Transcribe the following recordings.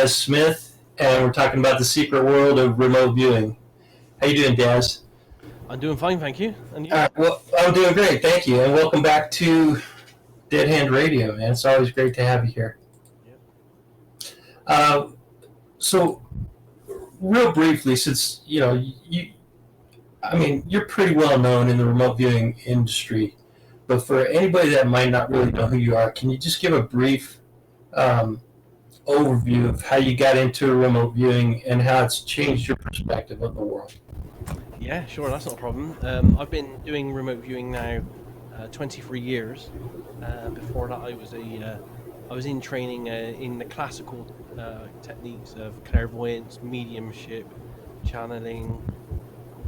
Daz Smith, and we're talking about the secret world of remote viewing. How you doing, Daz? I'm doing fine, thank you. And you? Well, I'm doing great, thank you, and welcome back to Dead Hand Radio, man. It's always great to have you here. Yep. Uh, so, real briefly, since you're pretty well known in the remote viewing industry, but for anybody that might not really know who you are, can you just give a brief overview of how you got into remote viewing and how it's changed your perspective of the world? Yeah, sure, that's not a problem. I've been doing remote viewing now 23 years. Before that, I was in training in the classical techniques of clairvoyance, mediumship, channeling,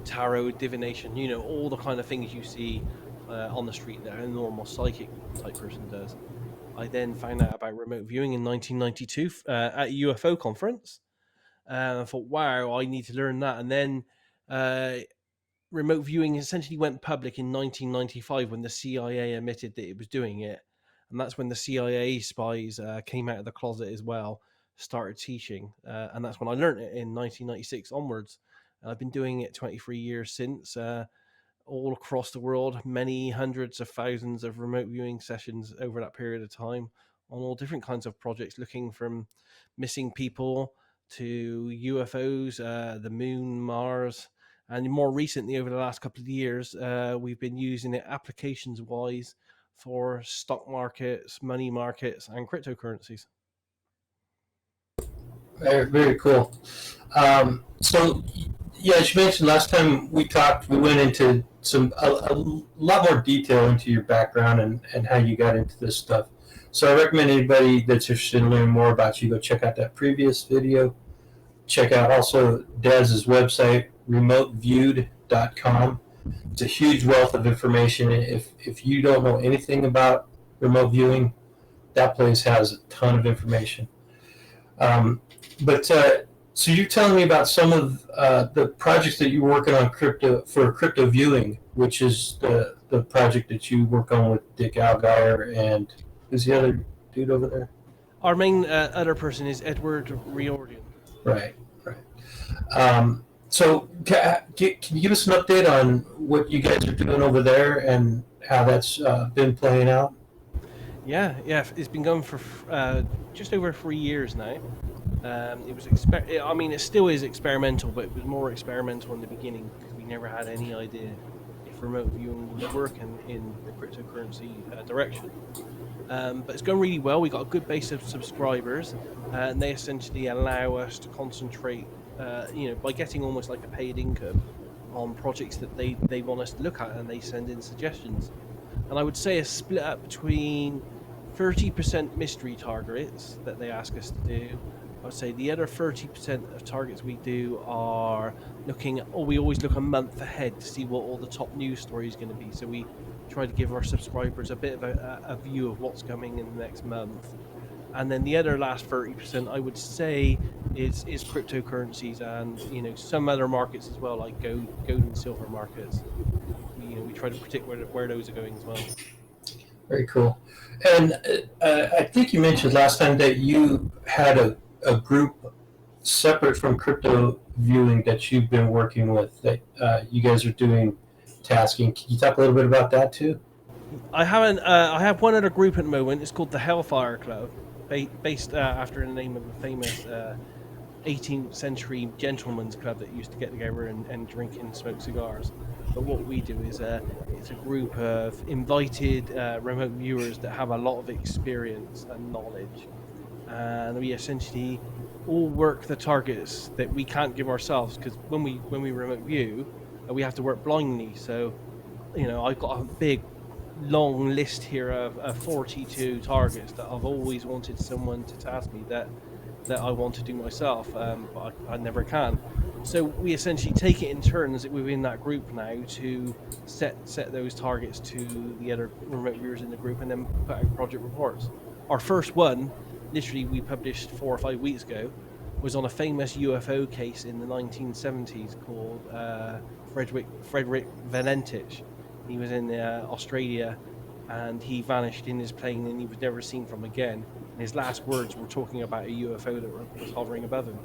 tarot, divination. You know, all the kind of things you see on the street that a normal psychic type person does. I then found out about remote viewing in 1992 at a UFO conference. I thought, wow, I need to learn that. And then remote viewing essentially went public in 1995 when the CIA admitted that it was doing it. And that's when the CIA spies came out of the closet as well, started teaching. And that's when I learned it in 1996 onwards. And I've been doing it 23 years since, all across the world, many hundreds of thousands of remote viewing sessions over that period of time on all different kinds of projects, looking from missing people to UFOs, the moon, Mars, and more recently, over the last couple of years, we've been using it applications-wise for stock markets, money markets, and cryptocurrencies. Very, very cool. So, yeah, as you mentioned last time we talked, we went into a lot more detail into your background and how you got into this stuff. So I recommend anybody that's interested in learning more about you, go check out that previous video. Check out also Daz's website, remoteviewed.com. It's a huge wealth of information. If you don't know anything about remote viewing, that place has a ton of information. So you're telling me about some of the projects that you're working on crypto viewing, which is the project that you work on with Dick Algar and who's the other dude over there? Our main other person is Edward Riordan. Right. So can you give us an update on what you guys are doing over there and how that's been playing out? Yeah, it's been going for just over 3 years now. It was it still is experimental, but it was more experimental in the beginning because we never had any idea if remote viewing would work in the cryptocurrency direction. But it's going really well. We got a good base of subscribers, and they essentially allow us to concentrate, by getting almost like a paid income on projects that they want us to look at, and they send in suggestions. And I would say a split up between 30% mystery targets that they ask us to do. I would say the other 30% of targets we do are we always look a month ahead to see what all the top news story is going to be. So we try to give our subscribers a bit of a view of what's coming in the next month. And then the other last 30%, I would say, is cryptocurrencies and some other markets as well, like gold and silver markets. We try to predict where those are going as well. Very cool. And I think you mentioned last time that you had a group separate from crypto viewing that you've been working with, that you guys are doing tasking. Can you talk a little bit about that too? I haven't. I have one other group at the moment. It's called the Hellfire Club, based after the name of a famous 18th century gentleman's club that used to get together and drink and smoke cigars. But what we do is it's a group of invited remote viewers that have a lot of experience and knowledge, and we essentially all work the targets that we can't give ourselves, because when we remote view, we have to work blindly. So, I've got a big long list here of 42 targets that I've always wanted someone to task me that I want to do myself, but I never can. So we essentially take it in turns within that group now to set those targets to the other remote viewers in the group, and then put out project reports. Our first one, literally we published 4 or 5 weeks ago, was on a famous UFO case in the 1970s called Frederick Valentich. He was in Australia, and he vanished in his plane, and he was never seen from again. And his last words were talking about a UFO that was hovering above him.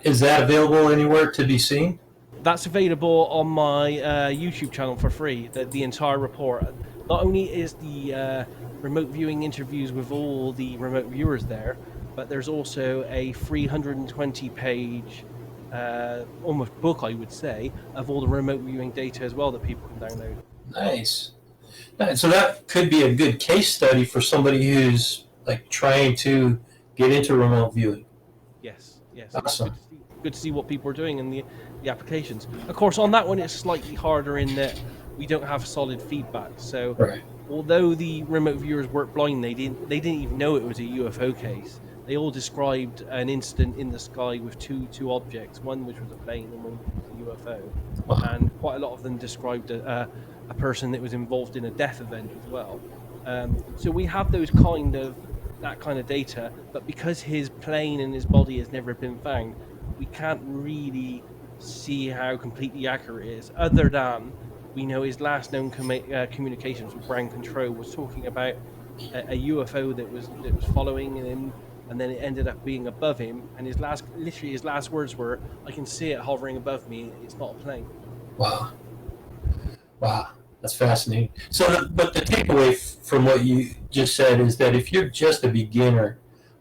Is that available anywhere to be seen? That's available on my YouTube channel for free. The entire report. Not only is the remote viewing interviews with all the remote viewers there, but there's also a 320-page almost book, I would say, of all the remote viewing data as well that people can download. Nice. So that could be a good case study for somebody who's like trying to get into remote viewing. Yes. Awesome. Good to see what people are doing in the applications. Of course, on that one, it's slightly harder in that we don't have solid feedback. So, Right. although the remote viewers weren't blind, they didn't even know it was a UFO case. They all described an incident in the sky with two objects, one which was a plane and one which was a UFO. Wow. And quite a lot of them described a person that was involved in a death event as well. So we have that kind of data, but because his plane and his body has never been found, we can't really see how completely accurate it is, other than we know his last known communications with ground control was talking about a UFO that was following him, and then it ended up being above him, and his last words were, "I can see it hovering above me, it's not a plane." Wow, that's fascinating. So, but the takeaway from what you just said is that if you're just a beginner,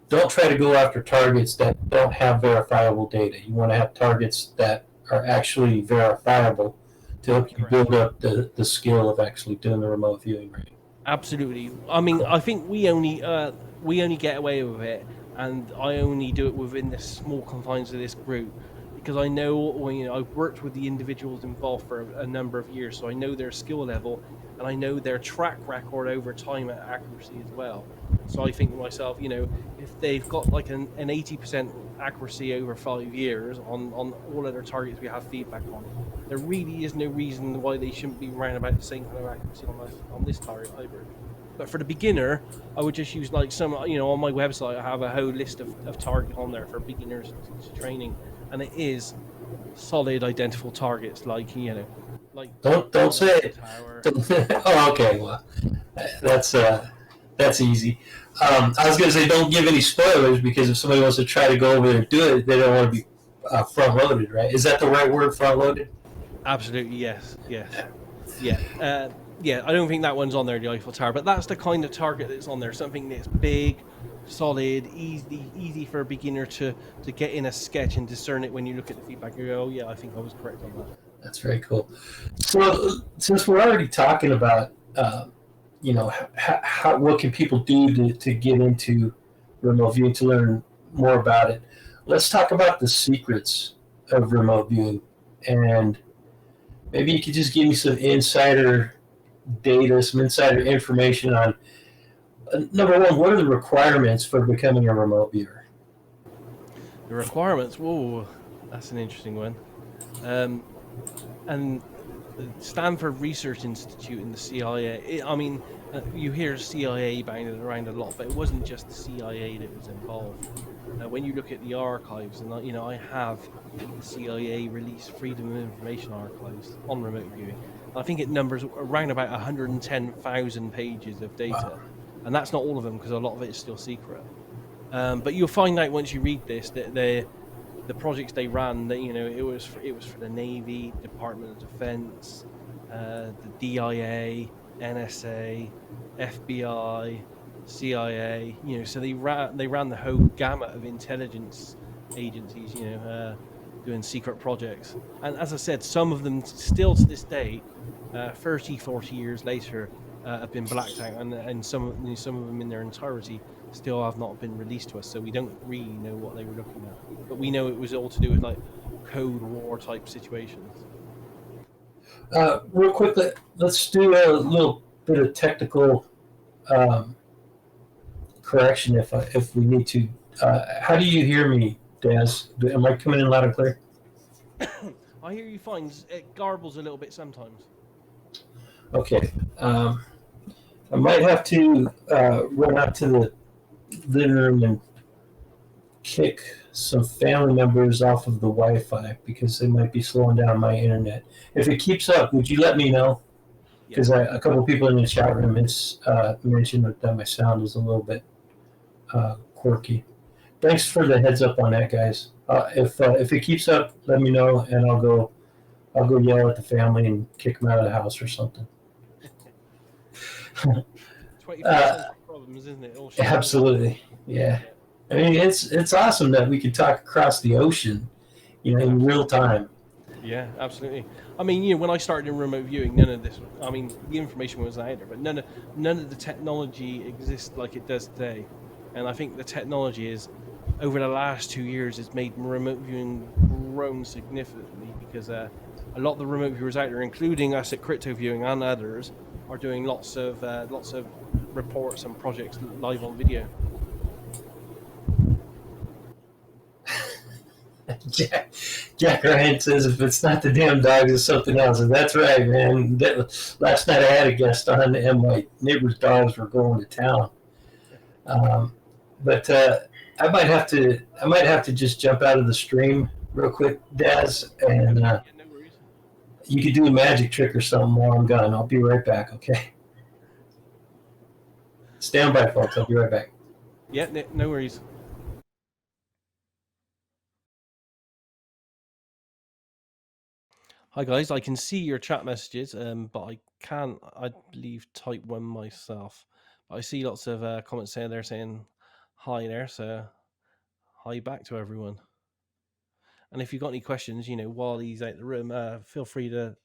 don't try to go after targets that don't have verifiable data. You want to have targets that are actually verifiable to help you build up the skill of actually doing the remote viewing, right? Absolutely. I mean, I think we only get away with it, and I only do it within the small confines of this group, because I know, I've worked with the individuals involved for a number of years, so I know their skill level, and I know their track record over time at accuracy as well. So I think to myself, if they've got like an 80% accuracy over 5 years on all other targets we have feedback on, there really is no reason why they shouldn't be around about the same kind of accuracy on this target either. But for the beginner, I would just use like some, on my website, I have a whole list of targets on there for beginners to training, and it is solid identifiable targets like don't say it. Oh, okay. Well, that's easy. I was going to say don't give any spoilers, because if somebody wants to try to go over there and do it, they don't want to be front loaded, right? Is that the right word, front loaded? Absolutely, yes. Yeah. I don't think that one's on there, the Eiffel Tower, but that's the kind of target that's on there. Something that's big, solid, easy for a beginner to get in a sketch and discern it when you look at the feedback. You go, oh yeah, I think I was correct on that. That's very cool. So, since we're already talking about, what can people do to get into remote viewing, to learn more about it, let's talk about the secrets of remote viewing. And maybe you could just give me some insider data, some insider information on, number one, what are the requirements for becoming a remote viewer? The requirements, whoa, that's an interesting one. And the Stanford Research Institute in the CIA, you hear CIA banded around a lot, but it wasn't just the CIA that was involved. When you look at the archives, and I have the CIA released Freedom of Information archives on remote viewing. I think it numbers around about 110,000 pages of data. Wow. And that's not all of them, because a lot of it is still secret. But you'll find out once you read this that the projects they ran, that it was for the Navy, Department of Defense, the DIA, NSA, FBI, CIA. So they ran the whole gamut of intelligence agencies. Doing secret projects. And as I said, some of them still to this day, 30, 40 years later, have been blacked out, and some of them in their entirety still have not been released to us, so we don't really know what they were looking at. But we know it was all to do with like Cold War type situations. Real quick, let's do a little bit of technical correction if we need to. How do you hear me, Daz? Am I coming in loud and clear? I hear you fine. It garbles a little bit sometimes. Okay. I might have to run out to the living room and kick some family members off of the Wi-Fi, because they might be slowing down my internet. If it keeps up, would you let me know? because a couple of people in the chat room has mentioned that my sound is a little bit quirky. Thanks for the heads up on that, guys. If it keeps up, let me know, and I'll go yell at the family and kick them out of the house or something. 21st century problems, isn't it? All Absolutely, yeah. I mean, it's awesome that we can talk across the ocean, in real time. Yeah, absolutely. I mean, when I started in remote viewing, none of this. I mean, the information was out there, but none of the technology exists like it does today. And I think the technology is, over the last 2 years, has made remote viewing grown significantly, because a lot of the remote viewers out there, including us at Crypto Viewing and others, are doing lots of reports and projects live on video. Jack Ryan says, if it's not the damn dogs, it's something else. And that's right, man. Last night I had a guest on, and my neighbor's dogs were going to town. But I might have to just jump out of the stream real quick, Daz, and No worries. You could do a magic trick or something while I'm gone. I'll be right back, okay? Stand by, folks. I'll be right back. Yeah, no worries. Hi guys, I can see your chat messages, but I can't, I believe, type one myself. But I see lots of comments saying hi there, so hi back to everyone. And if you've got any questions, while he's out the room, feel free to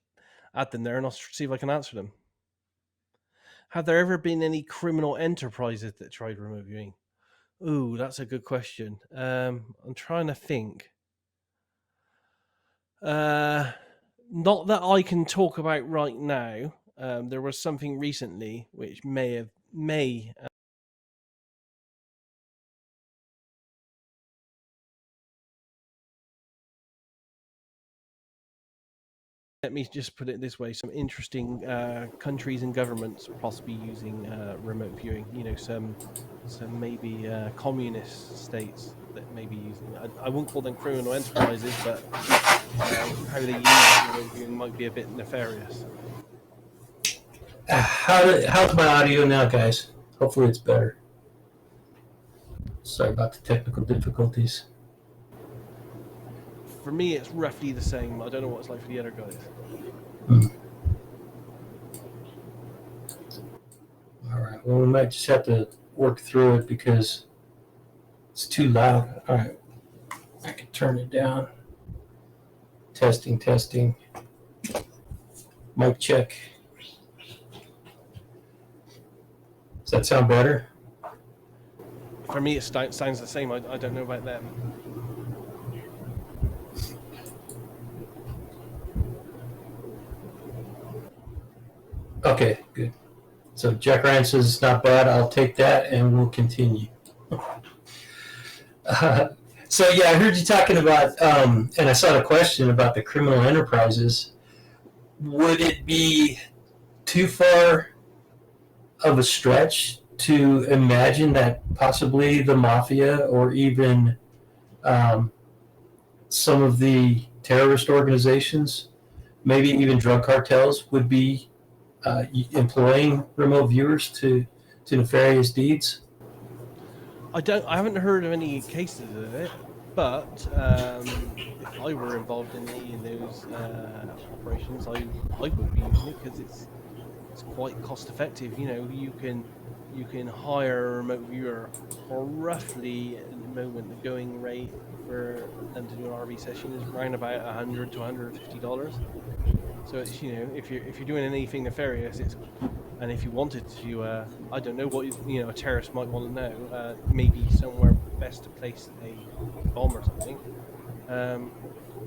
add them there, and I'll see if I can answer them. Have there ever been any criminal enterprises that tried remote viewing? Ooh, that's a good question. I'm trying to think. Not that I can talk about right now. There was something recently which may let me just put it this way: some interesting countries and governments possibly using remote viewing. Some maybe communist states that may be using. I won't call them criminal enterprises, but how they use remote viewing might be a bit nefarious. How's my audio now, guys? Hopefully it's better. Sorry about the technical difficulties. For me, it's roughly the same. I don't know what it's like for the other guys. All right. Well, we might just have to work through it because it's too loud. All right. I can turn it down. Testing. Mic check. Does that sound better? For me, it sounds the same. I don't know about them. Okay, good. So Jack Ryan says it's not bad. I'll take that, and we'll continue. So yeah, I heard you talking about, and I saw the question about the criminal enterprises. Would it be too far of a stretch to imagine that possibly the mafia or even some of the terrorist organizations, maybe even drug cartels, would be employing remote viewers to nefarious deeds? I haven't heard of any cases of it, but if I were involved in any of those operations, I would be using it because it's quite cost effective. You can hire a remote viewer for roughly, at the moment, the going rate for them to do an RV session is around about $100 to $150. So it's, if you're doing anything nefarious, and if you wanted to, I don't know what a terrorist might want to know. Maybe somewhere best to place a bomb or something.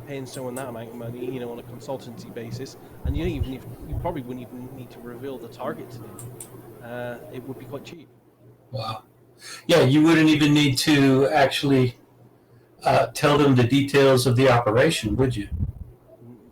Paying someone that amount of money, on a consultancy basis, and you probably wouldn't even need to reveal the target to them. It would be quite cheap. Wow. Yeah, you wouldn't even need to actually tell them the details of the operation, would you?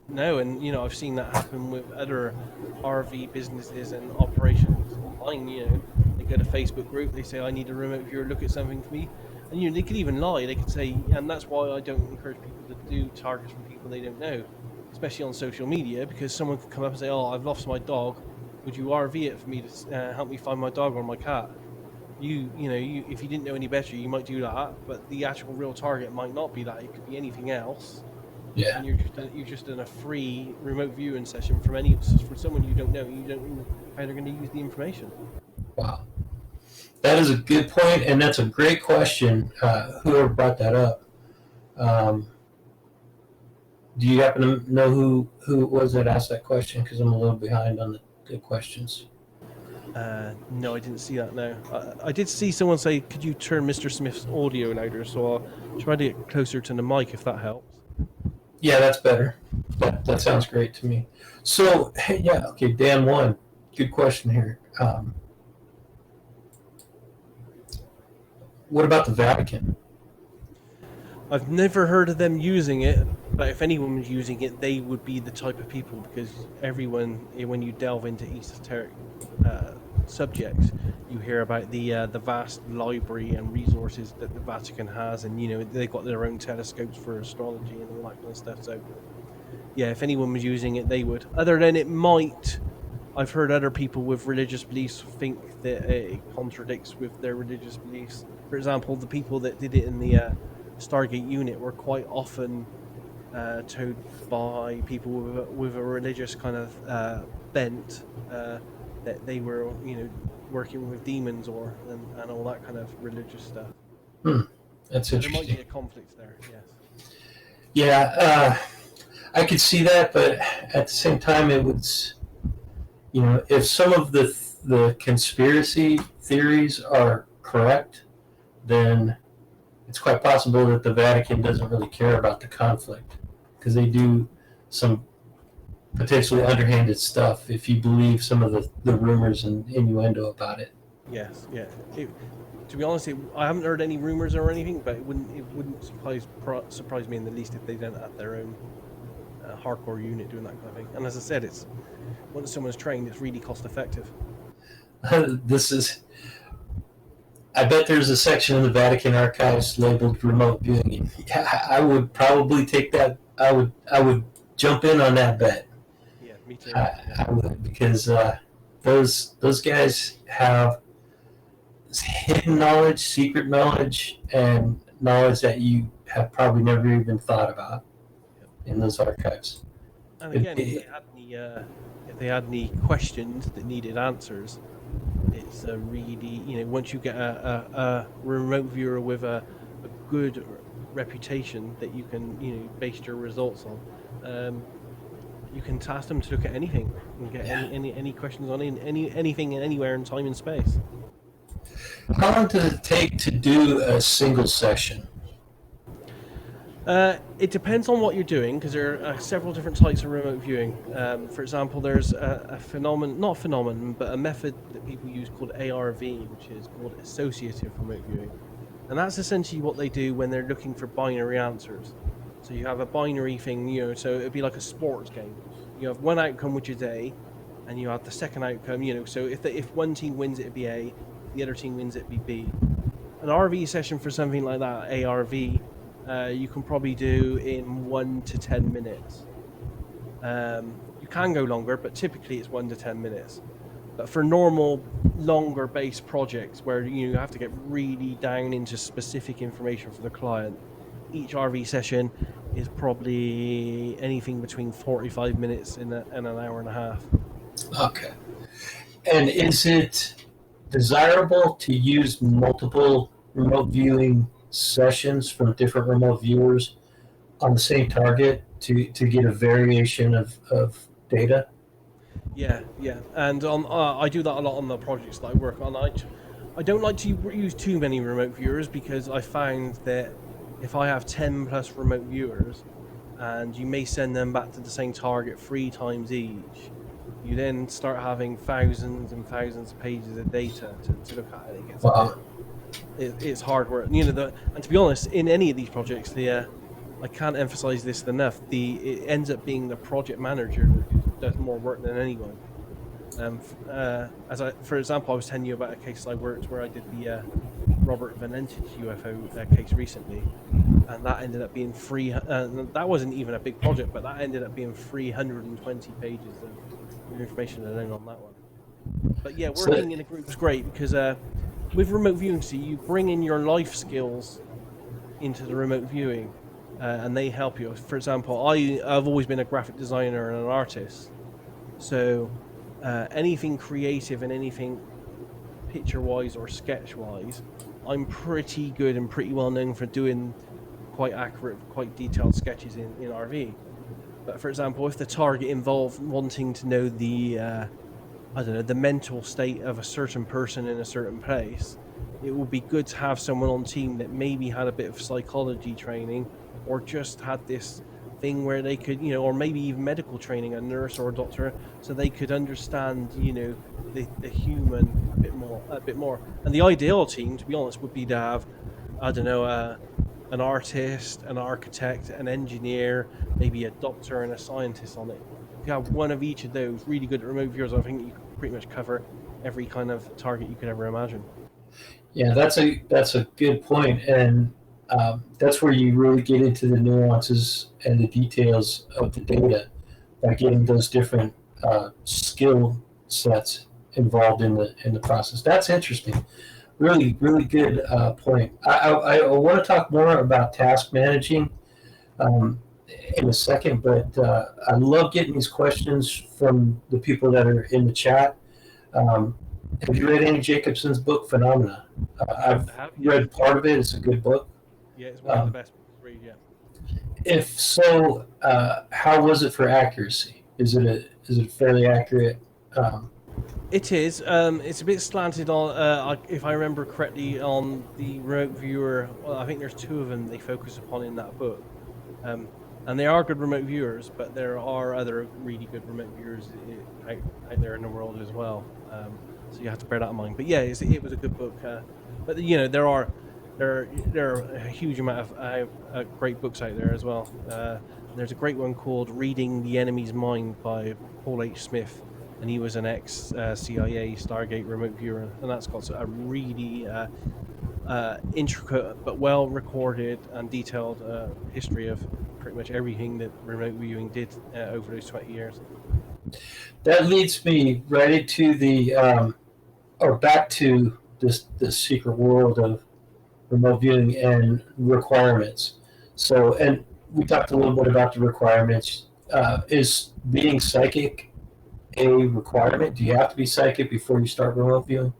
No, and I've seen that happen with other RV businesses and operations online. They go to Facebook group, they say, I need a remote viewer, look at something for me. And they could even lie. They could say, and that's why I don't encourage people to do targets from people they don't know, especially on social media, because someone could come up and say, oh, I've lost my dog, would you RV it for me to help me find my dog or my cat? If you didn't know any better, you might do that, but the actual real target might not be that. It could be anything else, Yeah. and you're just in a free remote viewing session from someone you don't know. You don't know how they're going to use the information. Wow. That is a good point, and that's a great question. Whoever brought that up. Do you happen to know who it was that asked that question? Because I'm a little behind on the questions. No, I didn't see that. No, I did see someone say, "Could you turn Mr. Smith's audio louder?" So I'll try to get closer to the mic if that helps. Yeah, that's better. That sounds great to me. So yeah, okay, Dan one. Good question here. What about the Vatican? I've never heard of them using it, but if anyone was using it, they would be the type of people, because everyone, when you delve into esoteric subjects, you hear about the vast library and resources that the Vatican has, and they've got their own telescopes for astrology and all that kind of stuff. So yeah, if anyone was using it, they would. Other than it might, I've heard other people with religious beliefs think that it contradicts with their religious beliefs. For example, the people that did it in the Stargate unit were quite often told by people with a religious kind of bent that they were, working with demons and all that kind of religious stuff. That's So interesting. there might be a conflict there. Yes. Yeah, I could see that, but at the same time, it was, if some of the conspiracy theories are correct, then it's quite possible that the Vatican doesn't really care about the conflict, because they do some potentially underhanded stuff if you believe some of the rumors and innuendo about it. Yes, yeah. To be honest, I haven't heard any rumors or anything, but it wouldn't surprise me in the least if they didn't have their own hardcore unit doing that kind of thing. And as I said, it's once someone's trained, it's really cost effective. I bet there's a section in the Vatican archives labeled remote viewing. Yeah, I would probably take that. I would jump in on that bet. Yeah, me too. I would, because those guys have hidden knowledge, secret knowledge, and knowledge that you have probably never even thought about in those archives. And again, if they had any questions that needed answers, it's a really, once you get a remote viewer with a good reputation that you can base your results on, you can task them to look at anything and get any questions on anything and anywhere in time and space. How long does it take to do a single session? It depends on what you're doing, because there are several different types of remote viewing. For example, there's not a phenomenon, but a method that people use called ARV, which is called associative remote viewing. And that's essentially what they do when they're looking for binary answers. So you have a binary thing, so it'd be like a sports game. You have one outcome, which is A, and you have the second outcome, so if one team wins, it'd be A, the other team wins, it'd be B. An RV session for something like that, ARV, you can probably do in 1 to 10 minutes. You can go longer, but typically it's 1 to 10 minutes. But for normal, longer based projects where you have to get really down into specific information for the client, each RV session is probably anything between 45 minutes and an hour and a half. Okay. And is it desirable to use multiple remote viewing sessions from different remote viewers on the same target to get a variation of data? Yeah, and I do that a lot on the projects that I work on. I don't like to use too many remote viewers, because I found that if I have 10 plus remote viewers and you may send them back to the same target 3 times each, you then start having thousands and thousands of pages of data to look at, and it gets it's hard work. And to be honest, in any of these projects, I can't emphasize this enough. It ends up being the project manager who does more work than anyone. For example, I was telling you about a case I worked where I did the Robert Valentich UFO case recently, and that ended up being that wasn't even a big project, but that ended up being 320 pages of information alone on that one. But yeah, So, working in a group is great because with remote viewing, so you bring in your life skills into the remote viewing, and they help you. For example, I've always been a graphic designer and an artist, so anything creative and anything picture-wise or sketch-wise, I'm pretty good and pretty well known for doing quite accurate, quite detailed sketches in RV. But for example, if the target involved wanting to know the I don't know, the mental state of a certain person in a certain place, it would be good to have someone on team that maybe had a bit of psychology training, or just had this thing where they could, or maybe even medical training, a nurse or a doctor, so they could understand, the human a bit more. And the ideal team, to be honest, would be to have, I don't know, an artist, an architect, an engineer, maybe a doctor and a scientist on it. If you have one of each of those really good at remote viewers, I think you could pretty much cover every kind of target you could ever imagine. yeah, that's a good point, and that's where you really get into the nuances and the details of the data by getting those different skill sets involved in the process. That's interesting. Really, really good point. I want to talk more about task managing um, in a second, but I love getting these questions from the people that are in the chat. Um, have you read Annie Jacobson's book Phenomena? I've I have, yeah. read part of it. It's a good book. Yeah, it's one of the best books to read, yeah. If so, how was it for accuracy? Is it fairly accurate? Um, It is. It's a bit slanted on, if I remember correctly, on the remote viewer. Well, I think there's two of them they focus upon in that book. And they are good remote viewers, but there are other really good remote viewers out there in the world as well. So you have to bear that in mind. But yeah, it was a good book. But there are a huge amount of great books out there as well. There's a great one called "Reading the Enemy's Mind" by Paul H. Smith, and he was an ex-CIA Stargate remote viewer, and that's got a really intricate but well recorded and detailed history of pretty much everything that remote viewing did over those 20 years. that leads me right into or back to this secret world of remote viewing and requirements. So, and we talked a little bit about the requirements. Is being psychic a requirement? Do you have to be psychic before you start remote viewing?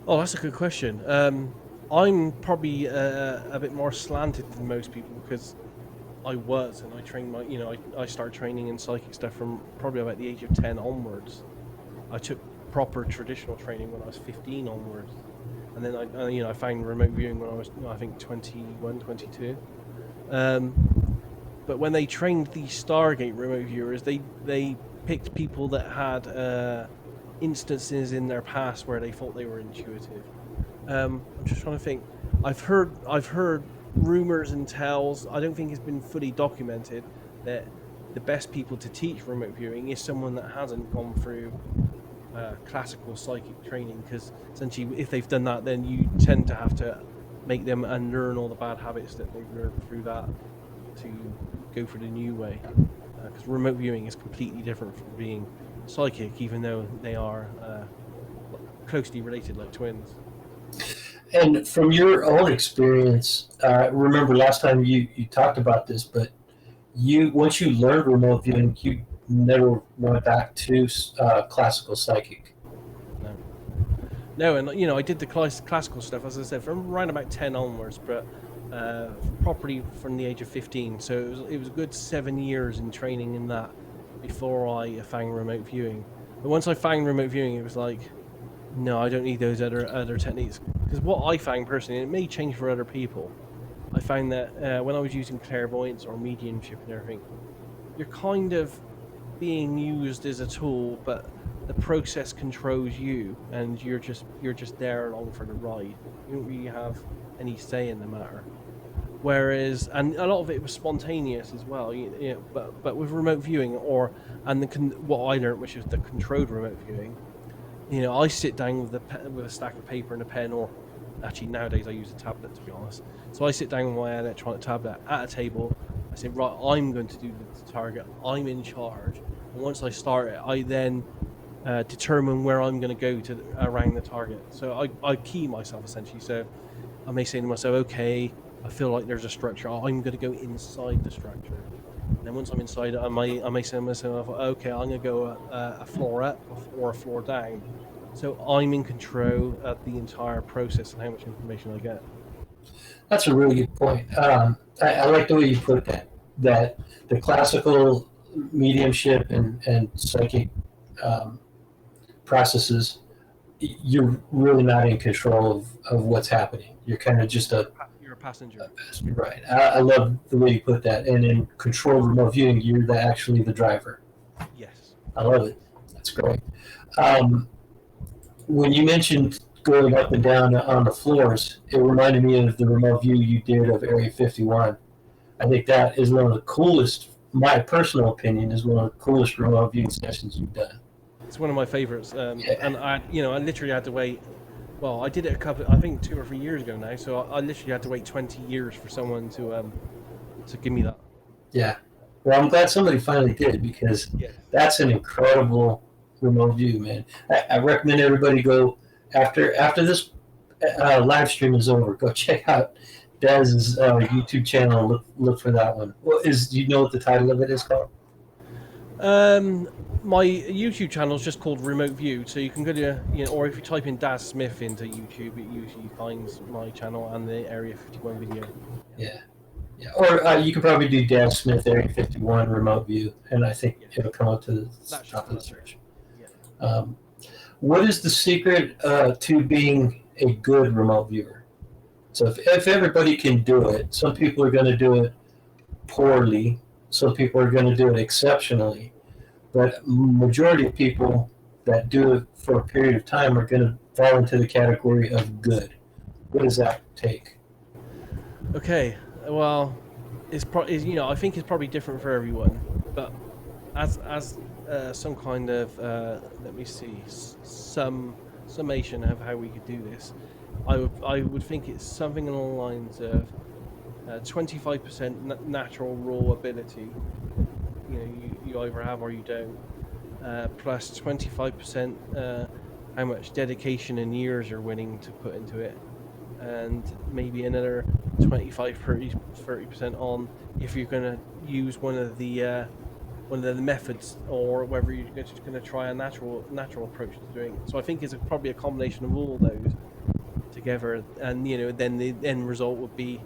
Oh, that's a good question. I'm probably a bit more slanted than most people because I was, and I trained I started training in psychic stuff from probably about the age of 10 onwards. I took proper traditional training when I was 15 onwards, and then I found remote viewing when I was, I think, 21, 22. But when they trained the Stargate remote viewers, they picked people that had instances in their past where they thought they were intuitive. I'm just trying to think. I've heard rumors and tells. I don't think it's been fully documented that the best people to teach remote viewing is someone that hasn't gone through classical psychic training, because essentially if they've done that, then you tend to have to make them unlearn all the bad habits that they've learned through that to go for the new way, because remote viewing is completely different from being psychic, even though they are closely related like twins. And from your own experience, remember last time you talked about this, but once you learned remote viewing, you never went back to classical psychic. No, and I did the classical stuff, as I said, from around about 10 onwards, but properly from the age of 15. So it was a good 7 years in training in that before I found remote viewing. But once I found remote viewing, it was like, no, I don't need those other techniques. Because what I found personally, and it may change for other people, I found that when I was using clairvoyance or mediumship and everything, you're kind of being used as a tool, but the process controls you, and you're just there along for the ride. You don't really have any say in the matter. Whereas, and a lot of it was spontaneous as well. But with remote viewing, what I learned, which is the controlled remote viewing, I sit down with a stack of paper and a pen, or actually nowadays I use a tablet, to be honest. So I sit down with my electronic tablet at a table. I say, right, I'm going to do the target. I'm in charge. And once I start it, I then determine where I'm going to go to around the target. So I key myself essentially. So I may say to myself, okay, I feel like there's a structure. I'm going to go inside the structure. And then once I'm inside, I may say to myself, okay, I'm going to go a floor up or a floor down. So I'm in control of the entire process and how much information I get. That's a really good point. I like the way you put that. That the classical mediumship and psychic um, processes, you're really not in control of what's happening. You're kind of just You're a passenger. right. I love the way you put that. And in controlled remote viewing, you're actually the driver. Yes. I love it. That's great. Um, when you mentioned going up and down on the floors, it reminded me of the remote view you did of Area 51. I think that is one of the coolest, my personal opinion, is one of the coolest remote viewing sessions you've done. It's one of my favorites. Yeah. And I literally had to wait. Well, I did it I think 2 or 3 years ago now. So I literally had to wait 20 years for someone to give me that. Yeah. Well, I'm glad somebody finally did, because Yeah. that's an incredible remote view, man. I recommend everybody go after this live stream is over. Go check out Daz's YouTube channel. And look for that one. Well, do you know what the title of it is called? My YouTube channel is just called Remote View, so you can go to or if you type in Daz Smith into YouTube, it usually finds my channel and the Area 51 video. Yeah. Yeah. Or you could probably do Daz Smith Area 51 remote view, and I think it'll come up to the top of the search. Yeah. What is the secret to being a good remote viewer? So if everybody can do it, some people are going to do it poorly, some people are going to do it exceptionally, but majority of people that do it for a period of time are going to fall into the category of good. What does that take? Okay, well, it's probably I think it's probably different for everyone, but as some kind of let me see, some summation of how we could do this, I would think it's something along the lines of 25% natural raw ability. You either have or you don't, plus 25% how much dedication and years you're willing to put into it, and maybe another 25-30% on if you're going to use one of the methods, or whether you're just going to try a natural approach to doing it. So I think it's probably a combination of all those together, and then the end result would be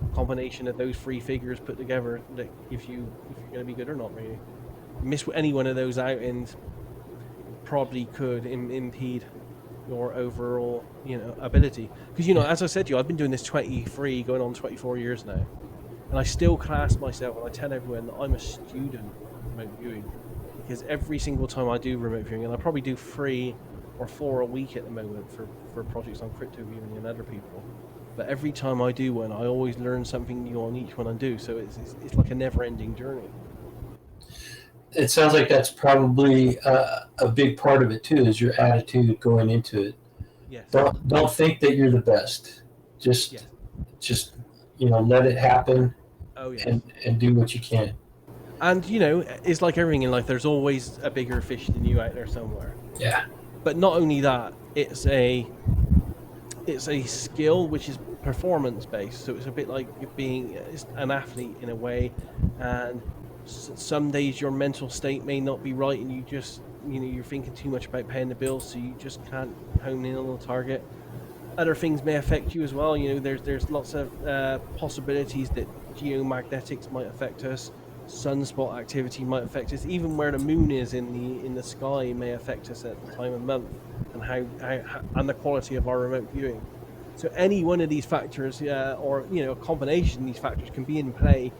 a combination of those three figures put together that if you're going to be good or not. Really miss any one of those out and probably could impede your overall ability, because as I said to you, I've been doing this 23 going on 24 years now, and I still class myself, and I tell everyone that I'm a student of remote viewing, because every single time I do remote viewing, and I probably do 3 or 4 a week at the moment for projects on crypto viewing and other people, but every time I do one, I always learn something new on each one I do, so it's like a never-ending journey. It sounds like that's probably a big part of it too, is your attitude going into it. Yes. Don't think that you're the best. Just let it happen. Oh, yes. and do what you can. And it's like everything in life. There's always a bigger fish than you out there somewhere. Yeah. But not only that, it's a skill which is performance based. So it's a bit like being an athlete in a way, and some days your mental state may not be right, and you just you're thinking too much about paying the bills, so you just can't hone in on the target. Other things may affect you as well. There's lots of possibilities that geomagnetics might affect us, sunspot activity might affect us, even where the moon is in the sky may affect us at the time of month, and how and the quality of our remote viewing. So any one of these factors, or a combination of these factors, can be in play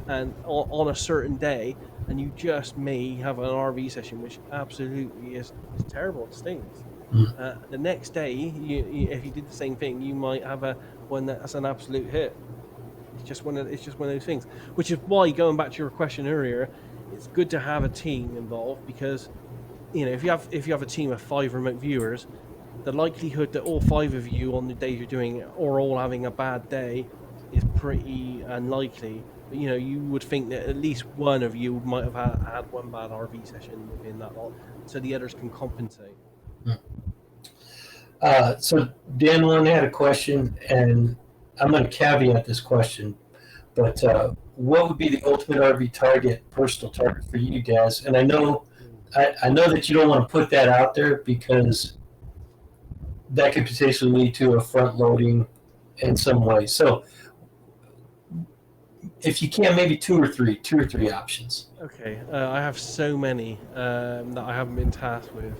and on a certain day, and you just may have an RV session which absolutely is terrible. It stings. The next day, if you did the same thing, you might have one that's an absolute hit. It's just one of those things. Which is why, going back to your question earlier, it's good to have a team involved, because if you have a team of 5 remote viewers, the likelihood that all 5 of you on the days you're doing it, or all having a bad day, is pretty unlikely. You would think that at least one of you might have had one bad RV session within that lot, so the others can compensate. So Dan one had a question, and I'm going to caveat this question, but what would be the ultimate RV target, personal target for you, Daz? And I know that you don't want to put that out there because that could potentially lead to a front loading in some way. So if you can, maybe two or three options. Okay, I have so many that I haven't been tasked with.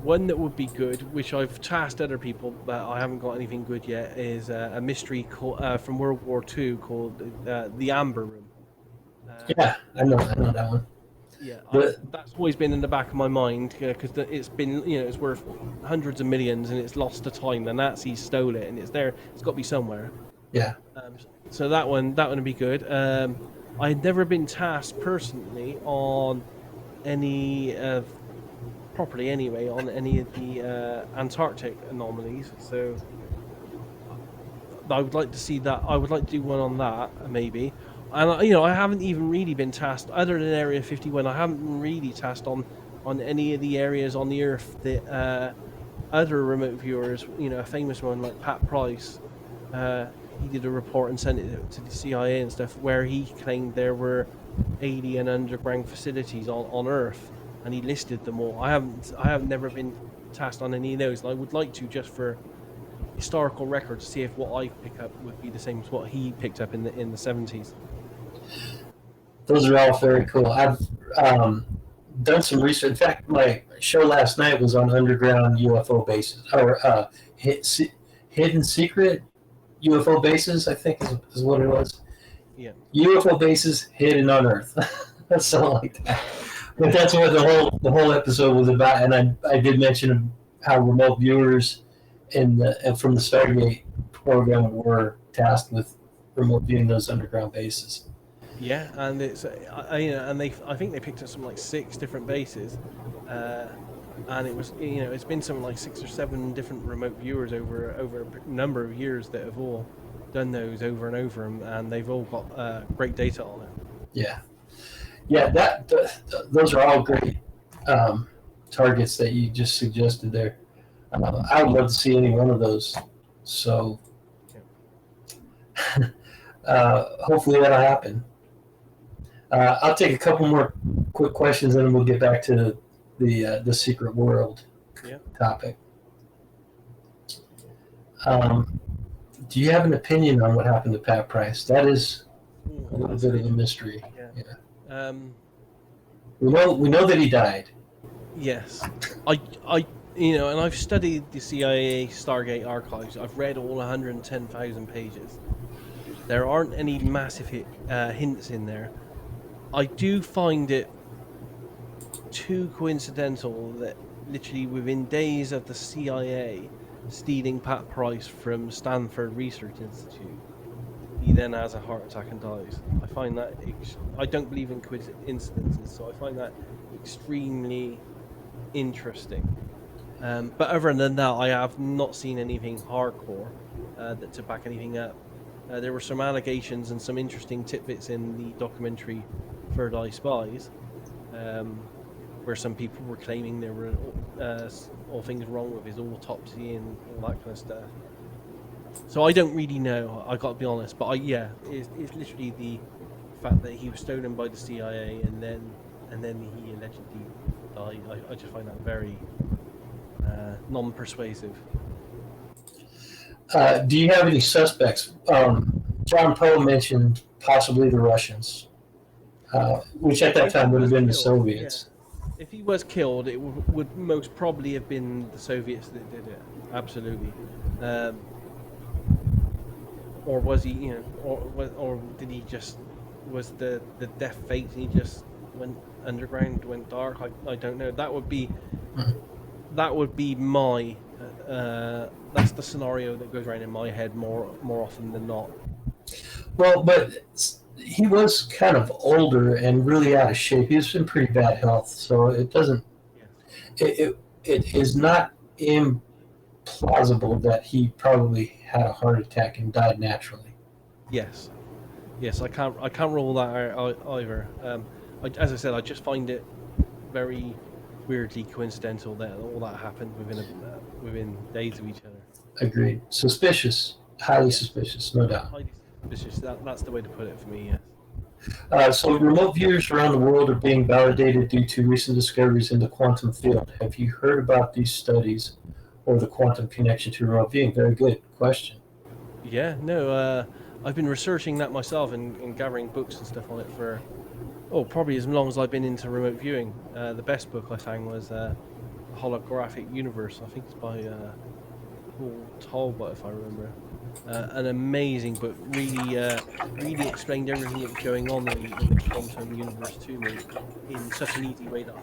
One that would be good, which I've tasked other people, but I haven't got anything good yet, is a mystery from World War II called the Amber Room. Yeah, I know that one. Yeah, But that's always been in the back of my mind because it's been, it's worth hundreds of millions and it's lost to time. The Nazis stole it and it's there. It's got to be somewhere. yeah, So that one would be good. I had never been tasked personally on any properly anyway on any of the Antarctic anomalies. So I would like to see that. I would like to do one on that maybe. And I haven't even really been tasked other than Area 51. I haven't been really tasked on any of the areas on the Earth that other remote viewers, a famous one like Pat Price, he did a report and sent it to the CIA and stuff where he claimed there were alien underground facilities on Earth, and he listed them all. I have never been tasked on any of those, and I would like to, just for historical record, to see if what I pick up would be the same as what he picked up in the 70s. those are all very cool. I've done some research. In fact, my show last night was on underground UFO bases, or hidden secret UFO bases, I think is what it was. Yeah. UFO bases hidden on Earth. Something like that. But that's what the whole episode was about. And I did mention how remote viewers from the Stargate program were tasked with remote viewing those underground bases. Yeah, and it's I think they picked up something like 6 different bases, and it was it's been something like 6 or 7 different remote viewers over a number of years that have all done those over and over, and they've all got great data on it. Yeah. Those are all great targets that you just suggested there. I would love to see any one of those. So hopefully that'll happen. I'll take a couple more quick questions, and then we'll get back to the secret world topic. Do you have an opinion on what happened to Pat Price? That is a little bit of a mystery. Yeah. We know that he died. Yes, I and I've studied the CIA Stargate archives. I've read all 110,000 pages. There aren't any massive hints in there. I do find it too coincidental that literally within days of the CIA stealing Pat Price from Stanford Research Institute, he then has a heart attack and dies. I find that I don't believe in coincidences, so I find that extremely interesting. But other than that, I have not seen anything hardcore to back anything up. There were some allegations and some interesting tidbits in the documentary Third Eye Spies, where some people were claiming there were all things wrong with his autopsy and all that kind of stuff. So I don't really know, I got to be honest, but it's literally the fact that he was stolen by the CIA and then he allegedly died. I just find that very non-persuasive. Do you have any suspects? John Poe mentioned possibly the Russians, which at that time would have been the Soviets. Yeah. If he was killed, it would most probably have been the Soviets that did it. Absolutely. Or was he, or did he just, was the death fate and he just went underground, went dark? I don't know. That would be my, that's the scenario that goes around in my head more often than not. Well, but he was kind of older and really out of shape. He was in pretty bad health, so it doesn't. Yeah. It is not implausible that he probably had a heart attack and died naturally. Yes. Yes, I can't rule that out either. As I said, I just find it very weirdly coincidental that all that happened within days of each other. Agreed. Suspicious, highly Yes, suspicious, no doubt. highly suspicious. That's the way to put it for me. Yes. So remote viewers around the world are being validated due to recent discoveries in the quantum field. Have you heard about these studies or the quantum connection to remote viewing? Very good question. Yeah, no, I've been researching that myself and gathering books and stuff on it for, probably as long as I've been into remote viewing. The best book I found was Holographic Universe. I think it's by Paul Talbot, if I remember. An amazing book. Really explained everything that was going on in the quantum universe to me in such an easy way that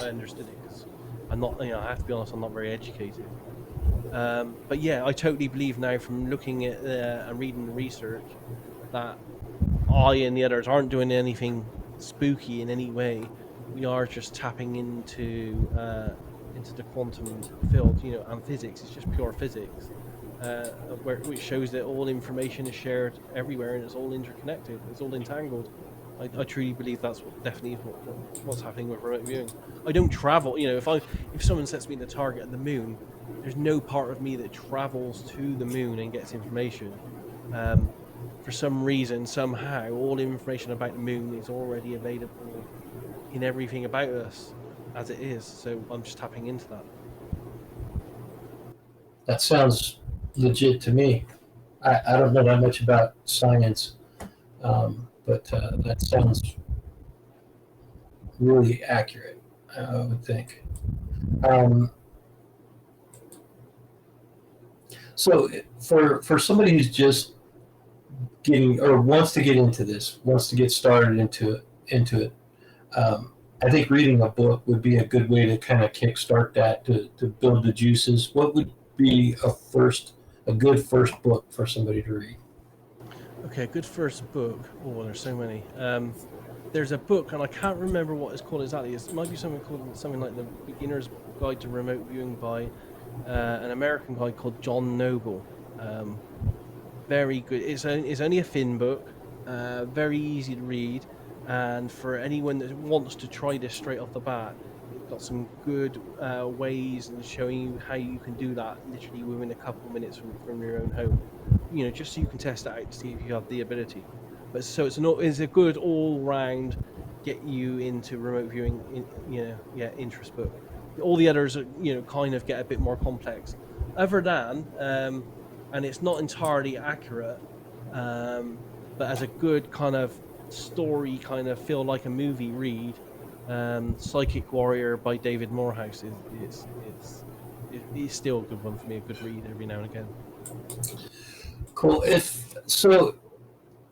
I understood it. Because I'm not, I have to be honest, I'm not very educated. But yeah, I totally believe now from looking at and reading the research that I and the others aren't doing anything spooky in any way. We are just tapping into the quantum field, and physics. It's just pure physics, which shows that all information is shared everywhere and it's all interconnected. It's all entangled. I truly believe that's definitely what's happening with remote viewing. I don't travel. If someone sets me the target at the moon, there's no part of me that travels to the moon and gets information. For some reason, somehow, all information about the moon is already available in everything about us as it is. So I'm just tapping into that. That sounds legit to me. I don't know that much about science, but that sounds really accurate, I would think. Um, so for somebody who's just getting or wants to get into this, wants to get started into it, I think reading a book would be a good way to kind of kickstart that to build the juices. What would be a good first book for somebody to read? Okay, a good first book. Oh, there's so many. There's a book, and I can't remember what it's called exactly. It might be something like The Beginner's Guide to Remote Viewing by an American guy called John Noble. Very good. It's only a thin book, very easy to read, and for anyone that wants to try this straight off the bat, it's got some good ways and showing you how you can do that literally within a couple of minutes from your own home. Just so you can test it out to see if you have the ability. But so it's a good all-round get you into remote viewing, interest book. All the others, kind of get a bit more complex. Other than, and it's not entirely accurate, but as a good kind of story, kind of feel like a movie read, Psychic Warrior by David Morehouse is still a good one for me. A good read every now and again. Cool.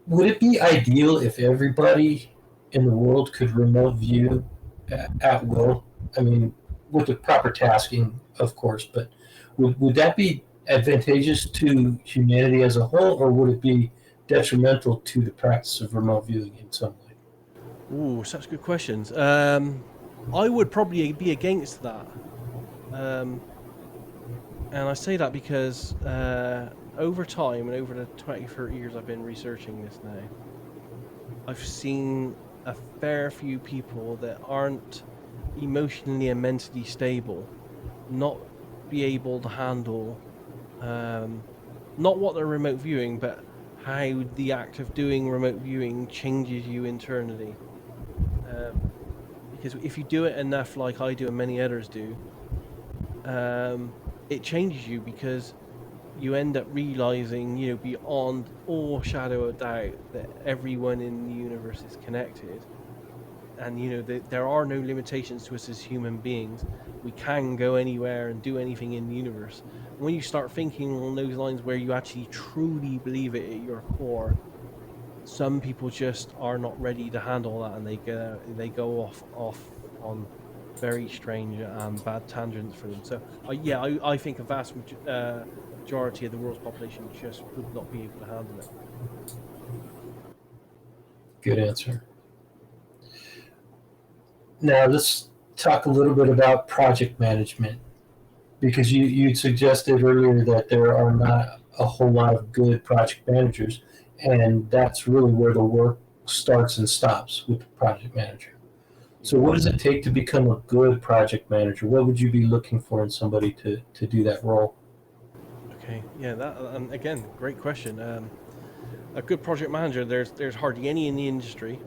Would it be ideal if everybody in the world could remote view at will? I mean, with the proper tasking, of course, but would that be advantageous to humanity as a whole, or would it be detrimental to the practice of remote viewing in some way? Ooh, such good questions. I would probably be against that. And I say that because over time and over the 20, 30 years I've been researching this now, I've seen a fair few people that aren't emotionally and mentally stable not be able to handle not what they're remote viewing, but how the act of doing remote viewing changes you internally. Because if you do it enough, like I do and many others do, it changes you because you end up realizing, beyond all shadow of doubt, that everyone in the universe is connected. And, there are no limitations to us as human beings. We can go anywhere and do anything in the universe. And when you start thinking along those lines where you actually truly believe it at your core, some people just are not ready to handle that, and they go off on very strange and bad tangents for them. So, I think a vast majority of the world's population just would not be able to handle it. Good answer. Now let's talk a little bit about project management, because you suggested earlier that there are not a whole lot of good project managers. and that's really where the work starts and stops with the project manager. So, Yeah. what does it take to become a good project manager? What would you be looking for in somebody to do that role? Okay. Yeah. That again, great question. A good project manager, there's hardly any in the industry.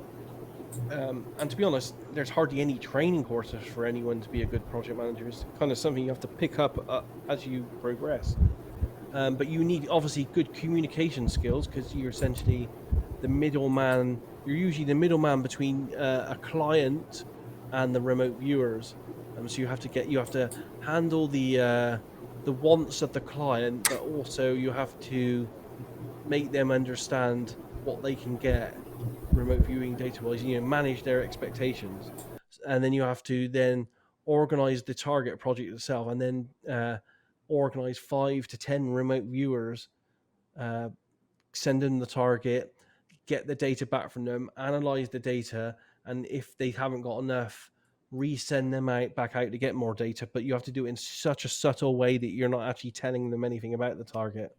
And to be honest, there's hardly any training courses for anyone to be a good project manager. It's kind of something you have to pick up as you progress. But you need obviously good communication skills because you're essentially the middleman. You're usually the middleman between a client and the remote viewers. So you have to handle the wants of the client, but also you have to make them understand what they can get remote viewing data wise. Manage their expectations, and then you have to then organize the target project itself, and then organize 5 to 10 remote viewers, uh, send them the target, get the data back from them, analyze the data, and if they haven't got enough, resend them back out to get more data. But you have to do it in such a subtle way that you're not actually telling them anything about the target.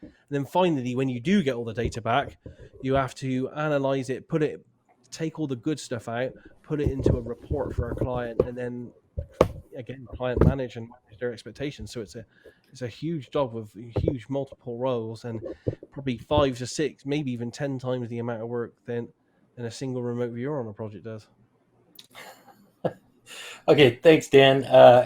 And then finally, when you do get all the data back, you have to analyze it, take all the good stuff out, put it into a report for our client, and then again, client manage their expectations. So it's a huge job with huge multiple roles and probably 5 to 6, maybe even 10 times the amount of work than a single remote viewer on a project does. Okay, thanks, Dan.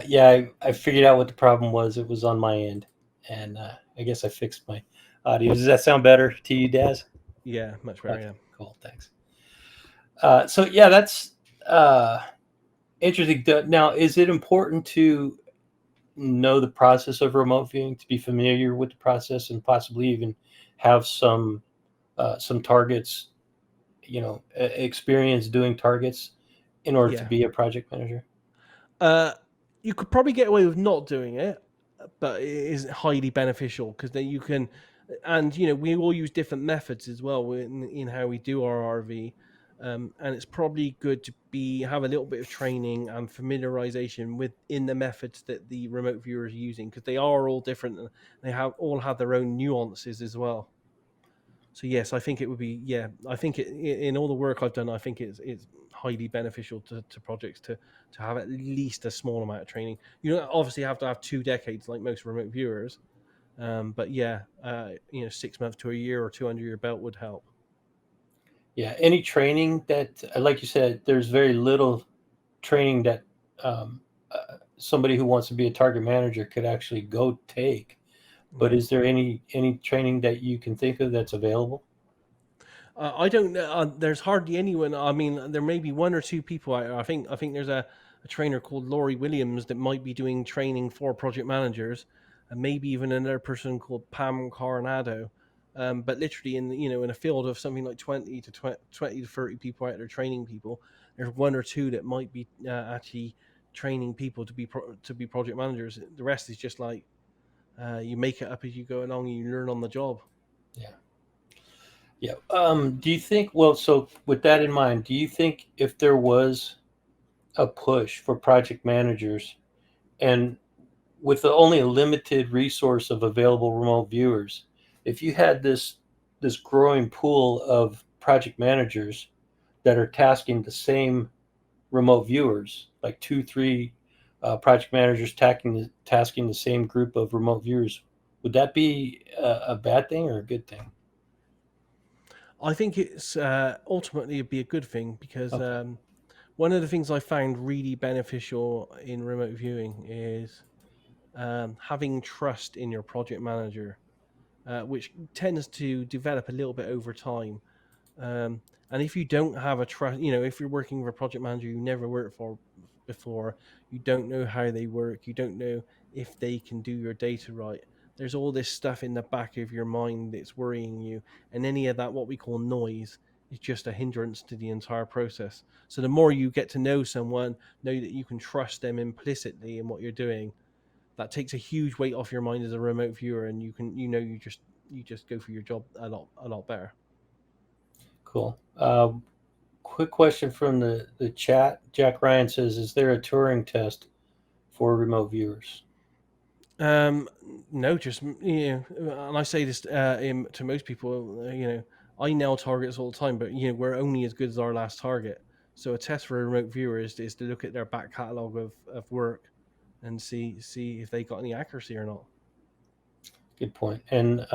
Yeah, I figured out what the problem was. It was on my end, and I guess I fixed my audio. Does that sound better to you, Daz? Yeah, much better. Okay, Yeah. cool. Thanks. So yeah, that's interesting. Now, is it important to know the process of remote viewing, to be familiar with the process, and possibly even have some targets, experience doing targets in order to Yeah. be a project manager? Uh, you could probably get away with not doing it, but it is highly beneficial because then you can, and we all use different methods as well in how we do our RV, and it's probably good to have a little bit of training and familiarization with in the methods that the remote viewer is using because they are all different and they have their own nuances as well. So yes, I think it would be. Yeah, I think in all the work I've done, I think it's highly beneficial to projects to have at least a small amount of training. You don't obviously have to have 2 decades like most remote viewers, but yeah, 6 months to a year or two under your belt would help. Yeah, any training that, like you said, there's very little training that somebody who wants to be a target manager could actually go take. But Yeah. is there any training that you can think of that's available? I don't know. There's hardly anyone. I mean, there may be 1 or 2 people. I think there's a trainer called Laurie Williams that might be doing training for project managers, and maybe even another person called Pam Coronado. But literally, in a field of something like 20 to 30 people out there training people, there's 1 or 2 that might be actually training people to be project managers. The rest is just like you make it up as you go along. And you learn on the job. Yeah. Yeah. Do you think, well, so with that in mind, do you think if there was a push for project managers and with only a limited resource of available remote viewers, if you had this growing pool of project managers that are tasking the same remote viewers, like two, three project managers tasking the same group of remote viewers, would that be a bad thing or a good thing? I think it's ultimately it'd be a good thing because Okay. one of the things I found really beneficial in remote viewing is having trust in your project manager, which tends to develop a little bit over time. Um, and if you don't have a trust, if you're working with a project manager you never worked for before, you don't know how they work, you don't know if they can do your data right. There's all this stuff in the back of your mind that's worrying you, and any of that, what we call noise, is just a hindrance to the entire process. So the more you get to know someone, know that you can trust them implicitly in what you're doing, that takes a huge weight off your mind as a remote viewer, and you just go for your job a lot better. Cool. Quick question from the chat. Jack Ryan says, "Is there a Turing test for remote viewers?" Um, no, just and I say this to most people. I nail targets all the time, but we're only as good as our last target. So a test for a remote viewer is to look at their back catalogue of work and see if they got any accuracy or not. Good point. And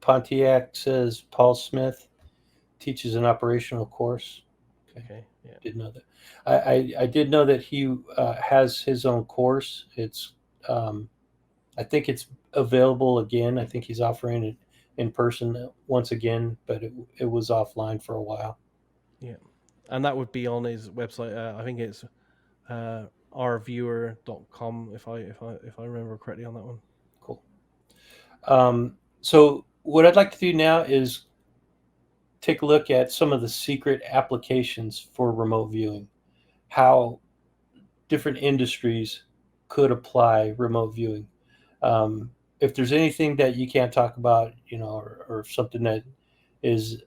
Pontiac says Paul Smith teaches an operational course. Okay, yeah, Didn't know that. I did know that he has his own course. It's um, I think it's available again. I think he's offering it in person once again, but it was offline for a while. yeah, and that would be on his website. I think it's rviewer.com if I remember correctly on that one. Cool. So what I'd like to do now is take a look at some of the secret applications for remote viewing, how different industries could apply remote viewing. If there's anything that you can't talk about, or something that is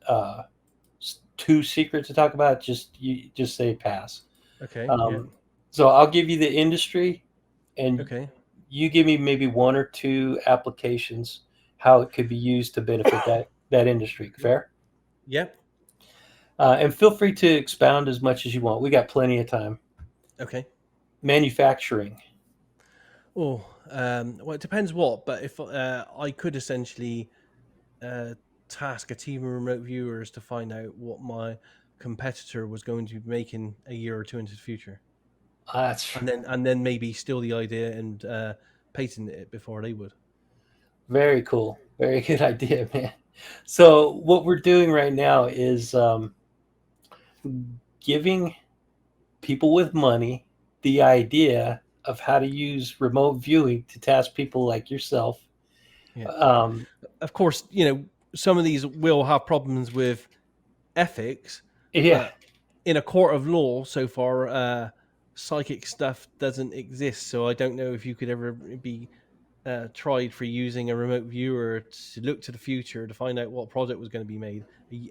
too secret to talk about, just say pass. Okay, yeah, Um, so I'll give you the industry, and okay, you give me maybe one or two applications how it could be used to benefit that industry. Fair? yep, And feel free to expound as much as you want. We got plenty of time. okay. Manufacturing. Oh, well, it depends what, but if I could essentially uh, task a team of remote viewers to find out what my competitor was going to be making a year or two into the future, That's and then maybe steal the idea and patent it before they would. very cool. Very good idea, man. So what we're doing right now is giving people with money the idea of how to use remote viewing to task people like yourself. Yeah, Um, of course, some of these will have problems with ethics, yeah, but in a court of law so far, psychic stuff doesn't exist. So I don't know if you could ever be tried for using a remote viewer to look to the future to find out what product was going to be made,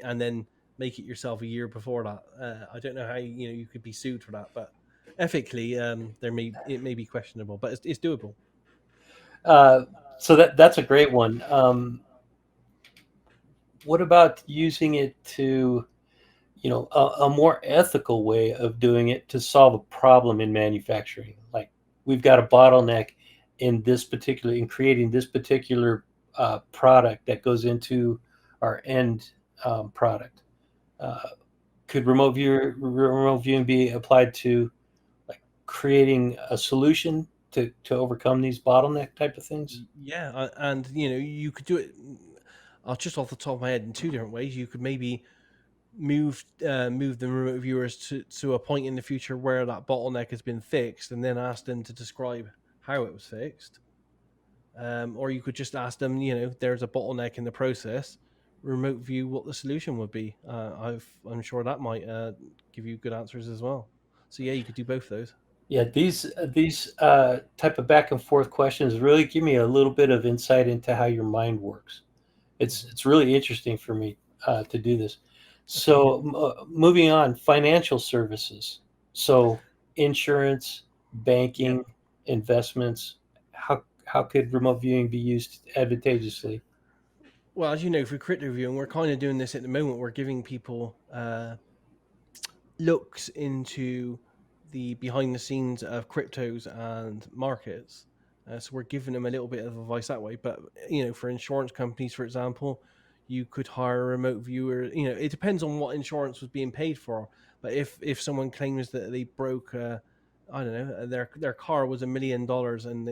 and then make it yourself a year before that. I don't know how you could be sued for that, but ethically, it may be questionable, but it's doable. uh, so that's a great one. What about using it to, a more ethical way of doing it to solve a problem in manufacturing? Like we've got a bottleneck in creating this particular product that goes into our end product. Uh, could remote viewing be applied to like creating a solution to overcome these bottleneck type of things? Yeah, and you could do it. Just off the top of my head, in two different ways. You could maybe move the remote viewers to a point in the future where that bottleneck has been fixed, and then ask them to describe how it was fixed. Or you could just ask them, there's a bottleneck in the process. Remote view what the solution would be. I'm sure that might give you good answers as well. So yeah, you could do both of those. Yeah, these type of back and forth questions really give me a little bit of insight into how your mind works. Mhm. It's really interesting for me to do this. Okay, yeah, So moving on, financial services. So insurance, yeah. banking, investments. How could remote viewing be used advantageously? Well, as you know, for crypto review, and we're kind of doing this at the moment, we're giving people looks into the behind the scenes of cryptos and markets. So we're giving them a little bit of advice that way. But for insurance companies, for example, you could hire a remote viewer. It depends on what insurance was being paid for. But if someone claims that they broke, I don't know, their car was $1 million and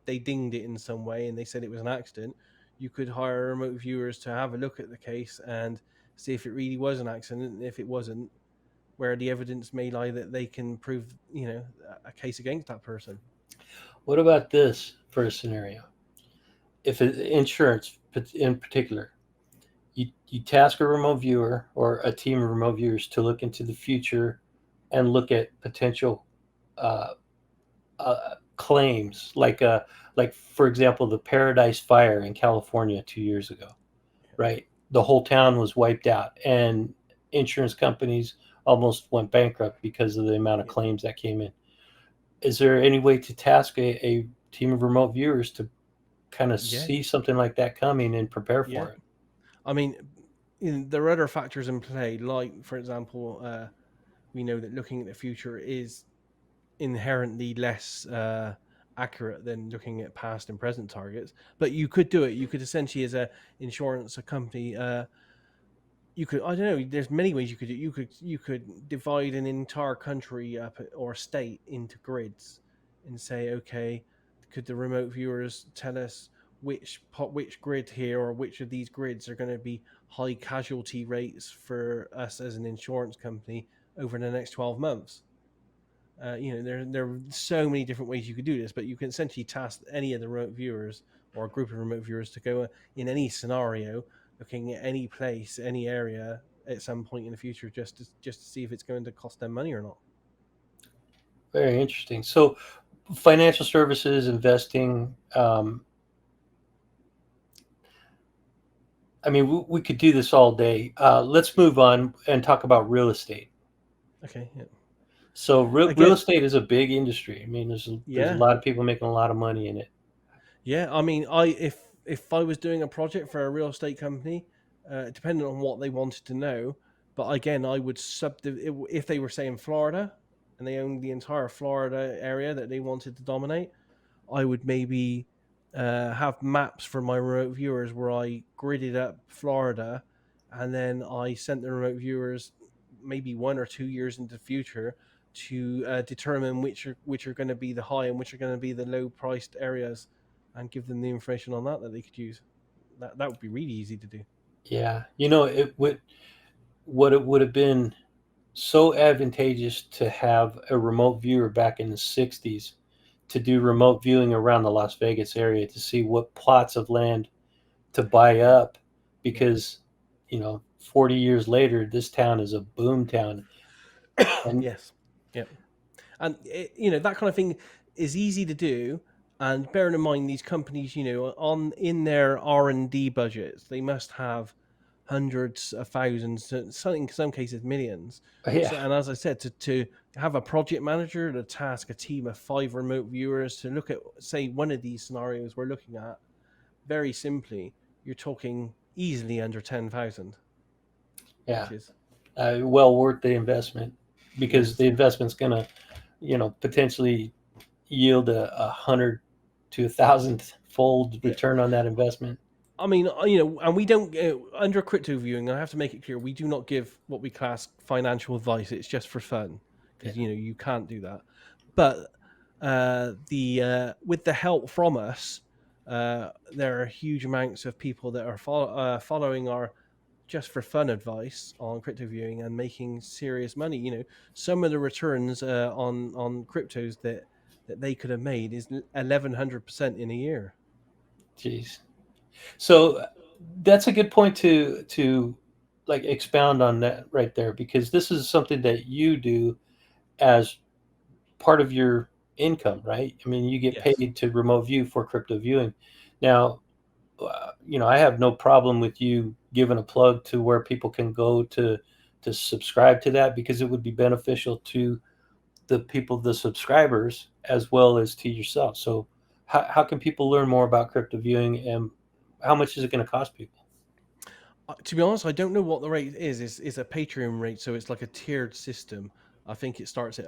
they dinged it in some way and they said it was an accident, you could hire remote viewers to have a look at the case and see if it really was an accident. And if it wasn't, where the evidence may lie that they can prove, a case against that person. What about this for a scenario? If insurance in particular, you task a remote viewer or a team of remote viewers to look into the future and look at potential uh, claims, like for example, the Paradise Fire in California 2 years ago, right? The whole town was wiped out, and insurance companies almost went bankrupt because of the amount of Yeah, claims that came in. Is there any way to task a team of remote viewers to kind of yeah, see something like that coming and prepare yeah. for it? I mean, there are other factors in play, like, for example, we know that looking at the future is inherently less accurate than looking at past and present targets. But you could do it. You could essentially, as a insurance a company, you could, I don't know. There's many ways you could do. You could divide an entire country up or state into grids, and say, okay, could the remote viewers tell us which grid here or which of these grids are going to be high casualty rates for us as an insurance company over the next 12 months? There are so many different ways you could do this, but you can essentially task any of the remote viewers or a group of remote viewers to go in any scenario, looking at any place, any area at some point in the future, just to see if it's going to cost them money or not. Very interesting. So, financial services, investing. I mean, we could do this all day. Let's move on and talk about real estate. Okay, yeah. So, real Again, estate is a big industry. I mean, there's a yeah, lot of people making a lot of money in it. yeah. I mean, if I was doing a project for a real estate company, depending on what they wanted to know, but again, I would if they were saying Florida and they owned the entire Florida area that they wanted to dominate. I would maybe have maps for my remote viewers where I gridded up Florida, and then I sent the remote viewers maybe 1 or 2 years into the future to determine which are going to be the high and which are going to be the low priced areas, and give them the information on that they could use. That would be really easy to do. Yeah, what it would have been so advantageous to have a remote viewer back in the '60s to do remote viewing around the Las Vegas area to see what plots of land to buy up, Yeah. because 40 years later this town is a boom town. And Yes. Yeah. And that kind of thing is easy to do. And bearing in mind, these companies, on in their R&D budgets, they must have hundreds of thousands, in some cases millions. yeah, So, and as I said, to have a project manager to task a team of 5 remote viewers to look at, say, one of these scenarios we're looking at, very simply, you're talking easily under 10,000, yeah, which is well worth the investment, because yes. the investment's going to potentially yield a hundred to a thousand fold Yeah. return on that investment. I mean, and we don't under crypto viewing. I have to make it clear we do not give what we class financial advice. It's just for fun, Yeah, because you can't do that. But the with the help from us, there are huge amounts of people that are following our just for fun advice on crypto viewing and making serious money. Some of the returns on cryptos that they could have made is 1,100% in a year. jeez. So that's a good point to like expound on that right there, because this is something that you do as part of your income, right? I mean, you get Yes. paid to remote view for crypto viewing. Now, I have no problem with you giving a plug to where people can go to subscribe to that, because it would be beneficial to the people, the subscribers, as well as to yourself. So, how can people learn more about crypto viewing, and how much is it going to cost people? To be honest, I don't know what the rate is. It's a Patreon rate, so it's like a tiered system. I think it starts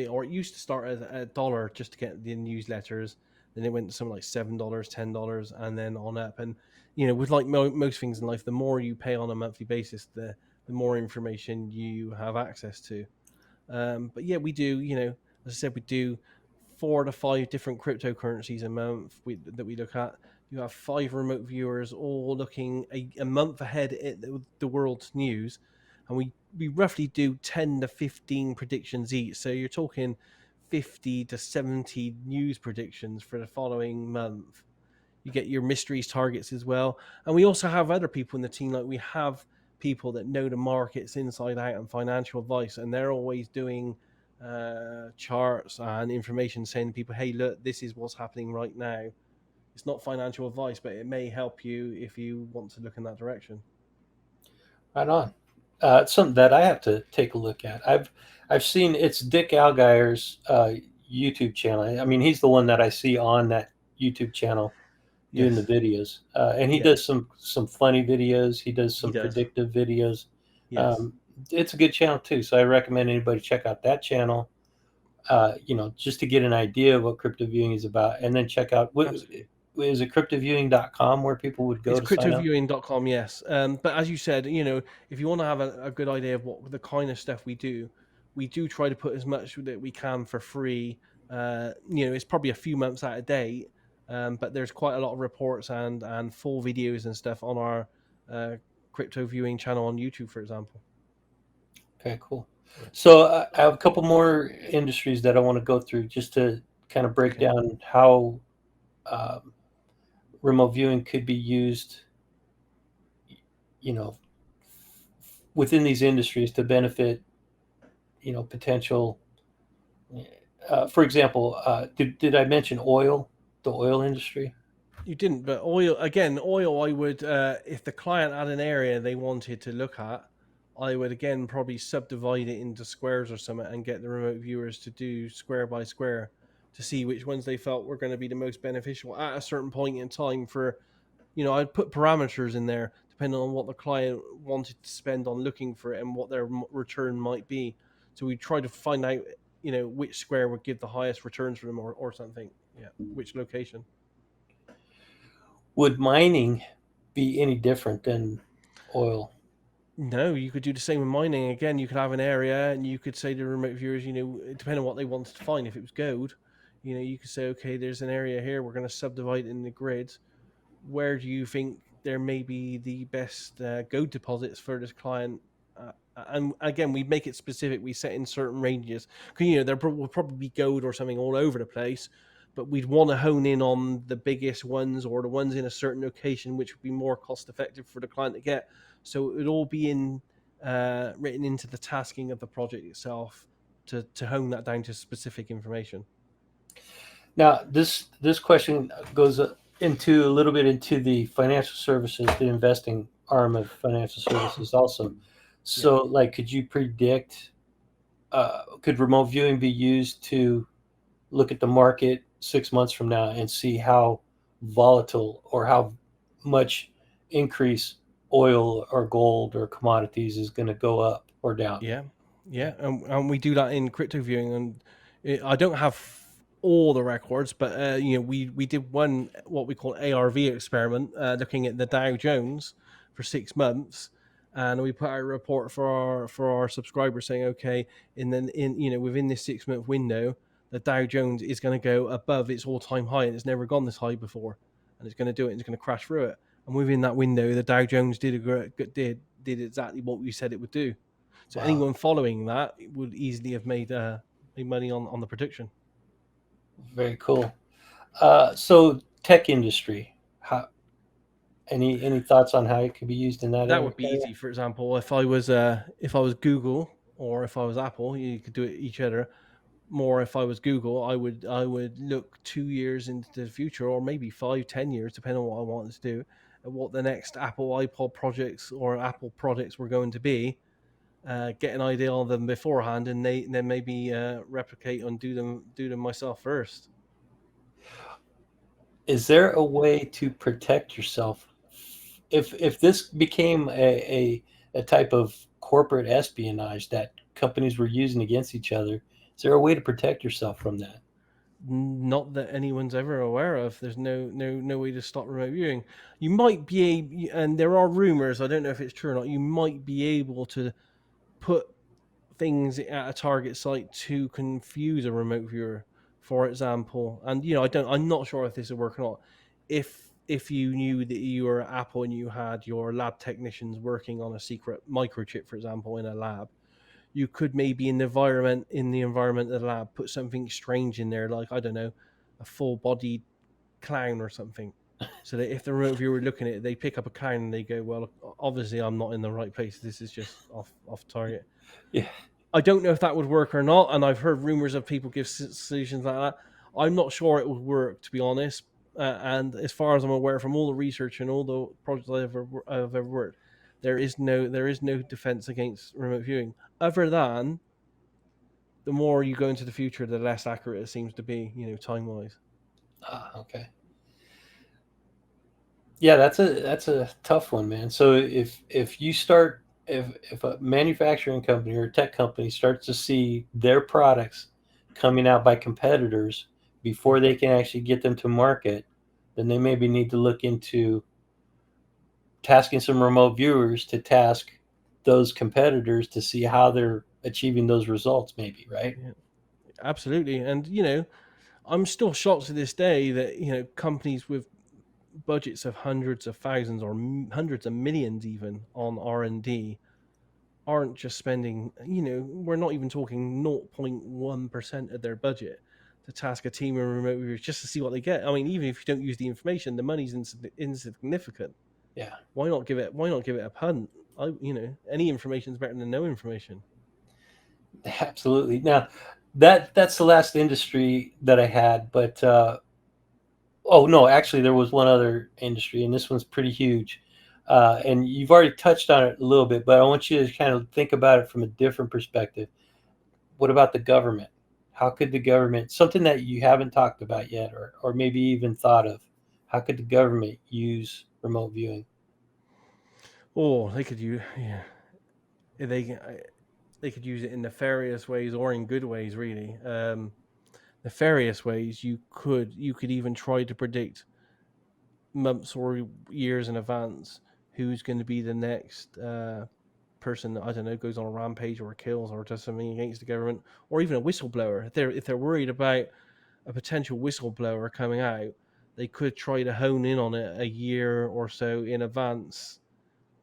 or it used to start at $1 just to get the newsletters. Then it went to something like $7, $10, and then on up. And with like most things in life, the more you pay on a monthly basis, the more information you have access to. But yeah, we do. As I said, we do 4 to 5 different cryptocurrencies a month that we look at. You have 5 remote viewers all looking a month ahead at the world's news, and we roughly do 10 to 15 predictions each. So you're talking 50 to 70 news predictions for the following month. You get your mysteries targets as well, and we also have other people in the team. Like, we have people that know the markets inside out and financial advice, and they're always doing charts and information saying to people, hey, look, this is what's happening right now. It's not financial advice, but it may help you if you want to look in that direction. Right on. It's something that I have to take a look at. I've seen, it's Dick Algire's YouTube channel. I mean, he's the one that I see on that YouTube channel. doing the Yes. videos, and he Yeah. does some funny videos. He does He some does. predictive videos. Yes. Um, it's a good channel too, so I recommend anybody check out that channel. Just to get an idea of what crypto viewing is about, and then check out what Absolutely. is it cryptoviewing.com where people would go It's to sign up. cryptoviewing.com, yes. But as you said, if you want to have a good idea of what the kind of stuff we do try to put as much that we can for free. It's probably a few months out of date, but there's quite a lot of reports and full videos and stuff on our crypto viewing channel on YouTube, for example. Okay, cool. Yeah. So I have a couple more industries that I want to go through just to kind of break Okay. down how um, remote viewing could be used, you know, within these industries to benefit, potential. For example, did I mention oil, the oil industry? You didn't, but oil again. Oil, I would, if the client had an area they wanted to look at, I would again probably subdivide it into squares or something and get the remote viewers to do square by square to see which ones they felt were going to be the most beneficial at a certain point in time. I'd put parameters in there depending on what the client wanted to spend on looking for it and what their return might be. So we try to find out, which square would give the highest returns for them or something. Yeah, which location. Would mining be any different than oil? No, you could do the same with mining. Again, you could have an area and you could say to remote viewers, depending on what they wanted to find, if it was gold, you could say, okay, there's an area here, we're going to subdivide it in the grid. Where do you think there may be the best gold deposits for this client? And again, we make it specific. We set in certain ranges because there will probably be gold or something all over the place, but we'd want to hone in on the biggest ones or the ones in a certain location, which would be more cost effective for the client to get. So it would all be written into the tasking of the project itself to hone that down to specific information. Now, this question goes into a little bit into the financial services, the investing arm of financial services, also. Yeah. So, like, could you predict? Could remote viewing be used to look at the market 6 months from now and see how volatile or how much increase oil or gold or commodities is going to go up or down? Yeah, Yeah. yeah, and we do that in crypto viewing, and I don't have all the records, but we did one what we call ARV experiment, looking at the Dow Jones for 6 months, and we put out a report for our subscribers saying, okay, and then within this 6 month window, the Dow Jones is going to go above its all time high, and it's never gone this high before, and it's going to do it, and it's going to crash through it, and within that window, the Dow Jones did exactly what we said it would do. So Wow. anyone following that would easily have made money on the prediction. Very cool. So tech industry, how, any thoughts on how it could be used in that That would be area? easy. For example, if I was Google or if I was Apple, you could do it each other. More if I was Google, I would look 2 years into the future, or maybe 5, 10 years, depending on what I wanted to do, and what the next Apple iPod projects or Apple products were going to be. Get an idea on them beforehand, and then maybe replicate and do them myself first. Is there a way to protect yourself if this became a type of corporate espionage that companies were using against each other? Is there a way to protect yourself from that? Not that anyone's ever aware of. There's no way to stop remote viewing. You might be able, and there are rumors. I don't know if it's true or not. You might be able to put things at a target site to confuse a remote viewer, for example. And I'm not sure if this will work or not. If you knew that you were Apple and you had your lab technicians working on a secret microchip, for example, in a lab, you could maybe in the environment of the lab put something strange in there, like, I don't know, a full bodied clown or something, so that if the remote viewer were looking at it, they pick up a clown and they go, well, obviously I'm not in the right place, this is just off target. Yeah. I don't know if that would work or not, and I've heard rumors of people give solutions like that. I'm not sure it would work, to be honest. And as far as I'm aware, from all the research and all the projects I've ever worked, there is no defense against remote viewing, other than the more you go into the future, the less accurate it seems to be, time wise. Okay. Yeah, that's a tough one, man. So if you start if a manufacturing company or a tech company starts to see their products coming out by competitors before they can actually get them to market, then they maybe need to look into tasking some remote viewers to task those competitors to see how they're achieving those results, maybe, right? Yeah, absolutely. And I'm still shocked to this day that companies with budgets of hundreds of thousands or hundreds of millions even on R&D aren't just spending, we're not even talking 0.1% of their budget to task a team of remote viewers just to see what they get. I mean, even if you don't use the information, the money's insignificant. Yeah, Why not give it a punt? Any information is better than no information. absolutely. Now, that's the last industry that I had, but oh no, actually, there was one other industry, and this one's pretty huge. And you've already touched on it a little bit, but I want you to kind of think about it from a different perspective. What about the government? How could the government, something that you haven't talked about yet, or maybe even thought of, how could the government use remote viewing? Or they could use, yeah, they they could use it in nefarious ways or in good ways, really. Nefarious ways, you could even try to predict months or years in advance who's going to be the next person that, I don't know, goes on a rampage or kills or does something against the government, or even a whistleblower. If they're worried about a potential whistleblower coming out, they could try to hone in on it a year or so in advance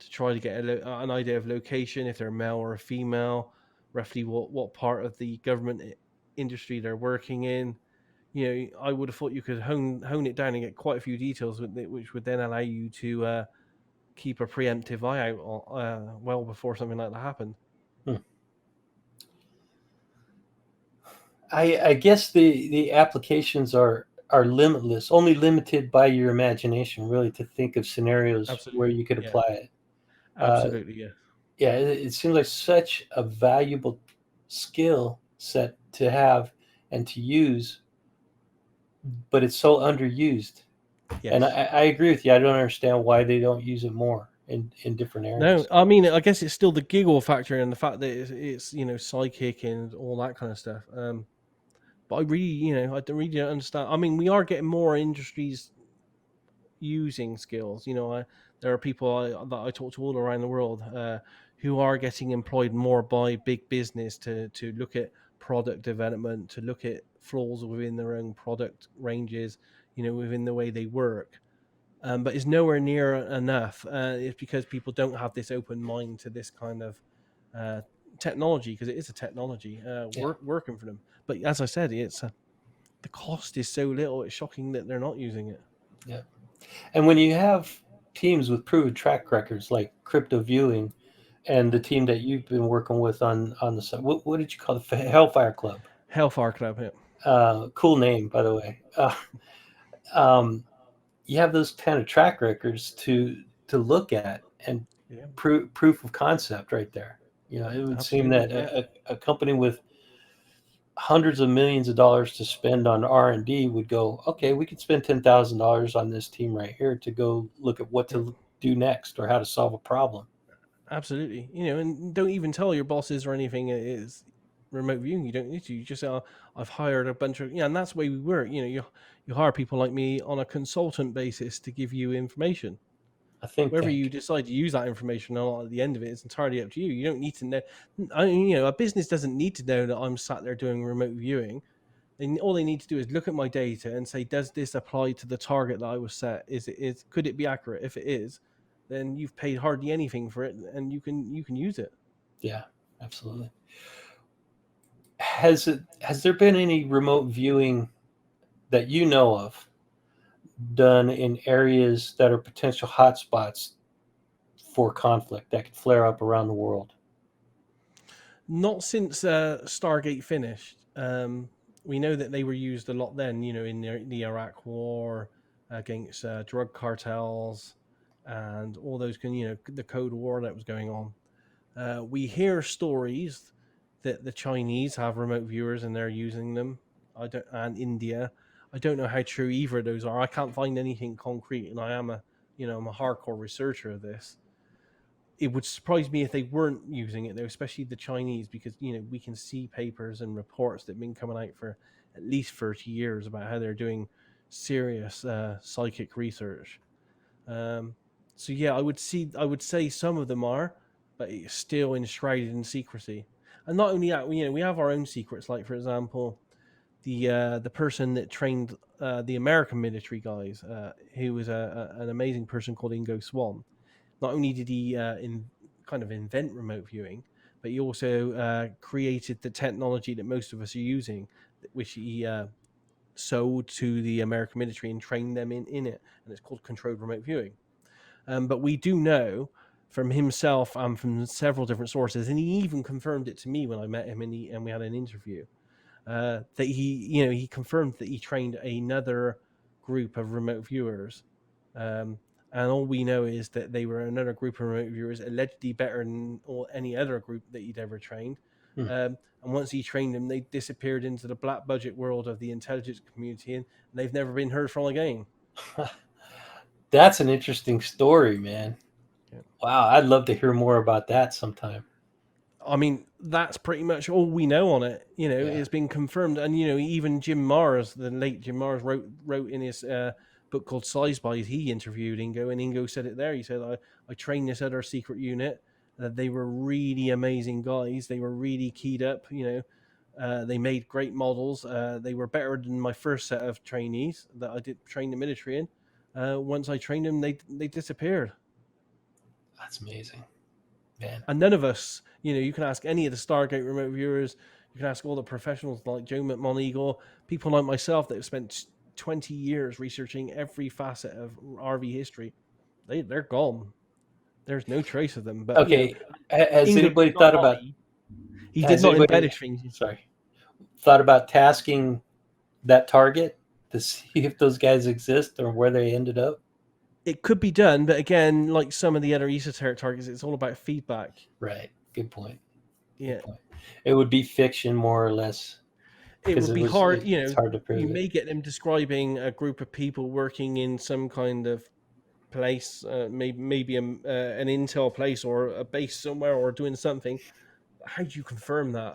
to try to get an idea of location, if they're male or a female, roughly what part of the government industry they're working in. I would have thought you could hone it down and get quite a few details with it, which would then allow you to keep a preemptive eye out well before something like that happened. Hmm. I guess the applications are limitless, only limited by your imagination, really, to think of scenarios where Absolutely, you could yeah, apply it. Uh, absolutely, yeah. yeah, it seems like such a valuable skill set to have and to use, but it's so underused. And Yes. I agree with you. I don't understand why they don't use it more in different No, areas. I mean, I guess it's still the giggle factor and the fact that it's psychic and all that kind of stuff. But I really, I don't really don't understand. I mean, we are getting more industries using skills. There are people that I talk to all around the world who are getting employed more by big business to look at product development, to look at flaws within their own product ranges, within the way they work. But it's nowhere near enough. It's because people don't have this open mind to this kind of uh, technology, because it is a technology Yeah, working for them. But as I said, the cost is so little. It's shocking that they're not using it. yeah. And when you have teams with proven track records like crypto viewing and the team that you've been working with on the side, what did you call it? Hellfire Club. Hellfire Club, yeah. Cool name, by the way. Um, you have those kind of track records to look at and Yeah, proof of concept right there. It would seem absolutely. that Yeah, a company with hundreds of millions of dollars to spend on R&D would go, okay, we could spend $10,000 on this team right here to go look at what yeah, to do next or how to solve a problem. absolutely. And don't even tell your bosses or anything it is remote viewing. You don't need to. You just say, oh, I've hired a bunch of, and that's the way we work. You hire people like me on a consultant basis to give you information. A think Whether you tank. decide to use that information or not at the end of it is entirely up to you. You don't need to know. A business doesn't need to know that I'm sat there doing remote viewing. All they need to do is look at my data and say, does this apply to the target that I was set? Could it be accurate? If it is, then you've paid hardly anything for it, and you can use it. Yeah, absolutely. Has there been any remote viewing that you know of done in areas that are potential hotspots for conflict that could flare up around the world? Not since Stargate finished. We know that they were used a lot then. In the Iraq War against drug cartels and all those. The Cold War that was going on. We hear stories that the Chinese have remote viewers and they're using them. I don't, and India. I don't know how true either of those are. I can't find anything concrete, and I am I'm a hardcore researcher of this. It would surprise me if they weren't using it though, especially the Chinese, because we can see papers and reports that have been coming out for at least 30 years about how they're doing serious psychic research. Um, so yeah, I would say some of them are, but it's still enshrouded in secrecy. And not only that, we have our own secrets. Like for example, the person that trained the American military guys, who was an amazing person called Ingo Swann. Not only did he kind of invent remote viewing, but he also created the technology that most of us are using, which he sold to the American military and trained them in it, and it's called controlled remote viewing. But we do know from himself and from several different sources, and he even confirmed it to me when I met him and we had an interview, that he confirmed that he trained another group of remote viewers. And all we know is that they were another group of remote viewers, allegedly better than or any other group that he'd ever trained. Hmm. And once he trained them, they disappeared into the black budget world of the intelligence community, and they've never been heard from again. That's an interesting story, man. Yeah. Wow, I'd love to hear more about that sometime. I mean, that's pretty much all we know on it. Yeah. It's been confirmed, and even Jim Mars, the late Jim Mars, wrote in his book called Sci Spies. He interviewed Ingo, and Ingo said it there. He said, "I trained this other secret unit. They were really amazing guys. They were really keyed up. They made great models. They were better than my first set of trainees that I did train the military in. Once I trained them, they disappeared." That's amazing, man. And none of us, you can ask any of the Stargate remote viewers, you can ask all the professionals like Joe McMoneagle, people like myself that have spent 20 years researching every facet of RV history. They're gone. There's no trace of them. But Okay, has Ingo anybody did not thought about? lie. He did Has not anybody? embellish things. Sorry, thought about tasking that target to see if those guys exist or where they ended up? It could be done, but again, like some of the other esoteric targets, it's all about feedback. Right. Good point. Good Yeah. point. It would be fiction more or less It because would be hard, it's hard to you prove it. may get them describing a group of people working in some kind of place, maybe an intel place or a base somewhere or doing something. How do you confirm that?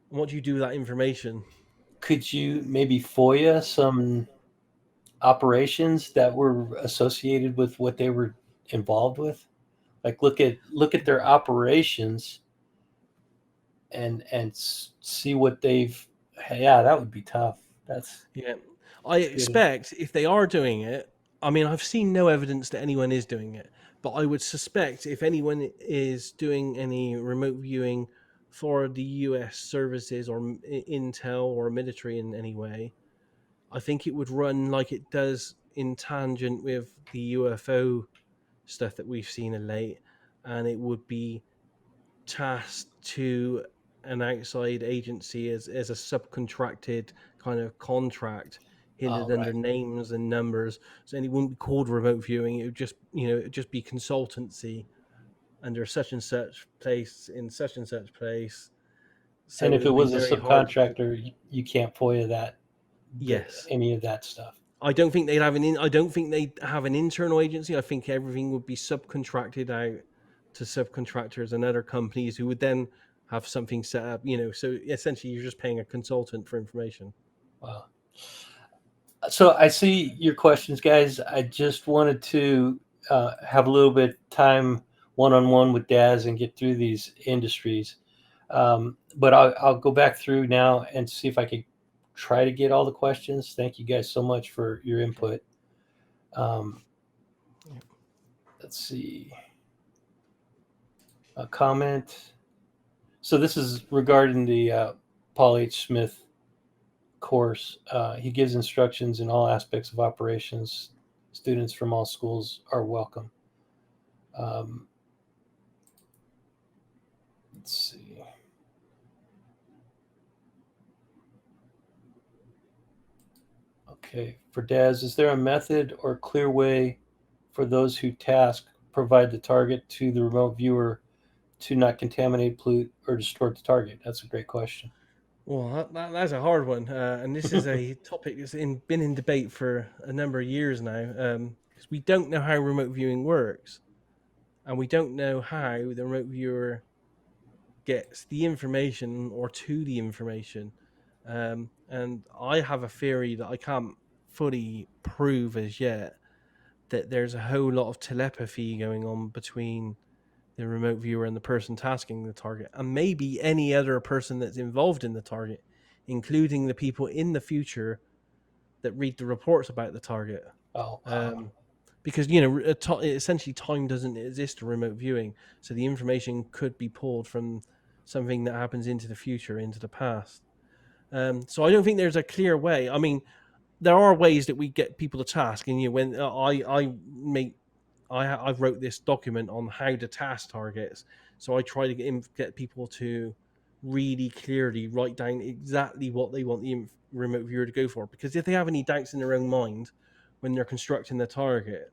What do you do with that information? Could you maybe FOIA some operations that were associated with what they were involved with? Like look at their operations and see what they've. Yeah, that would be tough. Yeah, I That's good. expect if they are doing it, I mean, I've seen no evidence that anyone is doing it, but I would suspect if anyone is doing any remote viewing for the US services or intel or military in any way, I think it would run like it does in tangent with the UFO stuff that we've seen of late, and it would be tasked to an outside agency as a subcontracted kind of contract Oh, hinted under right. names and numbers. So it wouldn't be called remote viewing. It would just it'd just be consultancy under such and such place in such and such place. And So if it it would be was a very hard to. subcontractor, you can't FOIA Yes. any of that stuff. I don't think they'd have I don't think they'd have an internal agency. I think everything would be subcontracted out to subcontractors and other companies who would then have something set up. So essentially you're just paying a consultant for information. Wow. So I see your questions, guys. I just wanted to have a little bit time one-on-one with Daz and get through these industries. But I'll go back through now and see if I could try to get all the questions. Thank you guys so much for your input. Um, let's see. A comment. So this is regarding the Paul H. Smith course. He gives instructions in all aspects of operations. Students from all schools are welcome. Um, let's see. Okay, for Daz, is there a method or clear way for those who task provide the target to the remote viewer to not contaminate, pollute, or distort the target? That's a great question. Well, that's a hard one, and this is a topic that's been in debate for a number of years now. because we don't know how remote viewing works, and we don't know how the remote viewer gets the information or to the information. And I have a theory that I can't fully prove as yet, that there's a whole lot of telepathy going on between the remote viewer and the person tasking the target, and maybe any other person that's involved in the target, including the people in the future that read the reports about the target. Oh, wow. Because essentially time doesn't exist to remote viewing, so the information could be pulled from something that happens into the future, into the past. So I don't think there's a clear way. I mean, there are ways that we get people to task, and when I wrote this document on how to task targets, so I try to get people to really clearly write down exactly what they want the remote viewer to go for, because if they have any doubts in their own mind when they're constructing the target,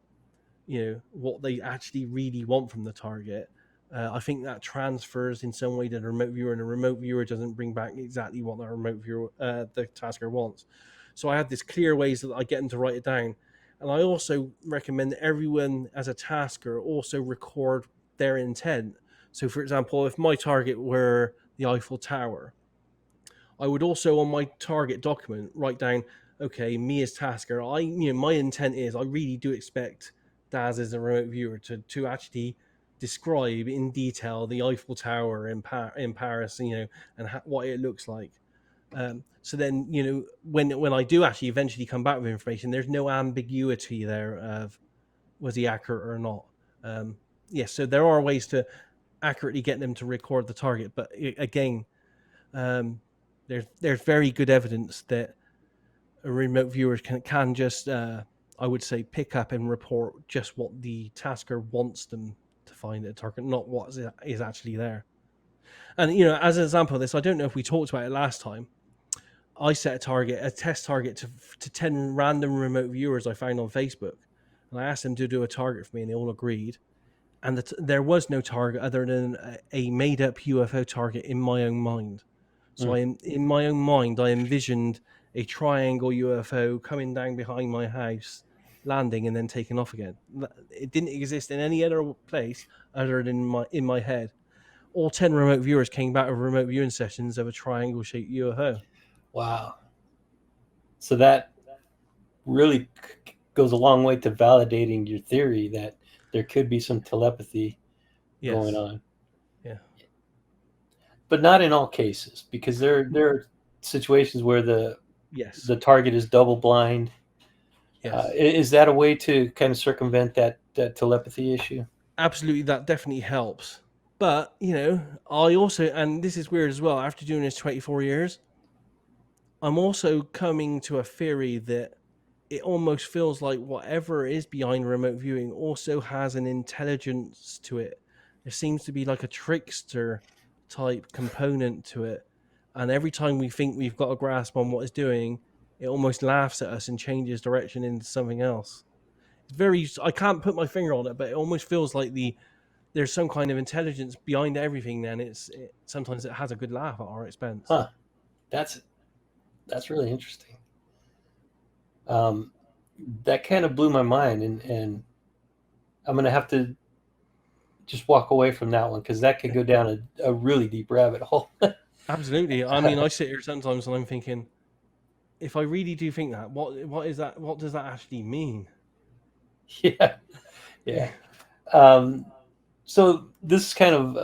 what they actually really want from the target, I think that transfers in some way to the remote viewer, and the remote viewer doesn't bring back exactly what the remote viewer, the tasker wants. So I have this clear ways that I get them to write it down. And I also recommend that everyone as a tasker also record their intent. So for example, if my target were the Eiffel Tower, I would also on my target document write down, okay, me as tasker, my intent is I really do expect Daz as a remote viewer to actually describe in detail the Eiffel Tower in Paris, and what it looks like. So then, when I do actually eventually come back with information, there's no ambiguity there of was he accurate or not. Yes, so there are ways to accurately get them to record the target, but again, there's very good evidence that a remote viewer can just, I would say, pick up and report just what the tasker wants them to find at a target, not what is actually there. And as an example of this, I don't know if we talked about it last time. I set a test target to 10 random remote viewers I found on Facebook. And I asked them to do a target for me, and they all agreed. And there was no target other than a made up UFO target in my own mind. So in my own mind, I envisioned a triangle UFO coming down behind my house, landing, and then taking off again. It didn't exist in any other place other than in my head. All 10 remote viewers came back with remote viewing sessions of a triangle-shaped UFO. Wow. So that really goes a long way to validating your theory that there could be some telepathy going on. Yeah. But not in all cases, because there are situations where the target is double blind. Yes. Is that a way to kind of circumvent that telepathy issue? Absolutely, that definitely helps. But, I also, and this is weird as well, after doing this 24 years, I'm also coming to a theory that it almost feels like whatever is behind remote viewing also has an intelligence to it. There seems to be like a trickster type component to it. And every time we think we've got a grasp on what it's doing, it almost laughs at us and changes direction into something else. I can't put my finger on it, but it almost feels like there's some kind of intelligence behind everything. Then sometimes it has a good laugh at our expense. Huh. That's really interesting. That kind of blew my mind, and I'm going to have to just walk away from that one, because that could go down a really deep rabbit hole. Absolutely. I mean, I sit here sometimes and I'm thinking, if I really do think that, what is that? What does that actually mean? Yeah. So this is kind of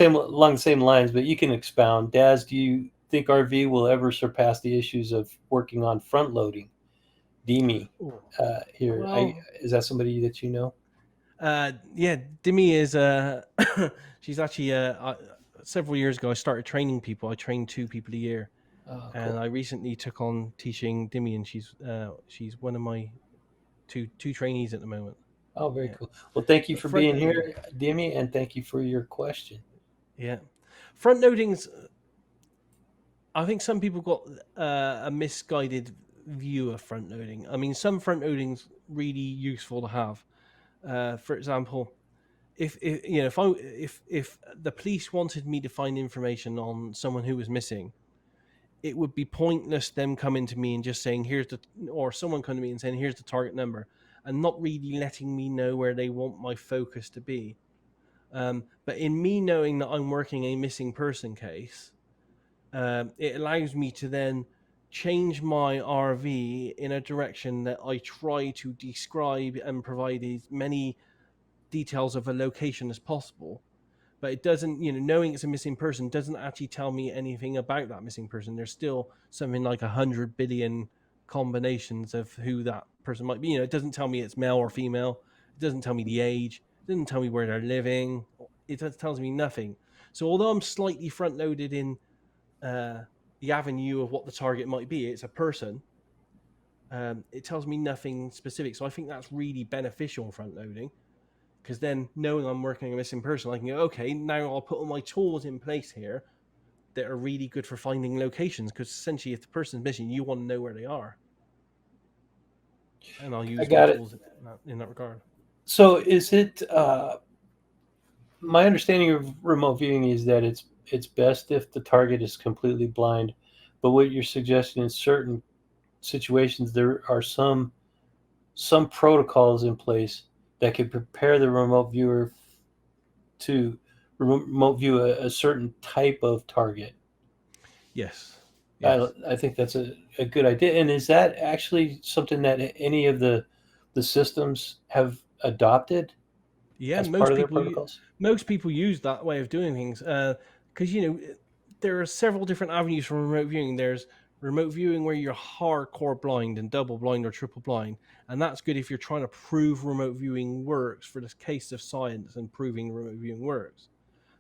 along the same lines, but you can expound. Daz, do you think RV will ever surpass the issues of working on front loading? Dimi here. Well, is that somebody that you know? Yeah, Dimi is she's actually several years ago I started training people. I trained 2 people a year. Oh, And cool. I recently took on teaching Dimi, and she's one of my two trainees at the moment. Oh, very cool. Well, thank you But for front being loading, here, Dimi, and thank you for your question. yeah, front loading's. I think some people got a misguided view of front loading. I mean, some front loading's really useful to have. For example, if the police wanted me to find information on someone who was missing, it would be pointless them coming to me and just saying or someone coming to me and saying here's the target number, and not really letting me know where they want my focus to be. But in me knowing that I'm working a missing person case, it allows me to then change my RV in a direction that I try to describe and provide as many details of a location as possible. But it doesn't, knowing it's a missing person doesn't actually tell me anything about that missing person. There's still something like 100 billion combinations of who that person might be. It doesn't tell me it's male or female. It doesn't tell me the age. It doesn't tell me where they're living. It tells me nothing. So although I'm slightly front loaded in uh, the avenue of what the target might be, it's a person. It tells me nothing specific. So I think that's really beneficial front loading, because then knowing I'm working a missing person, I can go, okay, now I'll put all my tools in place here that are really good for finding locations, because essentially if the person's missing, you want to know where they are. And I'll I use my got it. tools in that regard. So is it my understanding of remote viewing is that it's best if the target is completely blind, but what you're suggesting in certain situations there are some protocols in place that can prepare the remote viewer to remote view a certain type of target. Yes. I, Yes. I think that's a good idea. And is that actually something that any of the systems have adopted Yeah, as part of their protocols? most people use that way of doing things, because there are several different avenues for remote viewing. There's remote viewing where you're hardcore blind and double blind or triple blind, and that's good if you're trying to prove remote viewing works for the case of science and proving remote viewing works.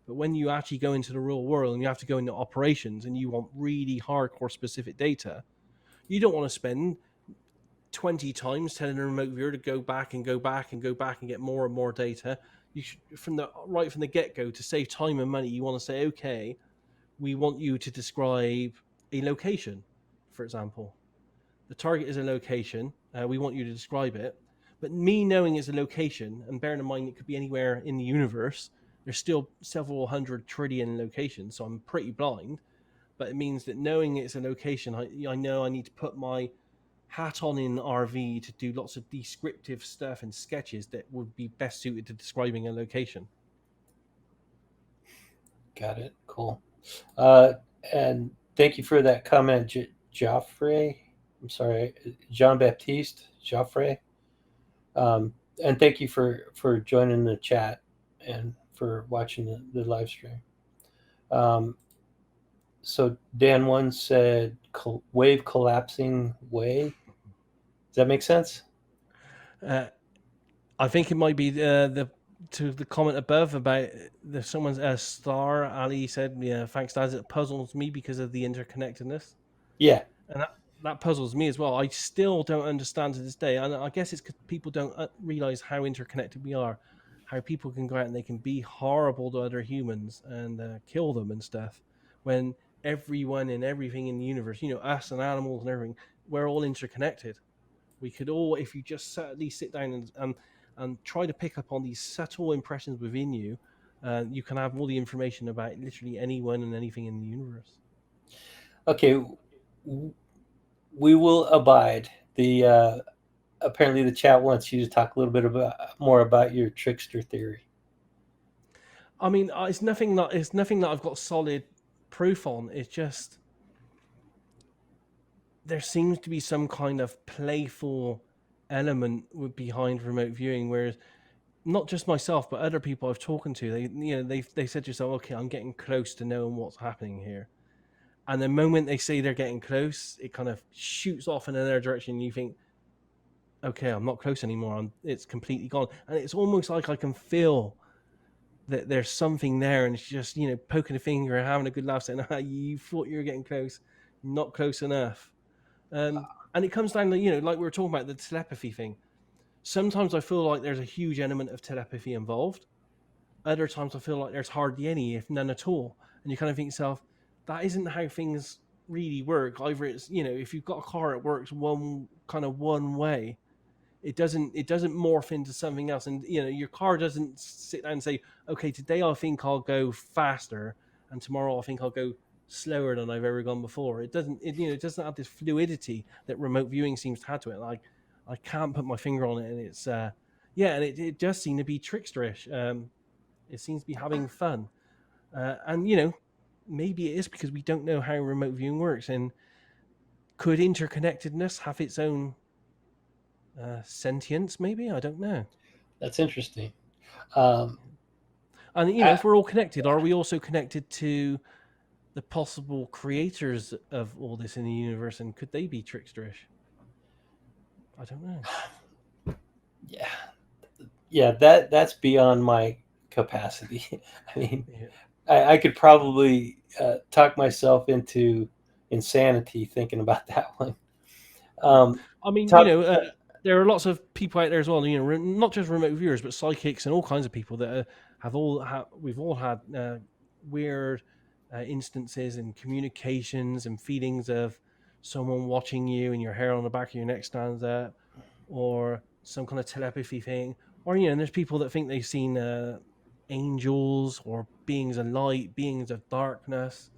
But when you actually go into the real world and you have to go into operations and you want really hardcore specific data, you don't want to spend 20 times telling a remote viewer to go back and go back and go back and get more and more data. You should, from the get-go, to save time and money, you want to say, okay, we want you to describe a location, for example. The target is a location. We want you to describe it. But me knowing it's a location, and bearing in mind it could be anywhere in the universe, there's still several hundred trillion locations, so I'm pretty blind. But it means that knowing it's a location, I know I need to put my hat on in RV to do lots of descriptive stuff and sketches that would be best suited to describing a location. Got it. Cool. And thank you for that comment, Joffrey. I'm sorry, Jean Baptiste Joffrey. And thank you for joining the chat and for watching the live stream. So Dan one said wave collapsing way. Does that make sense? Uh, I think it might be the comment above about someone's Star Ali said, yeah, thanks, Daz. It puzzles me because of the interconnectedness, Yeah. and that puzzles me as well. I still don't understand to this day, and I guess it's because people don't realize how interconnected we are, how people can go out and they can be horrible to other humans and kill them and stuff, when everyone and everything in the universe, us and animals and everything, we're all interconnected. We could all, if you just at least sit down and try to pick up on these subtle impressions within you, you can have all the information about literally anyone and anything in the universe. Okay. We will abide. The apparently the chat wants you to talk a little bit more about your trickster theory. I mean, it's nothing that I've got solid proof on. It's just there seems to be some kind of playful element behind remote viewing, whereas not just myself, but other people I've talked to, they said to yourself, okay, I'm getting close to knowing what's happening here. And the moment they say they're getting close, it kind of shoots off in another direction. And you think, okay, I'm not close anymore. It's completely gone. And it's almost like I can feel that there's something there, and it's just, poking a finger and having a good laugh, saying, you thought you were getting close, not close enough. And it comes down to, like we were talking about the telepathy thing. Sometimes I feel like there's a huge element of telepathy involved. Other times I feel like there's hardly any, if none at all. And you kind of think to yourself, that isn't how things really work. Either it's, if you've got a car, it works one way. It doesn't morph into something else. And, your car doesn't sit down and say, okay, today I think I'll go faster, and tomorrow I think I'll go slower than I've ever gone before. It doesn't have this fluidity that remote viewing seems to have to it. Like, I can't put my finger on it, and it's yeah, and it does seem to be tricksterish. It seems to be having fun, and maybe it is because we don't know how remote viewing works, and could interconnectedness have its own sentience? Maybe, I don't know. That's interesting. Um, And I, if we're all connected, are we also connected to the possible creators of all this in the universe, and could they be tricksterish? I don't know. yeah, yeah, that's beyond my capacity. I mean, Yeah. I could probably talk myself into insanity thinking about that one. Yeah. Um, I mean, top, there are lots of people out there as well. Not just remote viewers, but psychics and all kinds of people that we've all had weird instances and communications and feelings of someone watching you and your hair on the back of your neck stands up, or some kind of telepathy thing, or and there's people that think they've seen angels or beings of light, beings of darkness.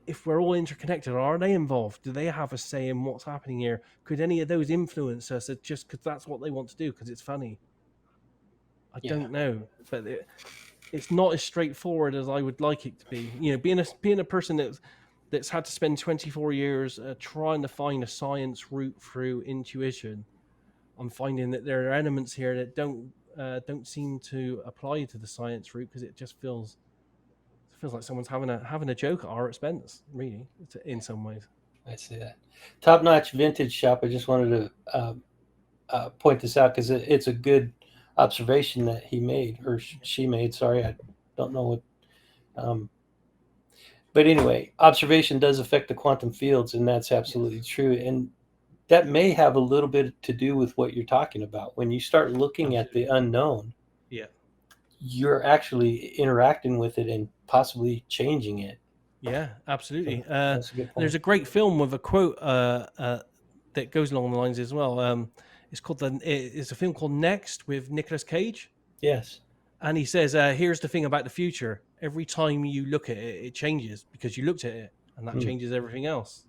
If we're all interconnected, are they involved? Do they have a say in what's happening here? Could any of those influence us just because that's what they want to do because it's funny? I yeah, don't know, but it's not as straightforward as I would like it to be. Being a person that's had to spend 24 years trying to find a science route through intuition, I'm finding that there are elements here that don't seem to apply to the science route because it just feels like someone's having a joke at our expense, really, in some ways. I see that. Top notch vintage shop. I just wanted to point this out because it's a good observation that he made or she made. Sorry, I don't know what. Um, but anyway, observation does affect the quantum fields, and that's absolutely Yes, true. And that may have a little bit to do with what you're talking about. When you start looking at the absolutely. unknown, Yeah, you're actually interacting with it and possibly changing it. yeah, So absolutely. that's a good There's point. a great film with a quote that goes along the lines as well. It's a film called Next with Nicolas Cage, Yes. and he says, "Here's the thing about the future: every time you look at it, it changes because you looked at it, and that Hmm. changes everything else."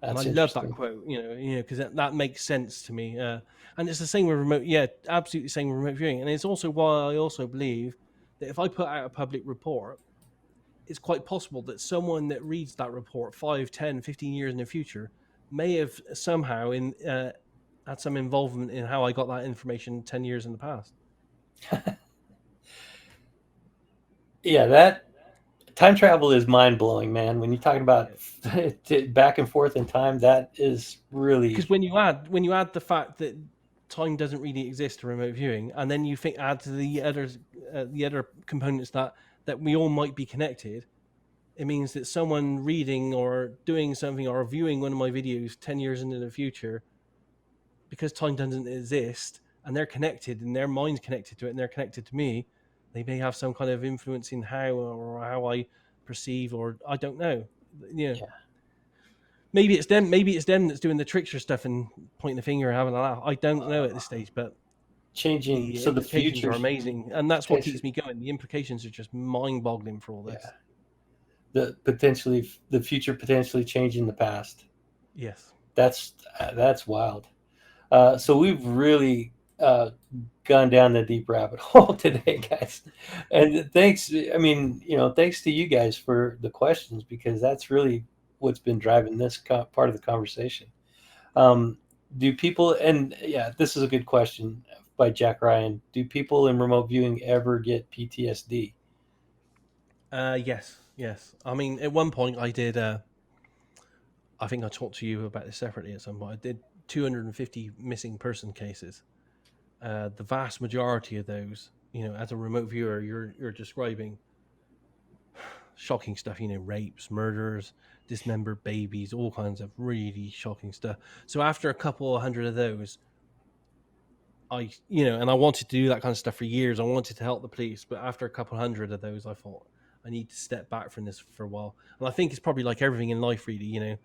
And I That's love that interesting. quote, because that makes sense to me. And it's the same with remote, yeah, absolutely same with remote viewing. And it's also why I also believe that if I put out a public report, it's quite possible that someone that reads that report 5, 10, 15 years in the future may have somehow had some involvement in how I got that information 10 years in the past. Yeah, that time travel is mind blowing, man. When you're talking about Yeah. back and forth in time, that is Because really when you add the fact that time doesn't really exist to remote viewing, and then you think add to the other components that we all might be connected, it means that someone reading or doing something or viewing one of my videos 10 years into the future, because time doesn't exist and they're connected and their mind's connected to it and they're connected to me, they may have some kind of influence in how I perceive, or I don't know. You know, yeah maybe it's them that's doing the trickster stuff and pointing the finger and having a laugh. I don't know at this stage, but changing. the So the implications are future, amazing, and that's what keeps me going. The implications are just mind-boggling for all yeah, this. the future potentially changing the past. Yes. That's wild. So we've really gone down the deep rabbit hole today, guys. And thanks. I mean, thanks to you guys for the questions because that's really what's been driving this part of the conversation. Um, do people, and yeah, this is a good question by Jack Ryan. Do people in remote viewing ever get PTSD? Yes. Yes. I mean, at one point I did. I think I talked to you about this separately at some point. I did 250 missing person cases. The vast majority of those, as a remote viewer, you're describing shocking stuff. Rapes, murders, dismembered babies, all kinds of really shocking stuff. So after a couple of hundred of those, and I wanted to do that kind of stuff for years. I wanted to help the police, but after a couple hundred of those, I thought I need to step back from this for a while. And I think it's probably like everything in life, really.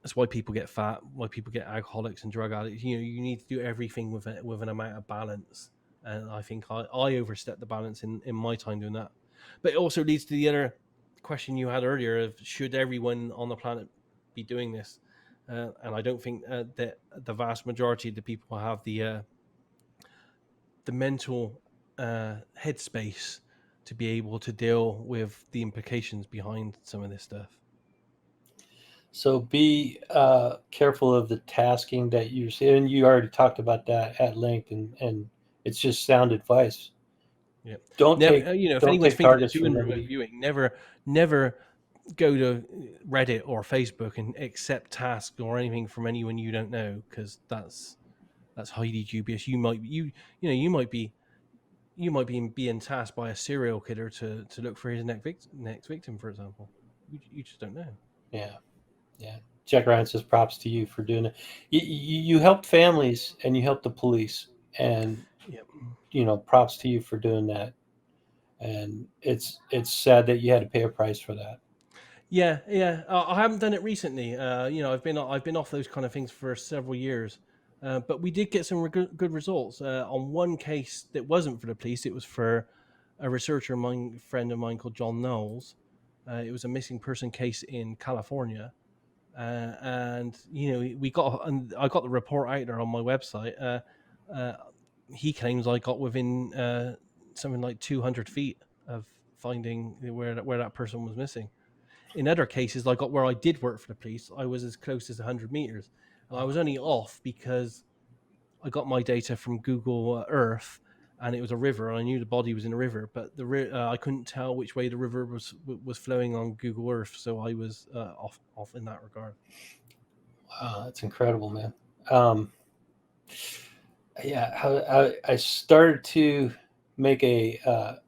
That's why people get fat, why people get alcoholics and drug addicts. You need to do everything with an amount of balance. And I think I overstepped the balance in my time doing that. But it also leads to the other question you had earlier of should everyone on the planet be doing this? and I don't think that the vast majority of the people have the mental headspace to be able to deal with the implications behind some of this stuff. So be careful of the tasking that you're seeing. You already talked about that at length, and it's just sound advice. Yeah, Don't never. take If don't anyone's take thinking of targets doing from remote everybody. viewing, never go to Reddit or Facebook and accept tasks or anything from anyone you don't know, because that's highly dubious. You might be being tasked by a serial killer to look for his next victim, for example. You just don't know. Yeah, yeah. Jack Ryan says props to you for doing it. You help families and you help the police, and Yeah. props to you for doing that. And it's sad that you had to pay a price for that. Yeah, yeah. I haven't done it recently. I've been off those kind of things for several years, but we did get some good results on one case that wasn't for the police. It was for a researcher, friend of mine called John Knowles. It was a missing person case in California, and I got the report out there on my website. Uh, he claims I got within something like 200 feet of finding where that person was missing. In other cases, like where I did work for the police, I was as close as 100 meters, and I was only off because I got my data from Google Earth, and it was a river, and I knew the body was in a river, but I couldn't tell which way the river was flowing on Google Earth, so I was off in that regard. Wow, that's incredible, man. Um, yeah, I started to make a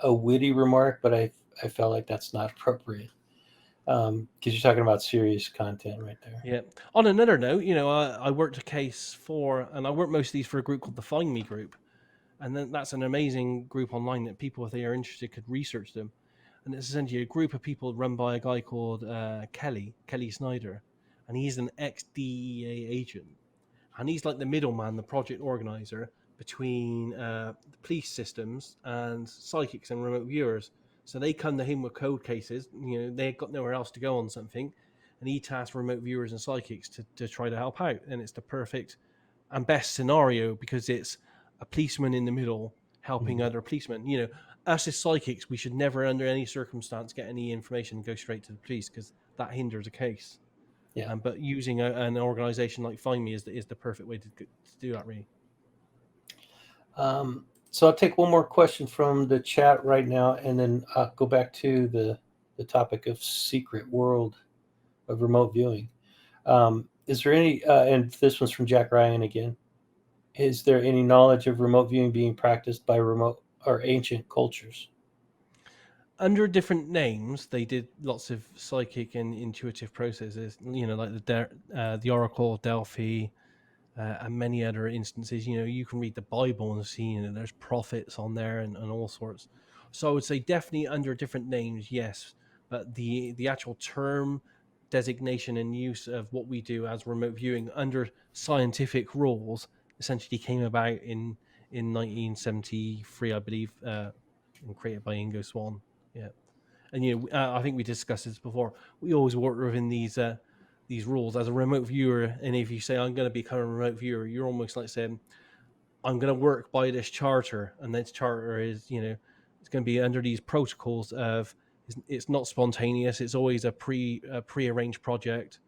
witty remark, but I felt like that's not appropriate because you're talking about serious content right there. Yeah. On another note, I worked a case and I worked most of these for a group called the Find Me Group, and then that's an amazing group online that people, if they are interested, could research them. And it's essentially a group of people run by a guy called Kelly Snyder, and he's an ex-DEA agent, and he's like the middleman, the project organizer between the police systems and psychics and remote viewers. So they come to him with code cases. They've got nowhere else to go on something, and he tasks remote viewers and psychics to try to help out. And it's the perfect and best scenario because it's a policeman in the middle helping Mhm. other policemen. Us as psychics, we should never, under any circumstance, get any information and go straight to the police because that hinders a case. Yeah. But using an organization like Find Me is the perfect way to do that, really. So I'll take one more question from the chat right now, and then I'll go back to the topic of secret world of remote viewing. Is there any? And this one's from Jack Ryan again. Is there any knowledge of remote viewing being practiced by remote or ancient cultures? Under different names, they did lots of psychic and intuitive processes. Like the Oracle of Delphi, and many other instances. You can read the Bible and see there's prophets on there and all sorts. So I would say definitely under different names, yes, but the actual term designation and use of what we do as remote viewing under scientific rules essentially came about in 1973, I believe, and created by Ingo Swann. Yeah, and I think we discussed this before. We always work within these rules as a remote viewer, and if you say I'm going to become a remote viewer, you're almost like saying I'm going to work by this charter, and this charter is it's going to be under these protocols of it's not spontaneous. It's always a prearranged project.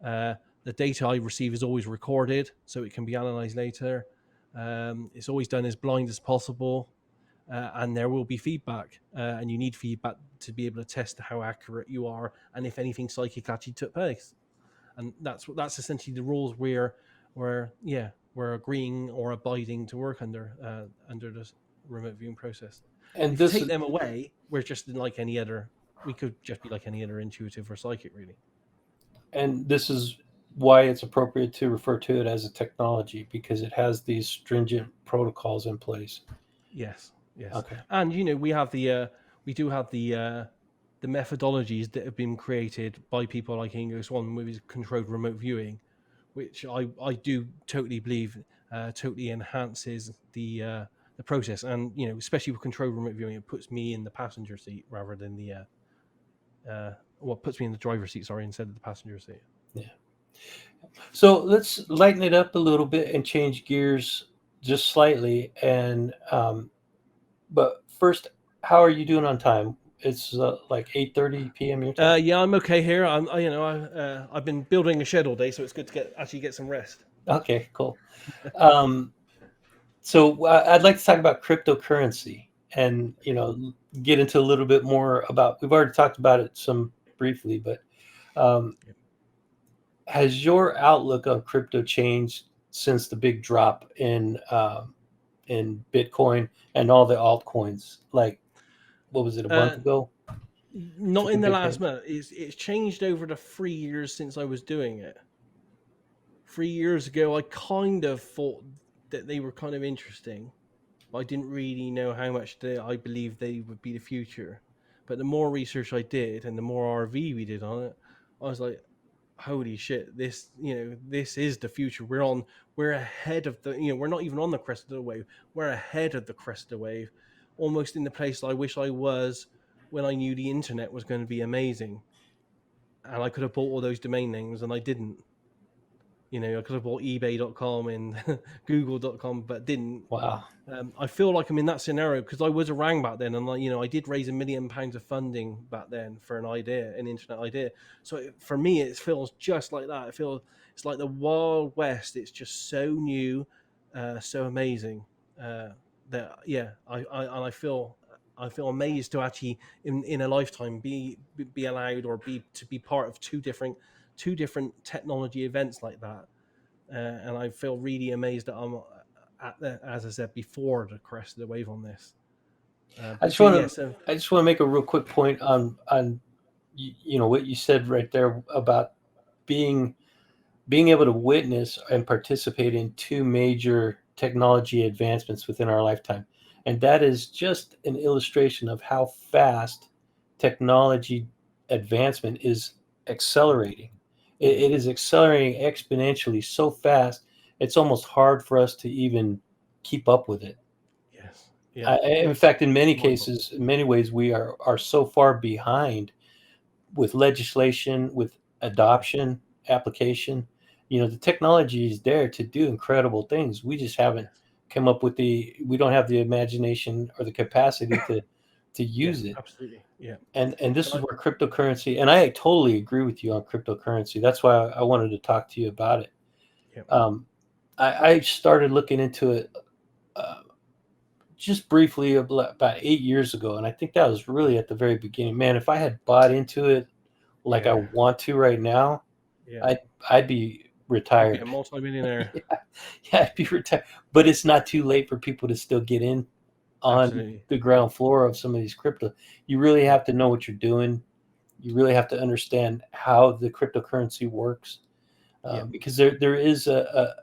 The data I receive is always recorded, so it can be analyzed later. It's always done as blind as possible. And there will be feedback, and you need feedback to be able to test how accurate you are and if anything psychic actually took place. And that's essentially the rules we're agreeing or abiding to work under this remote viewing process. And If you this take them away, we're just like any other. We could just be like any other intuitive or psychic, really. and this is why it's appropriate to refer to it as a technology because it has these stringent protocols in place. Yes, yes, Okay. and we do have the methodologies that have been created by people like Ingo Swann with his controlled remote viewing, which I do totally believe totally enhances the process, and especially with controlled remote viewing, it puts me in the passenger seat rather than puts me in the driver's seat, sorry, instead of the passenger seat. Yeah. So let's lighten it up a little bit and change gears just slightly. And but first, how are you doing on time? It's like 8:30 p.m. your time. Yeah, I'm okay here. I've been building a shed all day, so it's good to get some rest. Okay, cool. Um, so I'd like to talk about cryptocurrency, and get into a little bit more about. We've already talked about it some briefly, but um, has your outlook on crypto changed since the big drop in Bitcoin and all the altcoins? Like, what was it, a month Uh, ago? Not Took a in the big last hit. month. It's changed over the 3 years since I was doing it. 3 years ago, I kind of thought that they were kind of interesting, but I didn't really know how much I believed they would be the future. But the more research I did and the more RV we did on it, I was like, holy shit, this is the future. We're ahead of we're not even on the crest of the wave. We're ahead of the crest of the wave, almost in the place I wish I was when I knew the internet was going to be amazing. And I could have bought all those domain names and I didn't. I could have bought ebay.com and google.com, but didn't. Wow. I feel like I'm in that scenario because I was around back then, and I did raise £1 million of funding back then for an internet idea. So for me, it feels just like that. It's like the Wild West. It's just so new, so amazing. Uh, that yeah, I feel amazed to actually in a lifetime be allowed or be part of two different technology events like that. And I feel really amazed that I'm as I said before, the crest of the wave on this. I But just so want yeah, to so I just want to make a real quick point on what you said right there about being being able to witness and participate in two major technology advancements within our lifetime. And that is just an illustration of how fast technology advancement is accelerating. It is accelerating exponentially so fast, it's almost hard for us to even keep up with it. yes, yeah, In it's fact, in many mind blowing. cases, in many ways, we are so far behind with legislation, with Yes, adoption, application. The technology is there to do incredible things. We just haven't yes, come up with we don't have the imagination or the capacity to yeah, use it. absolutely, yeah. And this is But where cryptocurrency, and I totally agree with you on cryptocurrency. That's why I wanted to talk to you about it. yeah, Um, I started looking into it uh, just briefly about 8 years ago, and I think that was really at the very beginning. Man, if I had bought into it like I yeah, want to right now, yeah. I'd be You'd be a retired. multi-millionaire. Yeah, yeah, I'd be retired. But it's not too late for people to still get in on Absolutely, the yeah, ground floor of some of these crypto. You really yeah, have to know what you're doing. You really have to understand how the cryptocurrency works, yeah, because there is a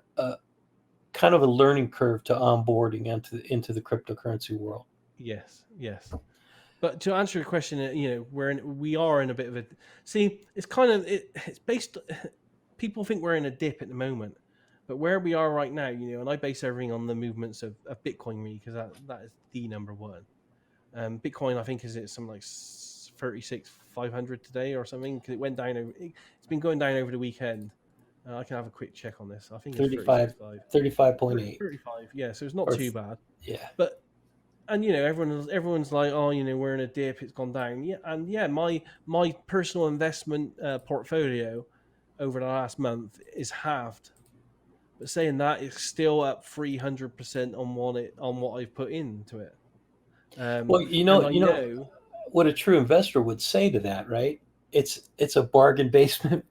kind of a learning curve to onboarding into the cryptocurrency world. yes, yes. But to answer your question, we are in a bit of a see. It's kind of it's based. People think we're in a dip at the moment, but where we are right now, and I base everything on the movements of Bitcoin, really, because that is the number one. Bitcoin, I think, is it something like 36,500 today or something because it went down. It's been going down over the weekend. I can have a quick check on this. I think it's 35, 36,500. 35.8, 35, yeah. So it's not or too bad. yeah. But and everyone's like, oh, we're in a dip, it's gone down. Yeah, and yeah, my personal investment portfolio over the last month is halved. But saying that, it's still up 300% on what I've put into it. Well, And I know what a true investor would say to that, right? It's a bargain basement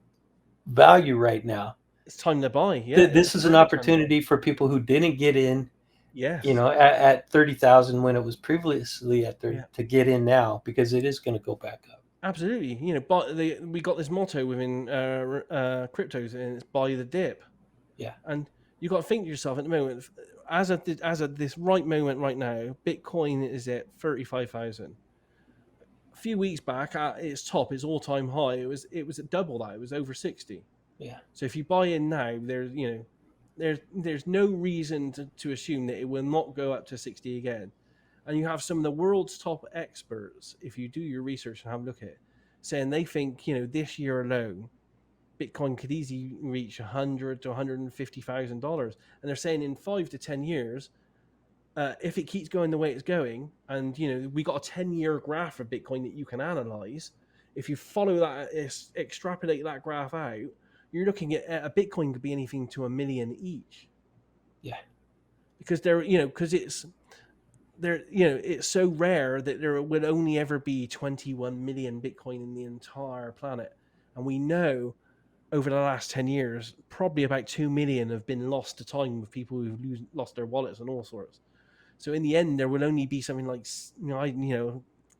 value right now. it's time to buy. Yeah, This it's is an perfect time to buy. opportunity for people who didn't get in, Yes, at 30,000 when it was previously at 30 yeah, to get in now because it is going to go back up. absolutely. But we got this motto within cryptos, and it's buy the dip. Yeah. And you got to think to yourself at the moment, as of this right moment right now, Bitcoin is at 35,000. A few weeks back, at its top, its all time high, it was at double that. It was over 60. Yeah. So if you buy in now, there's no reason to assume that it will not go up to 60 again. And you have some of the world's top experts, if you do your research and have a look at it, saying they think this year alone Bitcoin could easily reach $100,000 to $150,000, and they're saying in 5 to 10 years, if it keeps going the way it's going, and we got a 10-year graph of Bitcoin that you can analyze. If you follow that, extrapolate that graph out, you're looking at a Bitcoin could be anything to $1 million each. Yeah, because it's so rare that there will only ever be 21 million Bitcoin in the entire planet, and we know over the last 10 years, probably about 2 million have been lost to time with people who've lost their wallets and all sorts. So in the end, there will only be something like,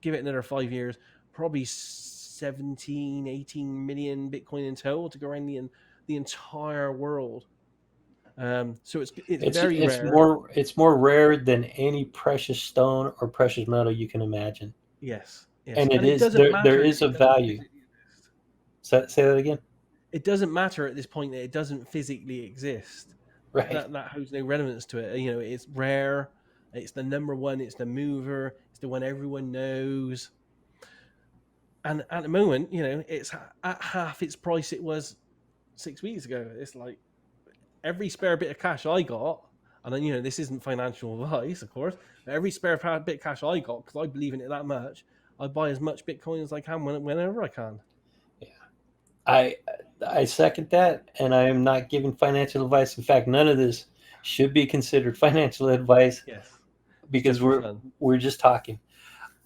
give it another 5 years, probably 17, 18 million Bitcoin in total to go around the entire world. So it's very rare. It's more rare than any precious stone or precious metal you can imagine. Yes. And it doesn't matter. There is a value. Say that again. It doesn't matter at this point that it doesn't physically exist. Right. That holds no relevance to it. It's rare. It's the number one. It's the mover. It's the one everyone knows. And at the moment, it's at half its price it was 6 weeks ago. It's like every spare bit of cash I got, and then this isn't financial advice, of course, but every spare bit of cash I got, because I believe in it that much, I buy as much Bitcoin as I can whenever I can. Yeah, I second that, and I am not giving financial advice. In fact, none of this should be considered financial advice. Yes, because we're just talking.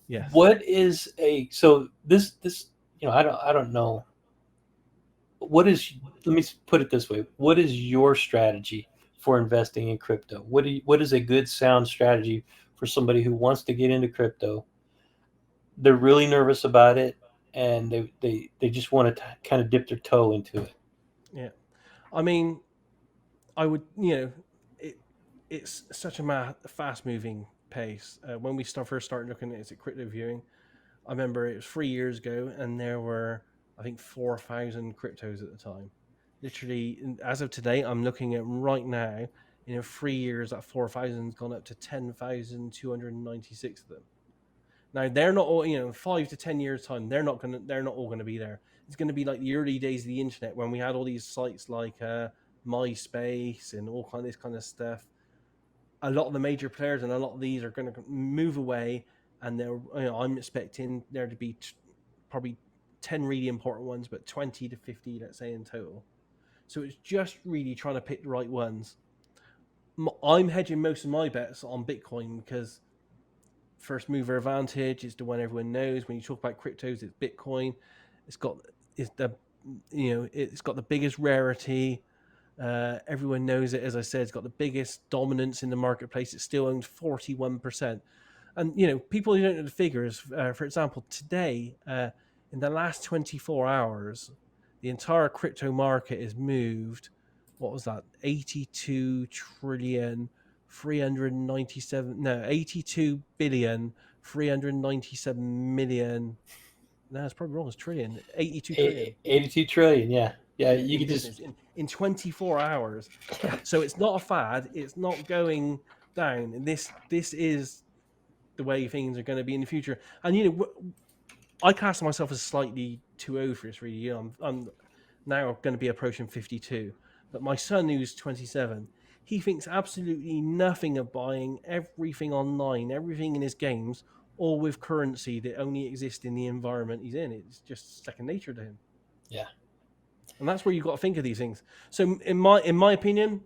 Yes. What is this? I don't know. Let me put it this way. What is your strategy for investing in crypto? What is a good sound strategy for somebody who wants to get into crypto? They're really nervous about it, and they just want to kind of dip their toe into it. Yeah. I mean, I would, it's such a fast moving pace. When we first started looking at crypto viewing, I remember it was 3 years ago, and there were, I think, 4,000 cryptos at the time. Literally, as of today, I'm looking at right now, 3 years, that 4,000 has gone up to 10,296 of them. Now they're not all, 5 to 10 years time, they're not all gonna be there. It's gonna be like the early days of the internet when we had all these sites like MySpace and all this kind of stuff. A lot of the major players and a lot of these are going to move away, and I'm expecting there to be probably 10 really important ones, but 20 to 50, let's say, in total. So it's just really trying to pick the right ones. I'm hedging most of my bets on Bitcoin because first mover advantage is the one everyone knows. When you talk about cryptos, it's Bitcoin. It's got the biggest rarity. Everyone knows it. As I said, it's got the biggest dominance in the marketplace. It still owns 41%. And people who don't know the figures, for example, today, in the last 24 hours, the entire crypto market has moved. What was that? 82 billion 397 million. No, it's probably wrong. It's trillion. 82 trillion. 82 trillion. Yeah. You could just in 24 hours. So it's not a fad. It's not going down. And this is the way things are going to be in the future. And I class myself as slightly too old for this. Really, I'm now going to be approaching 52. But my son, who's 27, he thinks absolutely nothing of buying everything online, everything in his games, all with currency that only exists in the environment he's in. It's just second nature to him. Yeah. And that's where you've got to think of these things. So in my opinion,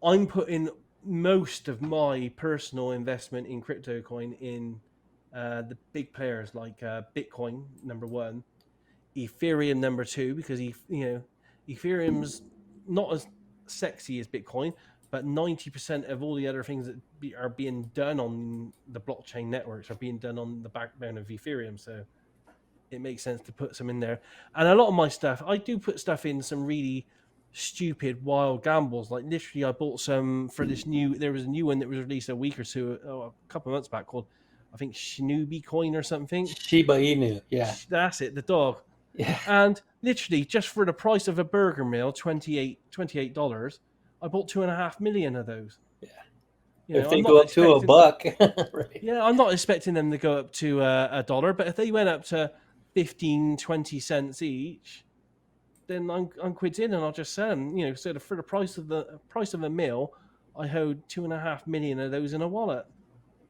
I'm putting most of my personal investment in crypto coin in the big players like Bitcoin, number one, Ethereum, number two, because Ethereum's not as sexy as Bitcoin, but 90% of all the other things that are being done on the blockchain networks are being done on the backbone of Ethereum. So it makes sense to put some in there. And a lot of my stuff, I do put stuff in some really stupid, wild gambles. Like literally, I bought some for there was a new one that was released a couple of months back called, I think, Shinobi Coin or something. Shiba Inu, yeah. That's it, the dog. Yeah. And literally, just for the price of a burger meal, $28, I bought 2.5 million of those. Yeah. If they go up to $1, right? Yeah, I'm not expecting them to go up to $1, but if they went up to 15, 20 cents each, then I'm quid in, and I'll just sell them. You know, so for the price of a mil, I hold 2.5 million of those in a wallet.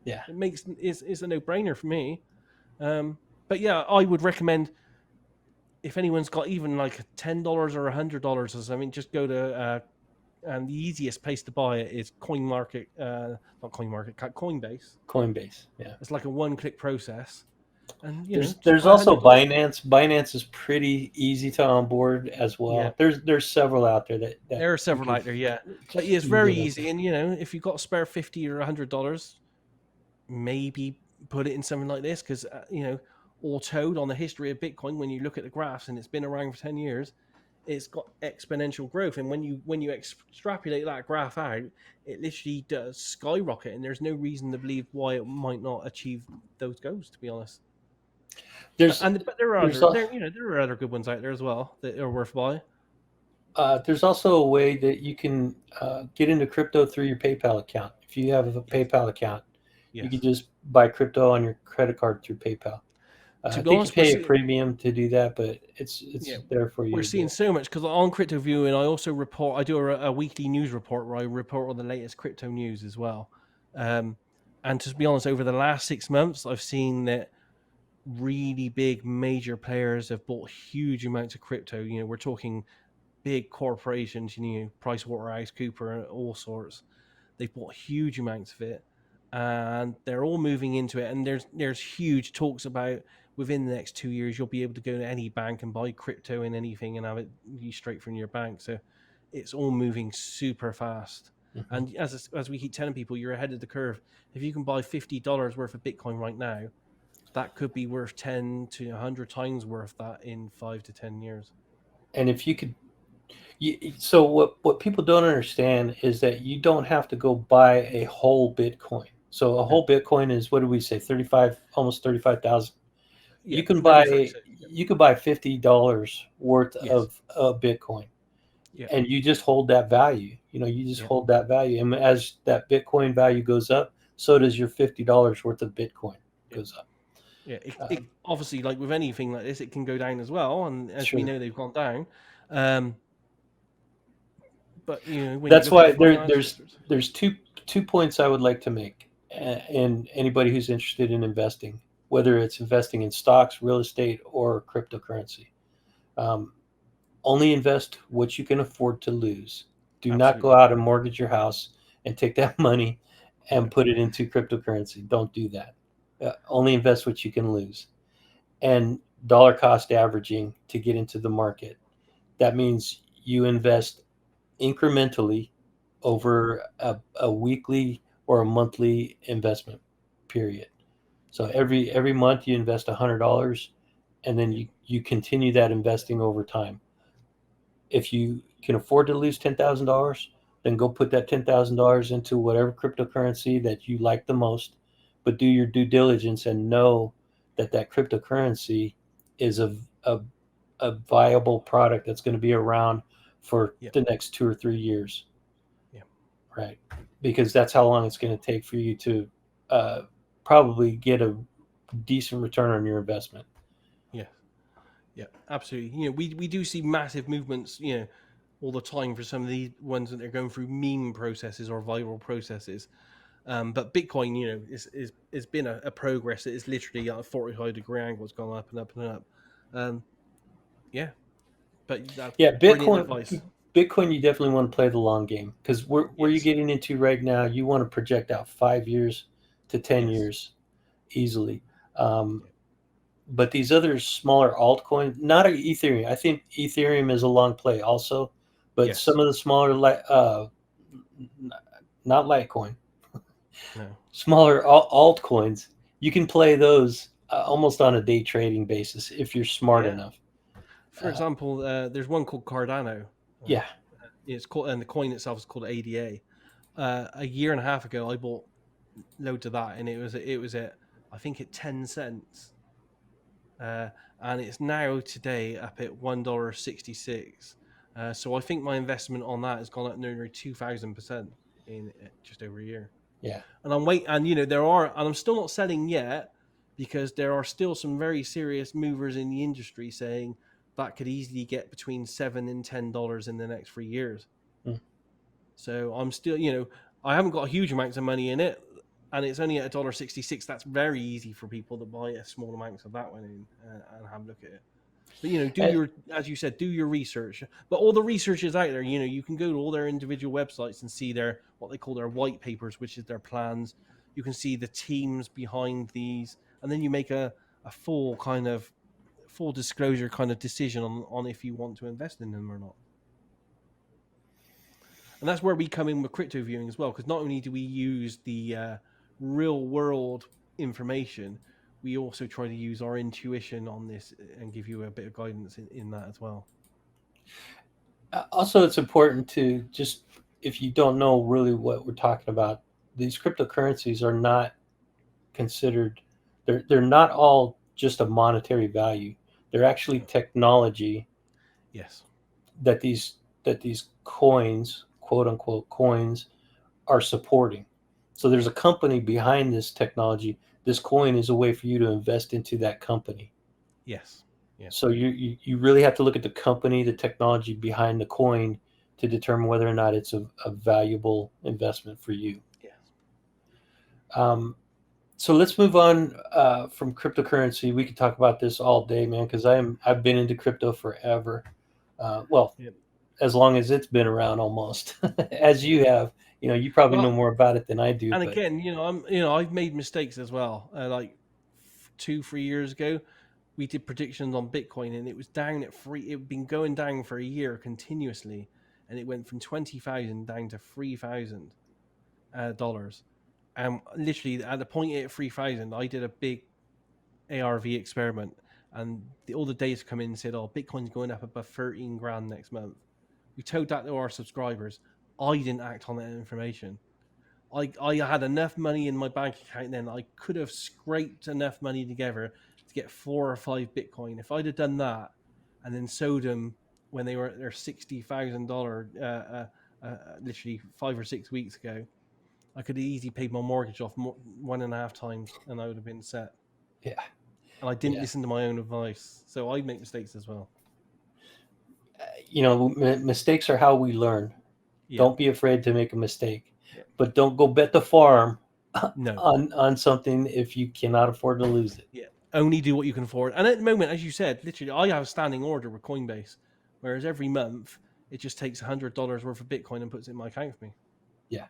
Yeah. It's a no brainer for me. But yeah, I would recommend if anyone's got even like $10 or $100 or something, just go to and the easiest place to buy it is not Coinbase. Coinbase. Yeah. It's like a one-click process, and just There's buy also $100. Binance. Binance is pretty easy to onboard as Yeah, well. There's several out there that there are you several can out there. Yeah, but yeah, it's you can very get into. easy, and if you've got a spare $50 or $100, maybe put it in something like this because all told on the history of Bitcoin, when you look at the graphs, and it's been around for 10 years, it's got exponential growth, and when you extrapolate that graph out, it literally does skyrocket, and there's no reason to believe why it might not achieve those goals, to be honest. There's But there are there's other al- there are other good ones out there as well that are worth buying. there's also a way that you can get into crypto through your PayPal account. If you have a Yes, PayPal account, you can yes. just buy crypto on your credit card through PayPal. To I be think you honest, we're pay a seeing premium to do that, but it's yeah, there for you we're to do seeing it. so much because on Crypto View, and I also report. I do a weekly news report where I report all the latest crypto news as well. Um, and to be honest, over the last 6 months, I've seen that really big major players have bought huge amounts of crypto. We're talking big corporations, PricewaterhouseCooper and all sorts. They've bought huge amounts of it, and they're all moving into it. And there's huge talks about within the next 2 years you'll be able to go to any bank and buy crypto in anything and have it straight from your bank. So it's all moving super fast. Mhm. And as we keep telling people, you're ahead of the curve. If you can buy $50 worth of Bitcoin right now, that could be worth 10 to 100 times worth that in 5 to 10 years. And if you could, so what people don't understand is that you don't have to go buy a whole Bitcoin. So a No. whole Bitcoin is, what do we say, 35, almost 35,000. Yeah, You can nearly buy 36. $50 worth Yes. of Bitcoin, Yeah. and you just hold that value. You just Yeah. hold that value, and as that Bitcoin value goes up, so does your $50 worth of Bitcoin Yeah. goes up. Yeah. It obviously, like with anything like this, it can go down as well. And as we Sure. know, they've gone down. Um, but when you That's look at the why finance sectors, there's two points I would like to make, and anybody who's interested in investing, whether it's investing in stocks, real estate, or cryptocurrency. Um, Only invest what you can afford to lose. Do not go absolutely. out and mortgage your house and take that money and No. put it into cryptocurrency. Don't do that. Only invest what you can lose. And dollar cost averaging to get into the market. That means you invest incrementally over a weekly or a monthly investment period. So Yeah. every month you invest $100, and then Yeah. you continue that investing over time. If you can afford to lose $10,000, then go put that $10,000 into whatever cryptocurrency that you like the most, but do your due diligence and know that that cryptocurrency is a viable product that's going to be around for Yeah. the next 2 or 3 years, Yeah. right? Because that's how long it's going to take for you to uh, probably get a decent return on your investment. Yeah. Yeah. Absolutely. We do see massive movements. All the time for some of these ones that they're going through meme processes or viral processes. But Bitcoin, is been a progress that is literally at a 45-degree angle. It's gone up and up and up. Um, yeah, but that's Yeah, brilliant advice. Bitcoin, you definitely want to play the long game, because where you're Yes, getting into right now, you want to project out 5 years to 10 yes, years easily. Um, yeah. but these other smaller altcoins, not Ethereum. I think Ethereum is a long play also, but Yes, some of the smaller, not Litecoin, no, smaller altcoins, you can play those almost on a day trading basis if you're smart yeah. enough. For Uh, example, there's one called Cardano. Uh, yeah, it's called, and the coin itself is called ADA. A year and a half ago, I bought loads of that, and it was at, I think, at 10 cents. And it's now today up at $1.66. So I think my investment on that has gone up nearly 2,000% in just over a year. yeah. And I'm waiting, and I'm still not selling yet because there are still some very serious movers in the industry saying that could easily get between $7 and $10 in the next 3 years. Mm. So I'm still, I haven't got huge amounts of money in it, and it's only at $1.66. That's very easy for people to buy a small amount of that one in and have a look at it. But as you said, do your research. But all the research is out there. You can go to all their individual websites and see what they call their white papers, which is their plans. You can see the teams behind these, and then you make a full disclosure kind of decision on if you want to invest in them or not. And that's where we come in with crypto viewing as well, because not only do we use the real world information, we also try to use our intuition on this and give you a bit of guidance in that as well. Also, it's important to just, if you don't know really what we're talking about, these cryptocurrencies are not considered, they're not all just a monetary value. They're actually technology. Yes. That these coins, quote unquote coins, are supporting. So there's a company behind this technology. This coin is a way for you to invest into that company. Yes. Yeah. So you really have to look at the company, the technology behind the coin, to determine whether or not it's a valuable investment for you. Yes. So let's move on from cryptocurrency. We could talk about this all day, man, because I've been into crypto forever. Yep. As long as it's been around, almost as you have. You probably know more about it than I do. And but... again, I've made mistakes as well. Like 2-3 years ago, we did predictions on Bitcoin, and it was down at free. It'd been going down for a year continuously, and it went from 20,000 down to $3,000 dollars. And literally at the point at 3,000, I did a big ARV experiment, and all the data come in and said, "Oh, Bitcoin's going up above 13 grand next month." We told that to our subscribers. I didn't act on that information. I had enough money in my bank account then. I could have scraped enough money together to get 4 or 5 Bitcoin. If I'd have done that and then sold them when they were at their $60,000, literally 5 or 6 weeks ago, I could have easily paid my mortgage off 1.5 times, and I would have been set. Yeah. And I didn't listen to my own advice, so I make mistakes as well. Mistakes are how we learn. Yeah. Don't be afraid to make a mistake, but don't go bet the farm on something if you cannot afford to lose it. Yeah, only do what you can afford. And at the moment, as you said, literally, I have a standing order with Coinbase, whereas every month it just takes $100 worth of Bitcoin and puts it in my account for me. Yeah,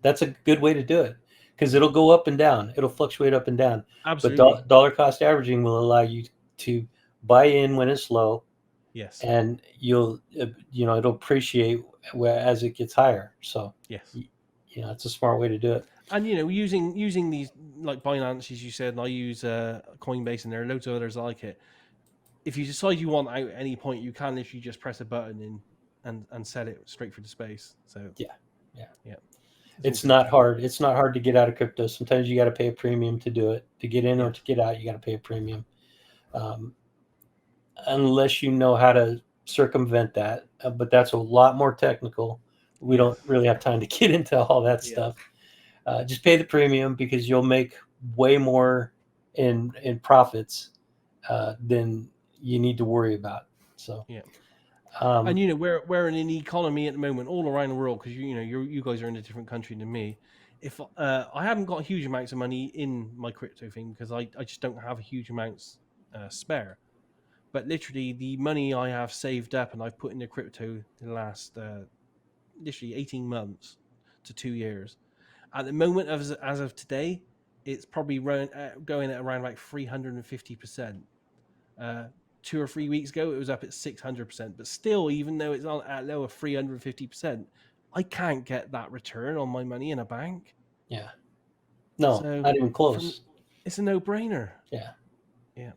that's a good way to do it, because it'll go up and down. It'll fluctuate up and down. Absolutely. But dollar cost averaging will allow you to buy in when it's low. Yes. And it'll appreciate as it gets higher. So yes, it's a smart way to do it. And using these like Binance, as you said, and I use Coinbase, and there are loads of others like it. If you decide you want out at any point, you can literally just press a button and set it straight through the space. So yeah. It's not hard. It's not hard to get out of crypto. Sometimes you got to pay a premium to do it. To get in or to get out, you got to pay a premium. Unless you know how to circumvent that, but that's a lot more technical. We don't really have time to get into all that stuff. Just pay the premium, because you'll make way more in profits than you need to worry about. So and we're in an economy at the moment all around the world, because you guys are in a different country than me. If I haven't got huge amounts of money in my crypto thing, because I just don't have huge amounts spare. But literally, the money I have saved up and I've put into crypto the last literally 18 months to 2 years. At the moment, as of today, it's probably going at around like 350%. 2 or 3 weeks ago, it was up at 600%. But still, even though it's on at low of 350%, I can't get that return on my money in a bank. Yeah. No, not even close. It's a no-brainer. Yeah. Yeah.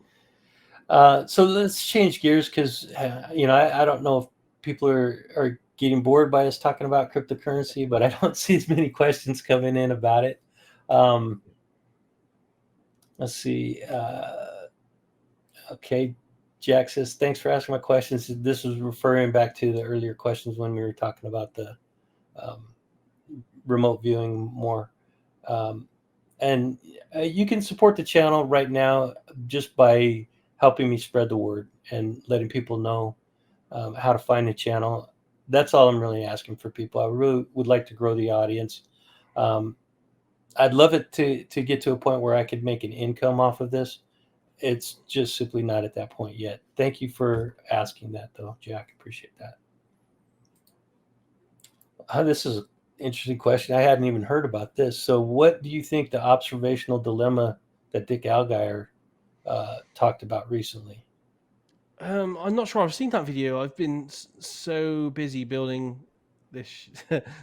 So let's change gears, because I don't know if people are getting bored by us talking about cryptocurrency, but I don't see as many questions coming in about it. Let's see. Okay, Jack says, thanks for asking my questions. This was referring back to the earlier questions when we were talking about the remote viewing more. And you can support the channel right now just by helping me spread the word and letting people know how to find the channel. That's all I'm really asking for people. I really would like to grow the audience. I'd love it to get to a point where I could make an income off of this. It's just simply not at that point yet. Thank you for asking that, though, Jack. Appreciate that. This is an interesting question. I hadn't even heard about this. So, what do you think the observational dilemma that Dick Algier talked about recently? I'm not sure I've seen that video. I've been so busy building this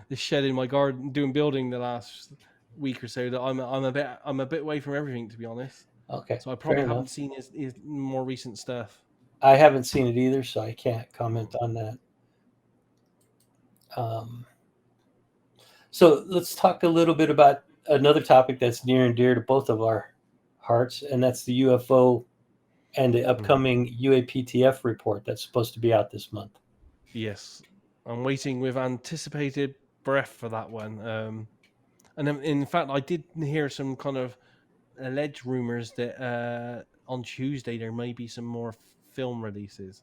this shed in my garden, doing building the last week or so that I'm a bit away from everything, to be honest. Okay, So I fair probably haven't enough. seen his more recent stuff. I haven't seen it either, so I can't comment on that. Um, so let's talk a little bit about another topic that's near and dear to both of our hearts, and that's the UFO and the upcoming Uaptf report that's supposed to be out this month. Yes, I'm waiting with anticipated breath for that one. And in fact, I did hear some kind of alleged rumors that on Tuesday there may be some more film releases.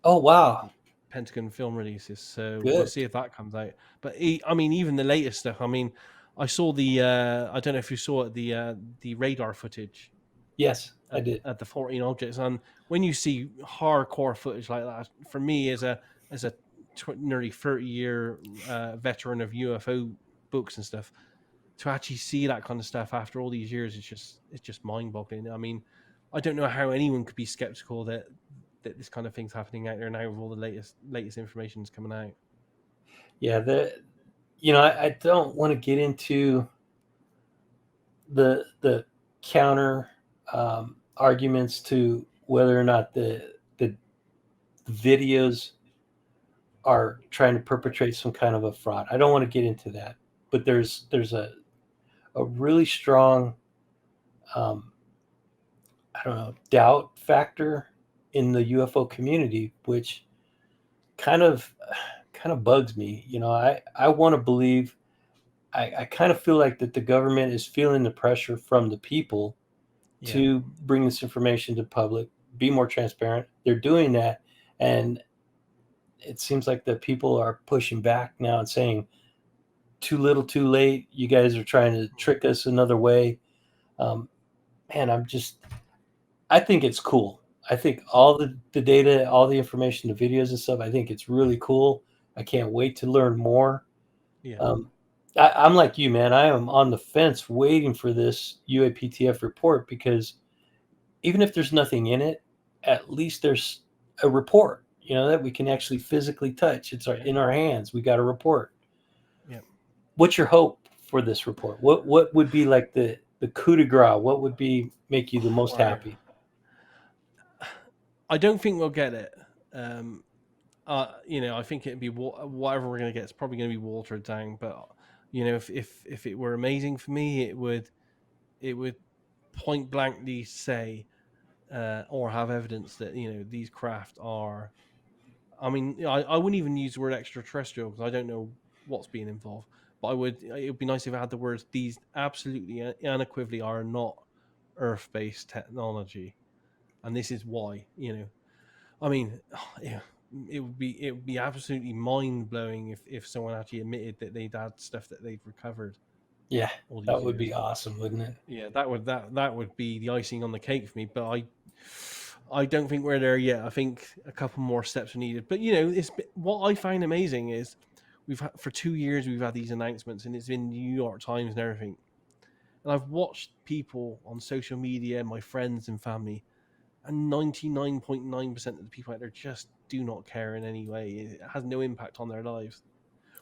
Oh, wow. Pentagon film releases. So we'll Good. see if that comes out. But I mean, even the latest stuff. I mean, I saw the. I don't know if you saw it. The radar footage Yes, I did. at the 14 objects, and when you see hardcore footage like that, for me as a nearly 30-year veteran of UFO books and stuff, to actually see that kind of stuff after all these years, it's just mind-boggling. I mean, I don't know how anyone could be skeptical that this kind of thing's happening out there now with all the latest information's coming out. Yeah, I don't want to get into the counter arguments to whether or not the videos are trying to perpetrate some kind of a fraud. I don't want to get into that, but there's a really strong I don't know, doubt factor in the UFO community, which kind of bugs me. I want to believe. I kind of feel like that the government is feeling the pressure from the people to bring this information to the public, be more transparent. They're doing that, and it seems like the people are pushing back now and saying, "Too little, too late. You guys are trying to trick us another way." Man, I think it's cool. I think all the data, all the information, the videos and stuff, I think it's really cool. I can't wait to learn more. Yeah. I'm like you, man. I am on the fence waiting for this UAPTF report because even if there's nothing in it, at least there's a report, that we can actually physically touch. It's in our hands. We got a report. Yeah. What's your hope for this report? What would be like the coup de grace? What would make you the most happy? I don't think we'll get it. I think it'd be whatever we're going to get. It's probably going to be watered down. But if it were amazing for me, it would point blankly say or have evidence that these craft are. I mean, I wouldn't even use the word extraterrestrial because I don't know what's being involved. But it would be nice if I had the words "these absolutely unequivocally are not Earth-based technology," and this is why. I mean, yeah, it would be absolutely mind blowing if someone actually admitted that they'd had stuff that they'd recovered. Yeah, that would be awesome, wouldn't it? Yeah, that would be the icing on the cake for me. But I don't think we're there yet. I think a couple more steps are needed. But what I find amazing is for 2 years we've had these announcements, and it's in the New York Times and everything. And I've watched people on social media, my friends and family, and 99.9% of the people out there just do not care in any way. It has no impact on their lives,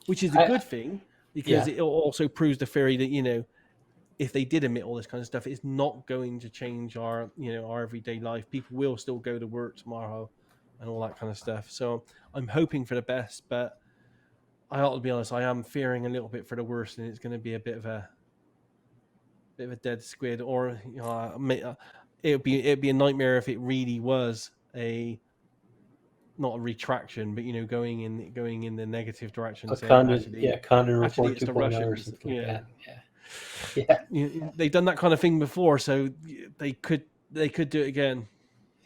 which is a good thing because it also proves the theory that if they did emit all this kind of stuff, it's not going to change our our everyday life. People will still go to work tomorrow and all that kind of stuff. So I'm hoping for the best, but I ought to be honest, I am fearing a little bit for the worst, and it's going to be a bit of a dead squid, or it'd be a nightmare if it really was not a retraction, but going in the negative direction, saying Condon actually report it's the 2.0 or Russians. something like that. Yeah. They've done that kind of thing before, so they could do it again.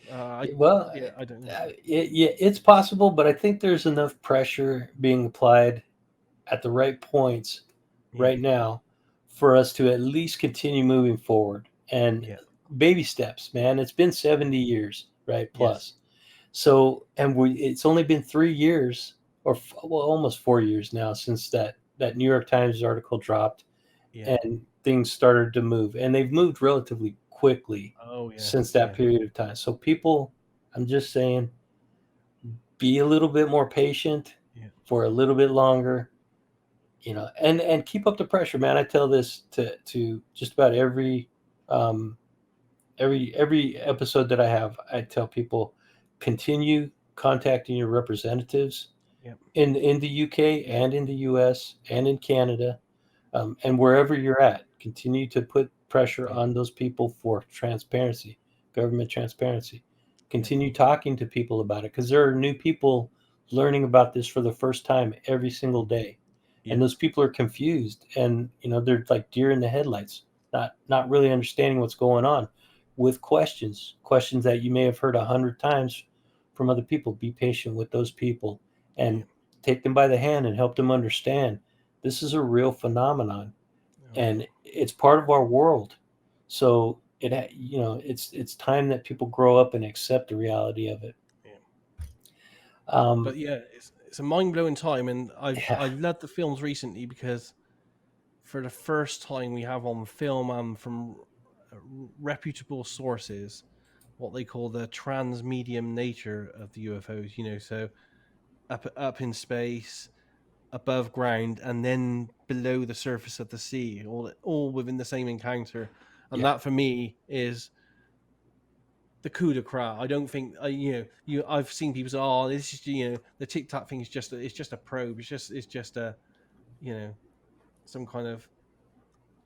Well, I don't know. it's possible, but I think there's enough pressure being applied at the right points Yeah, right now for us to at least continue moving forward. And yeah, baby steps, man. It's been 70 years, right? yes, Plus. So, and it's only been 3 years, or well, almost 4 years now since that New York Times article dropped, yeah. and things started to move, and they've moved relatively quickly Oh yeah, since that yeah, period of time. So, people, I'm just saying, be a little bit more patient yeah, for a little bit longer, and keep up the pressure, man. I tell this to just about um, every episode that I have. I tell people, continue contacting your representatives yeah, in the UK and in the US and in Canada, and wherever you're at. Continue to put pressure yeah, on those people for transparency, government transparency. yeah, Continue talking to people about it, because there are new people learning about this for the first time every single day, and those yes, people are confused, and they're like deer in the headlights, not really understanding what's going on, with questions that you may have heard 100 times from other people. Be patient with those people, yeah. and take them by the hand and help them understand this is a real phenomenon, Oh yeah, and it's part of our world. So it's time that people grow up and accept the reality of it. yeah. um But yeah, it's a mind blowing time, and yeah, I loved the films recently because for the first time we have on film and from uh, reputable sources what they call the transmedium nature of the UFOs. So up in space, above ground, and then below the surface of the sea, all within the same encounter. And yeah, that for me is the coup de grace. I don't think I've seen people say, "Oh, this is the Tic Tac thing is just a probe. It's just a you know some kind of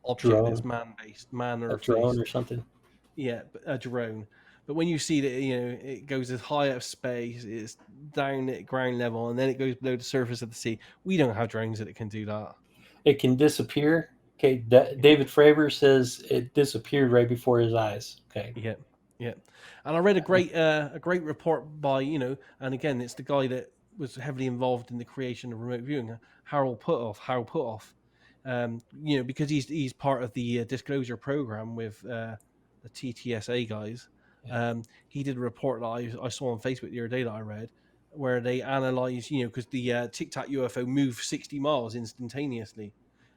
object that's drone, man-based, a drone or man-earth-based, something. yeah, a drone." But when you see that, it goes as high up space, it's down at ground level, and then it goes below the surface of the sea. We don't have drones that can do that. It can disappear. Okay, Yeah, David Fravor says it disappeared right before his eyes. Okay. yeah, yeah. And I read a great report by and again, it's the guy that was heavily involved in the creation of remote viewing, Harold Putoff. Because he's part of the disclosure program with the TTSA guys. Yeah, He did a report that I saw on Facebook the other day that I read, where they analyze, because the Tic Tac UFO moved 60 miles instantaneously,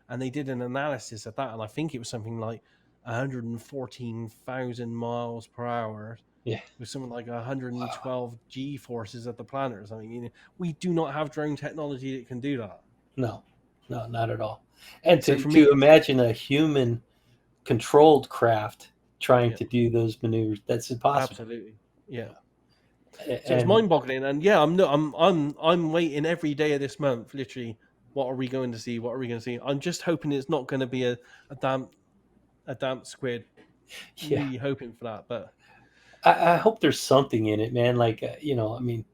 and they did an analysis of that, and I think it was something like 114,000 miles per hour yeah. with something like Wow. 112 G forces at the planet or something. We do not have drone technology that can do that. No, no, not at all. And So to for me, to imagine a human controlled craft trying yeah, to do those maneuvers, that's impossible. absolutely, yeah. So it's And mind-boggling, and yeah, I'm waiting every day of this month. Literally, what are we going to see? What are we going to see? I'm just hoping it's not going to be a damp a damp squid. yeah, Really hoping for that, but I hope there's something in it, man. Like, I mean,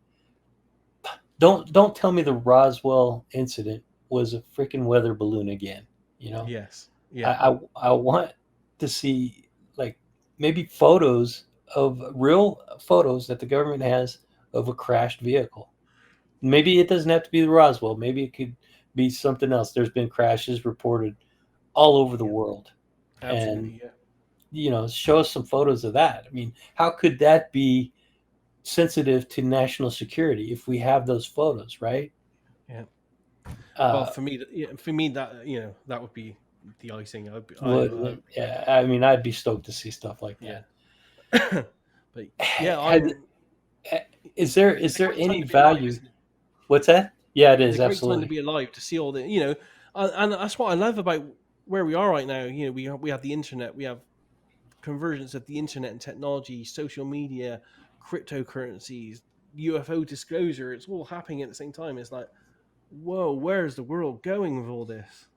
don't tell me the Roswell incident was a freaking weather balloon again. You know, yes, I, yeah, I want to see, like, maybe photos of real photos that the government has of a crashed vehicle. Maybe it doesn't have to be the Roswell. Maybe it could be something else. There's been crashes reported all over the yeah, world, and absolutely, yeah, show us some photos of that. I mean, how could that be sensitive to national security if we have those photos, right? yeah. Well, Uh, for me, that that would be the icing. yeah, I mean, I'd be stoked to see stuff like Yeah, that. but yeah, Had, is it's a there great time any to be alive, value? isn't it? What's that? Yeah, it It's a is great time to absolutely. be alive to see all the and that's what I love about where we are right now. We have the internet, we have convergence of the internet and technology, social media, cryptocurrencies, UFO disclosure. It's all happening at the same time. It's like, whoa, where's the world going with all this?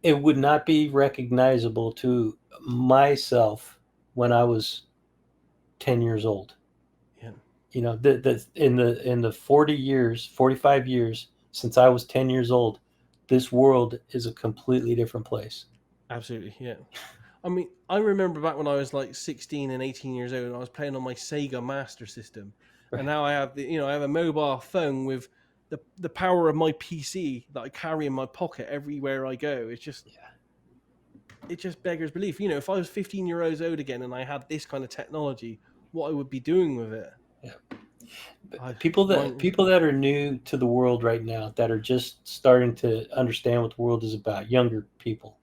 It would not be recognizable to myself when I was 10 years old. Yeah, In the 40 years, 45 years since I was 10 years old, this world is a completely different place. absolutely. Yeah. I mean, I remember back when I was like 16 and 18 years old, and I was playing on my Sega Master System, and Right. now I have I have a mobile phone with the power of my PC that I carry in my pocket everywhere I go. It just beggars belief. If I was 15 years old again and I had this kind of technology, what I would be doing with it. Yeah. I mine, People that are new to the world right now, that are just starting to understand what the world is about, younger people,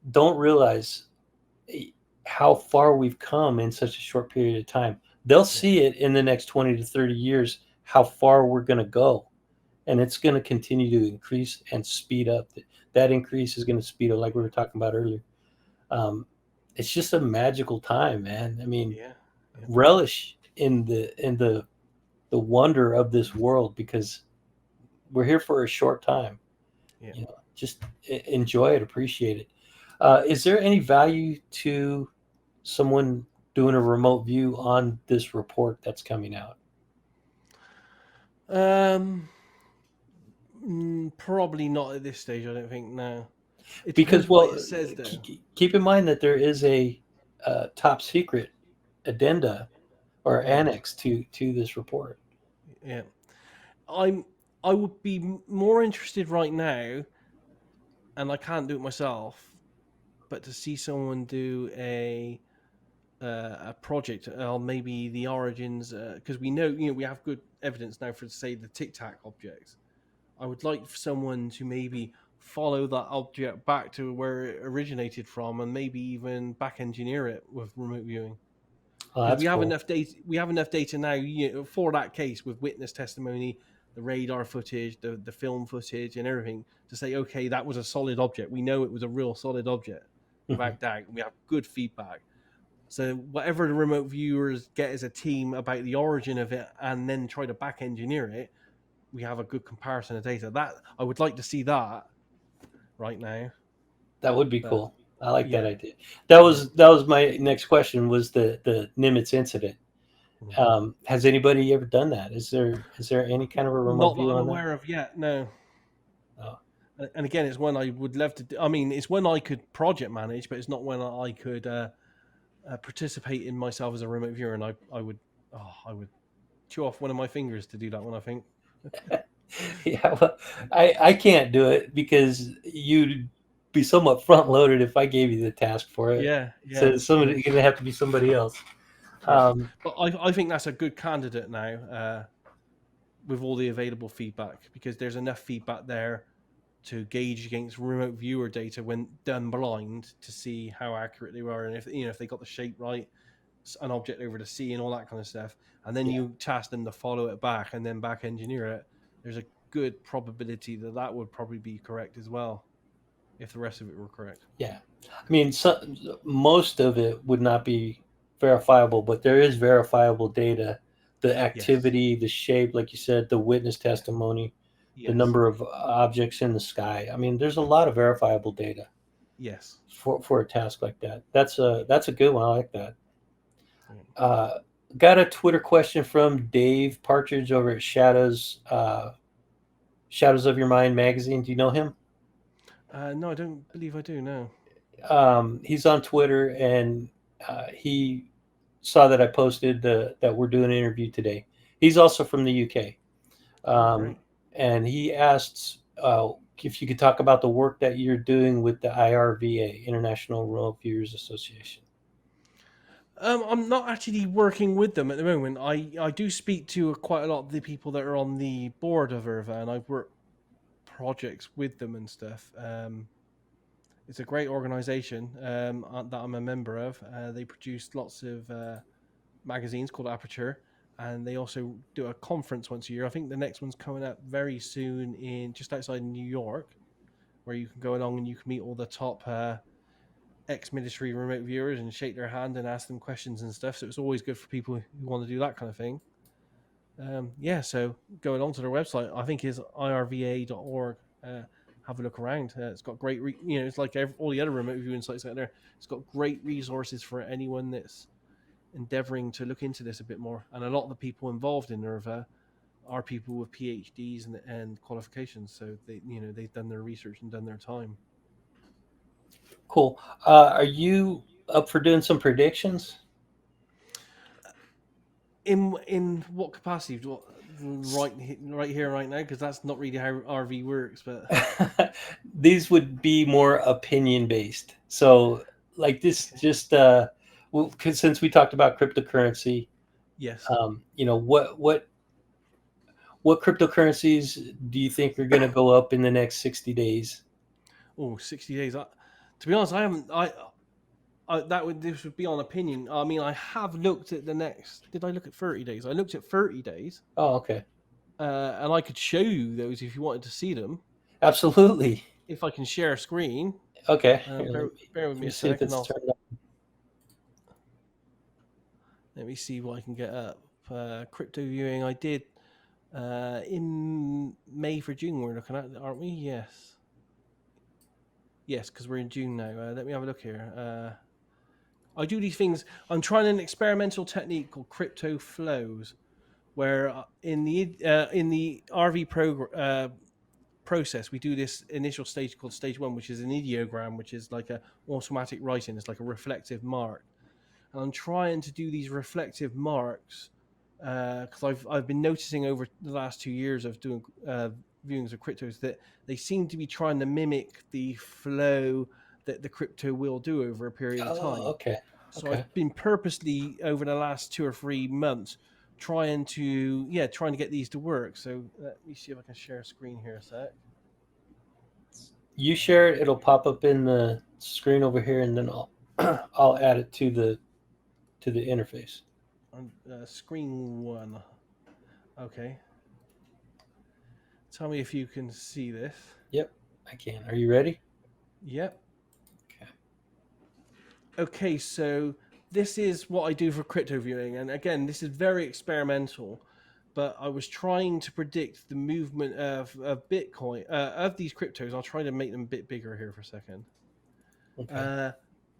don't realize how far we've come in such a short period of time. They'll yeah, see it in the next 20 to 30 years, how far we're going to go. And it's going to continue to increase and speed up. That increase is going to speed up, like we were talking about earlier. Um, it's just a magical time, man. I mean, yeah, yeah, relish in the wonder of this world, because we're here for a short time. yeah. Just enjoy it, appreciate it. Is there any value to someone doing a remote view on this report that's coming out? Um, Probably not at this stage. I don't think. No, it Because, depends what well, it says, though. keep in mind that there is a top secret addenda or Yeah, annex to this report. yeah. I'm. I would be more interested right now, and I can't do it myself, but to see someone do a project on maybe the origins, because we know we have good evidence now for say the Tic Tac objects. I would like someone to maybe follow that object back to where it originated from, and maybe even back engineer it with remote viewing. Oh, Because that's we have cool. enough data. We have enough data now, for that case with witness testimony, the radar footage, the film footage, and everything to say, okay, that was a solid object. We know it was a real solid object Mhm. without doubt. We have good feedback. So whatever the remote viewers get as a team about the origin of it, and then try to back engineer it, we have a good comparison of data. That I would like to see that right now. That would be But cool. I like that yeah, idea. That yeah. was my next question, was the Nimitz incident. Mm. Has anybody ever done that? Is there any kind of a remote Not that view I'm on that? aware of yet. No. Oh, And again, it's one I would love to do. I mean, it's one I could project manage, but it's not one I could participate in myself as a remote viewer. And I would chew off one of my fingers to do that one. I think. yeah. Well, I can't do it because you'd be somewhat front loaded if I gave you the task for it. Yeah, yeah, So somebody yeah, going to have to be somebody else. yeah. Um, But I think that's a good candidate now, with all the available feedback, because there's enough feedback there to gauge against remote viewer data when done blind to see how accurate they were, and if they got the shape right, an object over the sea and all that kind of stuff, and then yeah, you task them to follow it back and then back engineer it. There's a good probability that would probably be correct as well if the rest of it were correct. yeah. I mean, most of it would not be verifiable, but there is verifiable data. The Yes, activity, the shape, like you said, the witness yes, testimony, the yes, number of objects in the sky. I mean, there's a lot of verifiable data yes. for a task like that. That's a good one. I like that. Yeah. Uh, got a Twitter question from Dave Partridge over at Shadows of Your Mind magazine. Do you know him? No, I don't believe I do. No. He's on Twitter, and he saw that I posted that we're doing an interview today. He's also from the UK, Oh, um, great. and he asked if you could talk about the work that you're doing with the IRVA, International Remote Viewers Association. I'm not actually working with them at the moment. I do speak to quite a lot of the people that are on the board of IRVA, and I've worked projects with them and stuff. It's a great organization, that I'm a member of. They produce lots of magazines called Aperture, and they also do a conference once a year. I think the next one's coming up very soon in just outside New York, where you can go along and you can meet all the top ex-military remote viewers and shake their hand and ask them questions and stuff. So it's always good for people who want to do that kind of thing. Yeah, so go along to their website. I think is irva.org. Have a look around. It's got great, it's like all the other remote viewing sites out there. It's got great resources for anyone that's endeavoring to look into this a bit more. And a lot of the people involved in IRVA are people with PhDs and qualifications. So they've done their research and done their time. Cool. Are you up for doing some predictions? In what capacity? Right here, right now, because that's not really how RV works. But These would be more opinion based. So, like this, okay, just well, 'cause since we talked about cryptocurrency, yes. what cryptocurrencies do you think are going to go up in the next 60 days? Oh, 60 days. To be honest, I haven't. This would be on opinion. I mean, I have looked at the next. Did I look at 30 days? I looked at 30 days, Oh, okay. and I could show you those if you wanted to see them. Absolutely. If I can share a screen, Okay. Here, bear with let me me a see if sec, and it's turned on. let me see what I can get up. Crypto viewing. I did in May for June. We're looking at, aren't we? Yes, yes, because we're in June now. Let me have a look here. I do these things. I'm trying an experimental technique called crypto flows, where in the RV process we do this initial stage called stage one, which is an ideogram, which is like a automatic writing. It's like a reflective mark, and I'm trying to do these reflective marks because I've been noticing over the last 2 years of doing viewings of cryptos that they seem to be trying to mimic the flow that the crypto will do over a period of Oh, time. okay. So Okay. I've been purposely over the last 2 or 3 months trying to get these to work. So let me see if I can share a screen here a sec. You share it, it'll pop up in the screen over here, and then I'll I'll add it to the interface. On screen one. Okay. Tell me if you can see this. Yep, I can. Are you ready? Yep. Okay. Okay, so this is what I do for crypto viewing. And again, this is very experimental, but I was trying to predict the movement of Bitcoin, of these cryptos. I'll try to make them a bit bigger here for a second. Okay. Uh,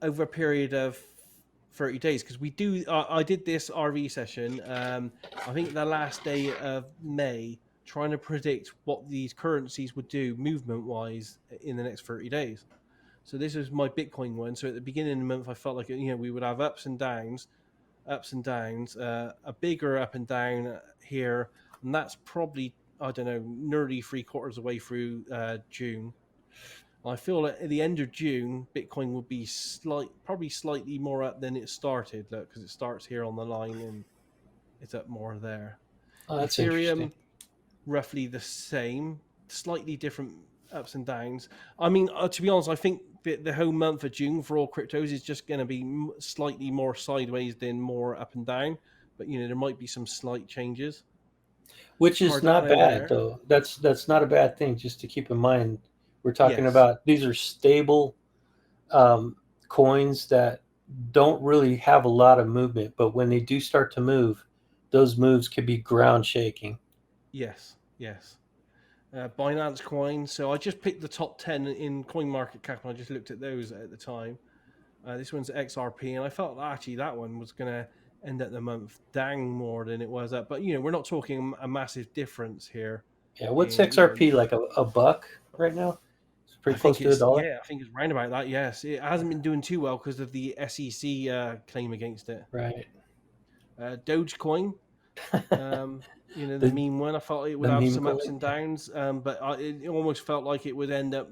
Over a period of 30 days, because we do, I did this RV session, I think the last day of May, trying to predict what these currencies would do movement wise in the next 30 days. So this was my Bitcoin one. So at the beginning of the month, I felt like we would have ups and downs, a bigger up and down here, and that's probably I don't know, nearly 3/4 away through June. I feel like at the end of June, Bitcoin will be probably slightly more up than it started, because it starts here on the line and it's up more there. Oh, that's interesting. Ethereum, roughly the same, slightly different ups and downs. I mean, to be honest, I think the whole month of June for all cryptos is just going to be slightly more sideways than more up and down. But there might be some slight changes. Which is Hard to not know bad there. though. That's not a bad thing. Just to keep in mind, we're talking Yes, about these are stable um, coins that don't really have a lot of movement, but when they do start to move, those moves can be ground shaking. yes, yes. Binance Coin. So I just picked the top 10 in Coin Market Cap, and I just looked at those at the time. This one's XRP, and I felt actually that one was going to end at the month down more than it was up. But we're not talking a massive difference here. Yeah, what's In XRP like a buck right now? It's pretty close to a dollar. I think it's round about that. Yes, it hasn't been doing too well because of the SEC claim against it. Right. Dogecoin, the the meme one. I felt it would the have meme some ups coin. and downs, but it almost felt like it would end up,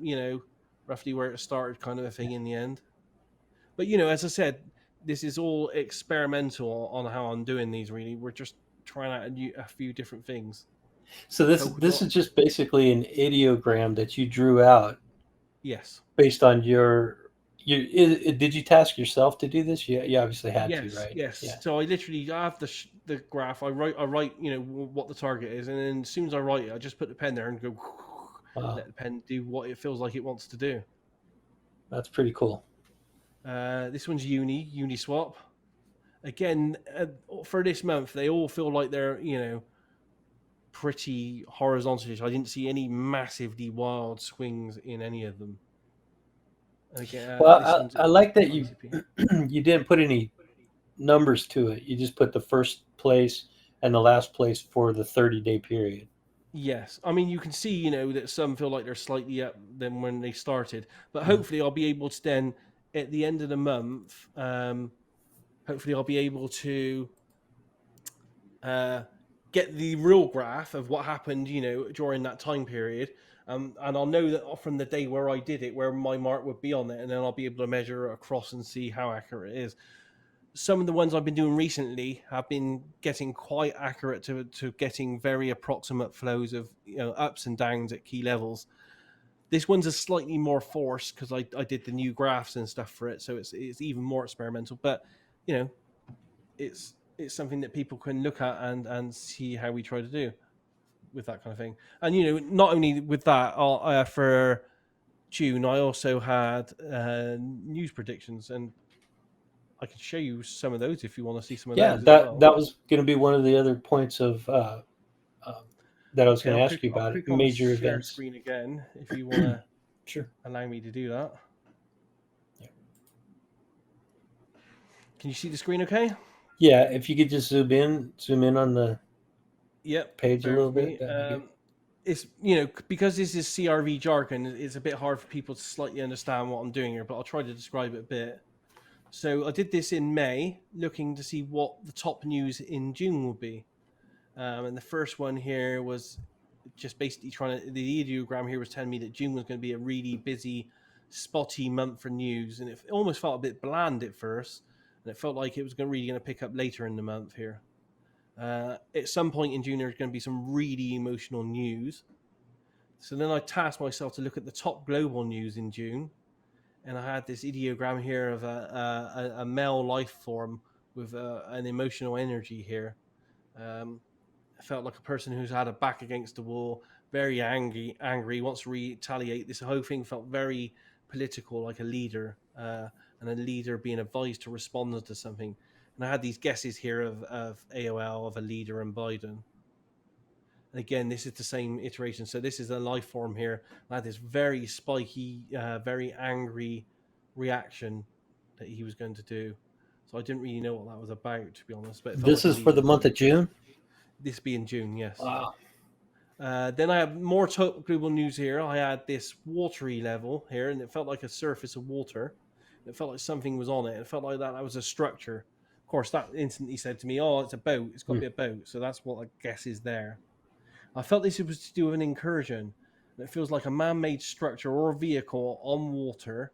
roughly where it started, kind of a thing in the end. But as I said, this is all experimental on how I'm doing these. Really, we're just trying out a few different things. So this Polkadot, is just basically an ideogram that you drew out yes, based on did you task yourself to do this? You obviously had to, yes, right? yes. Yeah. So I have the graph. I write, what the target is, and then as soon as I write it, I just put the pen there and go, Wow, let the pen do what it feels like it wants to do. that's pretty cool. This one's Uniswap. Again, for this month, they all feel like they're pretty horizontal. I didn't see any massively wild swings in any of them. And again, this Well, one's I like that you ICP. you didn't put any numbers to it. You just put the first place and the last place for the 30-day period. Yes, I mean you can see, that some feel like they're slightly up than when they started, but Mm. hopefully I'll be able to then at the end of the month, hopefully I'll be able to uh, get the real graph of what happened, during that time period, and I'll know that from the day where I did it, where my mark would be on it, and then I'll be able to measure across and see how accurate it is. Some of the ones I've been doing recently have been getting quite accurate to getting very approximate flows of ups and downs at key levels. This one's a slightly more forced because I did the new graphs and stuff for it, so it's even more experimental. But you know, it's something that people can look at and see how we try to do with that kind of thing. And not only with that, for June, I also had news predictions, and I can show you some of those if you want to see some of Yeah, those as that well. that was going to be one of the other points of that I was Okay, going I'll to ask click. you I'll about it. click on Major share events. screen again if you want to Sure. allow me to do that. Yeah. Can you see the screen? Okay. Yeah, if you could just zoom in on the Yep. page a Bear little with bit, me. that'd be good. It's because this is CRV jargon. It's a bit hard for people to slightly understand what I'm doing here, but I'll try to describe it a bit. So I did this in May, looking to see what the top news in June would be. And the first one here was just basically the ideogram here was telling me that June was going to be a really busy, spotty month for news. And it almost felt a bit bland at first. And it felt like it was really going to pick up later in the month here. At some point in June, there's going to be some really emotional news. So then I tasked myself to look at the top global news in June. And I had this ideogram here of a male life form with an emotional energy here. I felt like a person who's had a back against the wall, very angry, wants to retaliate. This whole thing felt very political, like a leader, and a leader being advised to respond to something. And I had these guesses here of AOL, of a leader, and Biden. And again, this is the same iteration. So this is a life form here. I had this very spiky, very angry reaction that he was going to do. So I didn't really know what that was about, to be honest. But it felt This like a is for leader the month thing. of June. This being June, yes. Wow. Then I have more global news here. I had this watery level here, and it felt like a surface of water. It felt like something was on it. It felt like that was a structure. Of course, that instantly said to me, "Oh, it's a boat. It's got to be a boat." So that's what I guess is there. I felt this was to do with an incursion, and it feels like a man-made structure or a vehicle on water.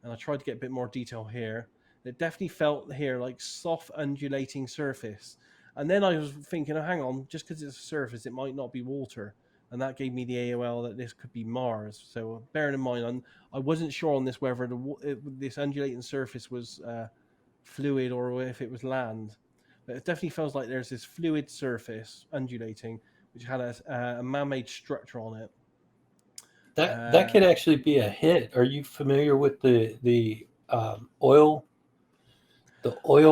And I tried to get a bit more detail here. It definitely felt here like soft undulating surface. And then I was thinking, oh, hang on, just because it's a surface, it might not be water. And that gave me the AOL that this could be Mars. So bearing in mind, I wasn't sure on this whether this undulating surface was fluid or if it was land. But it definitely feels like there's this fluid surface undulating, which had a man-made structure on it. That could actually be a hit. Are you familiar with the oil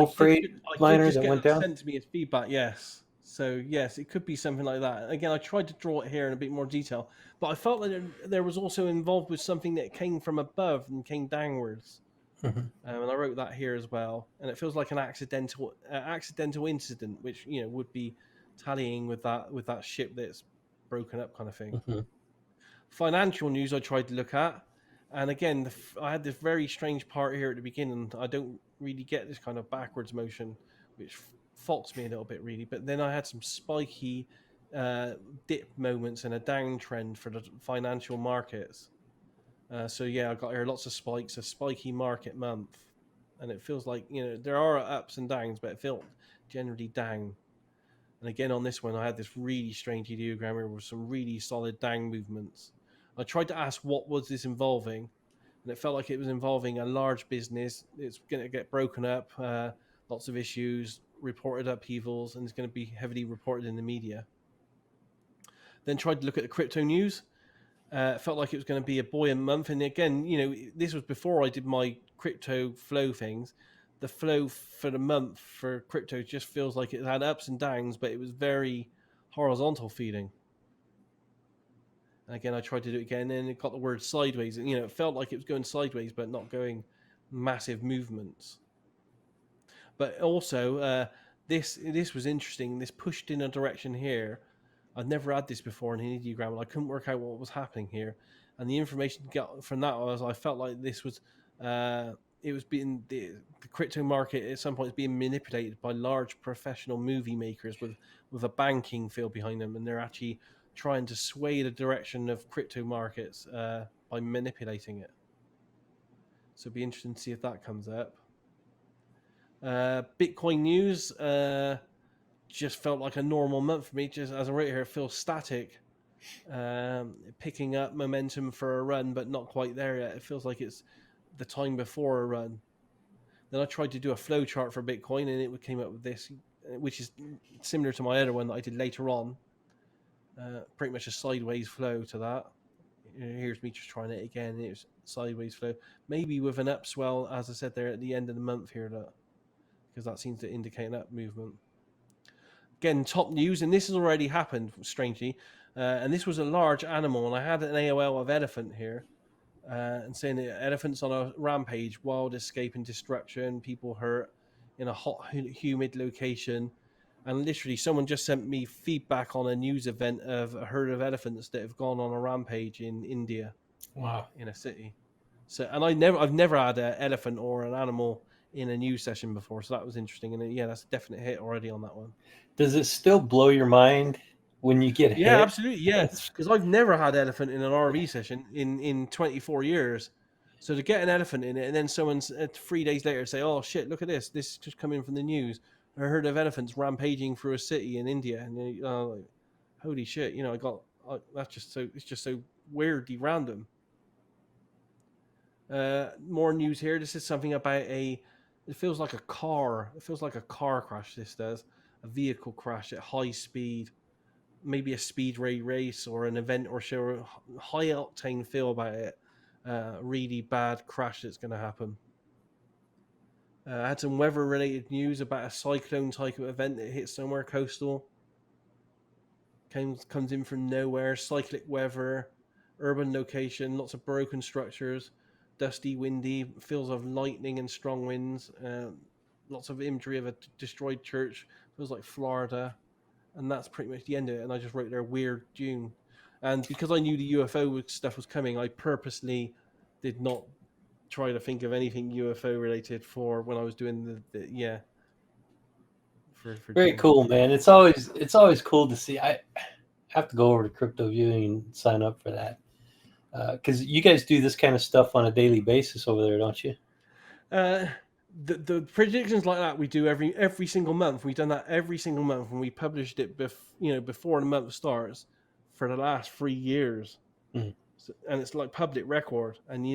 freight I did liner just that get went that down? sent to me as feedback. Yes, so yes, it could be something like that. Again, I tried to draw it here in a bit more detail, but I felt like there was also involved with something that came from above and came downwards. Mm-hmm. And I wrote that here as well. And it feels like an accidental incident, which would be tallying with that ship that's broken up, kind of thing. Mm-hmm. Financial news I tried to look at, and again, I had this very strange part here at the beginning. I don't really get this kind of backwards motion, which faults me a little bit, really. But then I had some spiky dip moments and a downtrend for the financial markets. So yeah, I got here lots of spikes, a spiky market month, and it feels like there are ups and downs, but it felt generally down. And again, on this one, I had this really strange ideogram with some really solid down movements. I tried to ask what was this involving, and it felt like it was involving a large business. It's going to get broken up, lots of issues, reported upheavals, and it's going to be heavily reported in the media. Then tried to look at the crypto news. Felt like it was going to be a buoyant month, and again, this was before I did my crypto flow things. The flow for the month for crypto just feels like it had ups and downs, but it was very horizontal feeding. And again, I tried to do it again, and it got the word sideways. And it felt like it was going sideways, but not going massive movements. But also, this was interesting. This pushed in a direction here, I'd never had this before in an ideogram, and I couldn't work out what was happening here. And the information got from that was I felt like this was it was being the crypto market at some point is being manipulated by large professional movie makers with a banking feel behind them, and they're actually trying to sway the direction of crypto markets by manipulating it. So it'd be interesting to see if that comes up. Bitcoin news just felt like a normal month for me. Just as I wrote here, it feels static, picking up momentum for a run, but not quite there yet. It feels like it's the time before a run. Then I tried to do a flow chart for Bitcoin, and it came up with this, which is similar to my other one that I did later on. Pretty much a sideways flow to that. Here's me just trying it again. It's sideways flow, maybe with an upswell, as I said there at the end of the month here, because that seems to indicate an up movement. Again, top news, and this has already happened, strangely, and this was a large animal, and I had an AOL of elephant here, and saying that elephants on a rampage, wild escape and destruction, people hurt in a hot, humid location. And literally, someone just sent me feedback on a news event of a herd of elephants that have gone on a rampage in India. Wow. In a city. So, and I've never had an elephant or an animal in a news session before, so that was interesting. And yeah, that's a definite hit already on that one. Does it still blow your mind when you get hit? Yeah, absolutely. Yeah, because I've never had elephant in an RV session in 24 years. So to get an elephant in it, and then someone's 3 days later say, "Oh shit, look at this! This just coming from the news. I heard of elephants rampaging through a city in India." And like, holy shit! That's just so it's just so weirdly random. More news here. This is something about it feels like a car. It feels like a car crash. This does a vehicle crash at high speed. Maybe a speedway race or an event or show, high octane feel about it. Really bad crash that's going to happen. I had some weather related news about a cyclone type of event that hit somewhere coastal. Comes in from nowhere. Cyclic weather, urban location, lots of broken structures, dusty, windy, feels of lightning and strong winds. Lots of imagery of a destroyed church. Feels like Florida. And that's pretty much the end of it. And I just wrote there weird June. And because I knew the UFO stuff was coming, I purposely did not try to think of anything UFO related for when I was doing for Very June. cool, man. It's always cool to see. I have to go over to Crypto Viewing and sign up for that because you guys do this kind of stuff on a daily basis over there, don't you? The predictions like that we do every single month. We've done that every single month, and we published it before the month starts for the last 3 years. Mhm. So, and it's like public record. And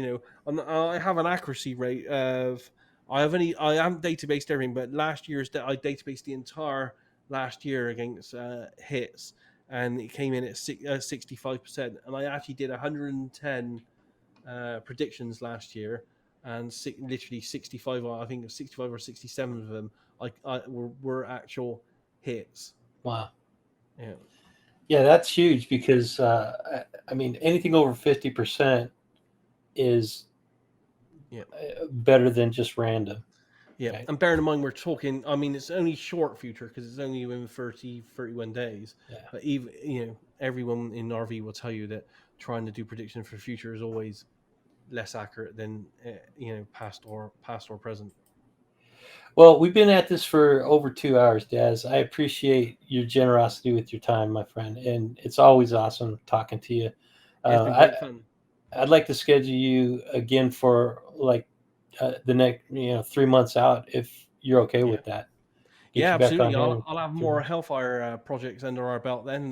I have an accuracy rate of I haven't databased everything, but last year's I databased the entire last year against hits, and it came in at 65%. And I actually did 110 predictions last year. And literally 65, I think 65 or 67 of them were actual hits. Wow. Yeah. Yeah, that's huge because I mean anything over 50% is better than just random. Yeah, right? and bearing in mind we're talking, I mean, it's only short future because it's only in 31 days. Yeah. But even everyone in RV will tell you that trying to do prediction for future is always less accurate than past or present. Well, we've been at this for over 2 hours, Daz. I appreciate your generosity with your time, my friend, and it's always awesome talking to you. It's been great fun. I'd like to schedule you again for like the next 3 months out if you're okay with that. Get Yeah, you back absolutely. on I'll have more Hellfire projects under our belt then.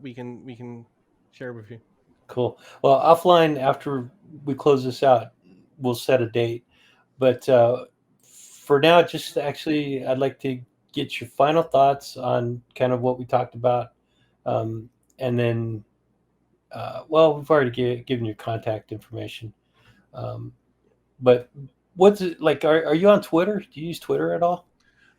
We can share with you. Cool. Well, offline after we close this out, we'll set a date. But for now, just actually, I'd like to get your final thoughts on kind of what we talked about, and then, well, we've already given your contact information. But what's it like? Are you on Twitter? Do you use Twitter at all?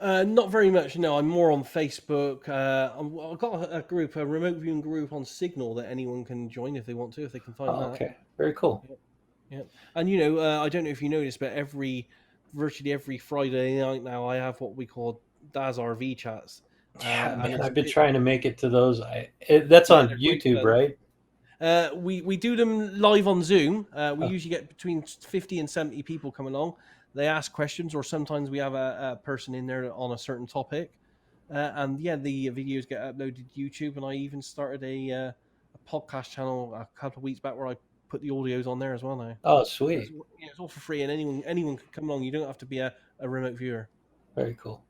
Not very much. No, I'm more on Facebook. I've got a group, a remote viewing group on Signal that anyone can join if they want to, if they can find that. Okay, very cool. Yeah, and I don't know if you noticed, but virtually every Friday night now, I have what we call Daz RV chats, Yeah, And man, I've been trying to make it to those. That's on they're great YouTube, fun. right? We do them live on Zoom. We Oh. usually get between 50 and 70 people come along. They ask questions, or sometimes we have a person in there on a certain topic. And yeah, the videos get uploaded to YouTube. And I even started a podcast channel a couple of weeks back where I put the audios on there as well now. Oh, So sweet. it's all for free, and anyone can come along. You don't have to be a remote viewer. Very cool.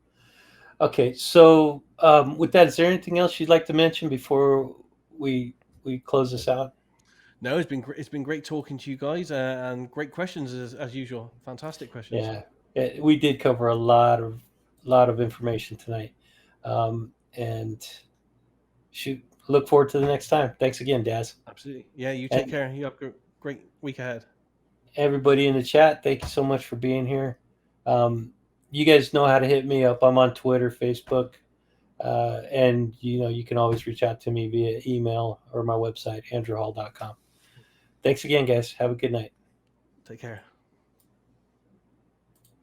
Okay, so with that, is there anything else you'd like to mention before we close this out? No, it's been great talking to you guys, and great questions as usual. Fantastic questions. Yeah, we did cover a lot of information tonight, and shoot, look forward to the next time. Thanks again, Daz. Absolutely. Yeah, you take And care. You have a great week ahead. everybody in the chat, thank you so much for being here. You guys know how to hit me up. I'm on Twitter, Facebook, and you can always reach out to me via email or my website, andrewhall.com. Thanks again, guys. Have a good night. Take care.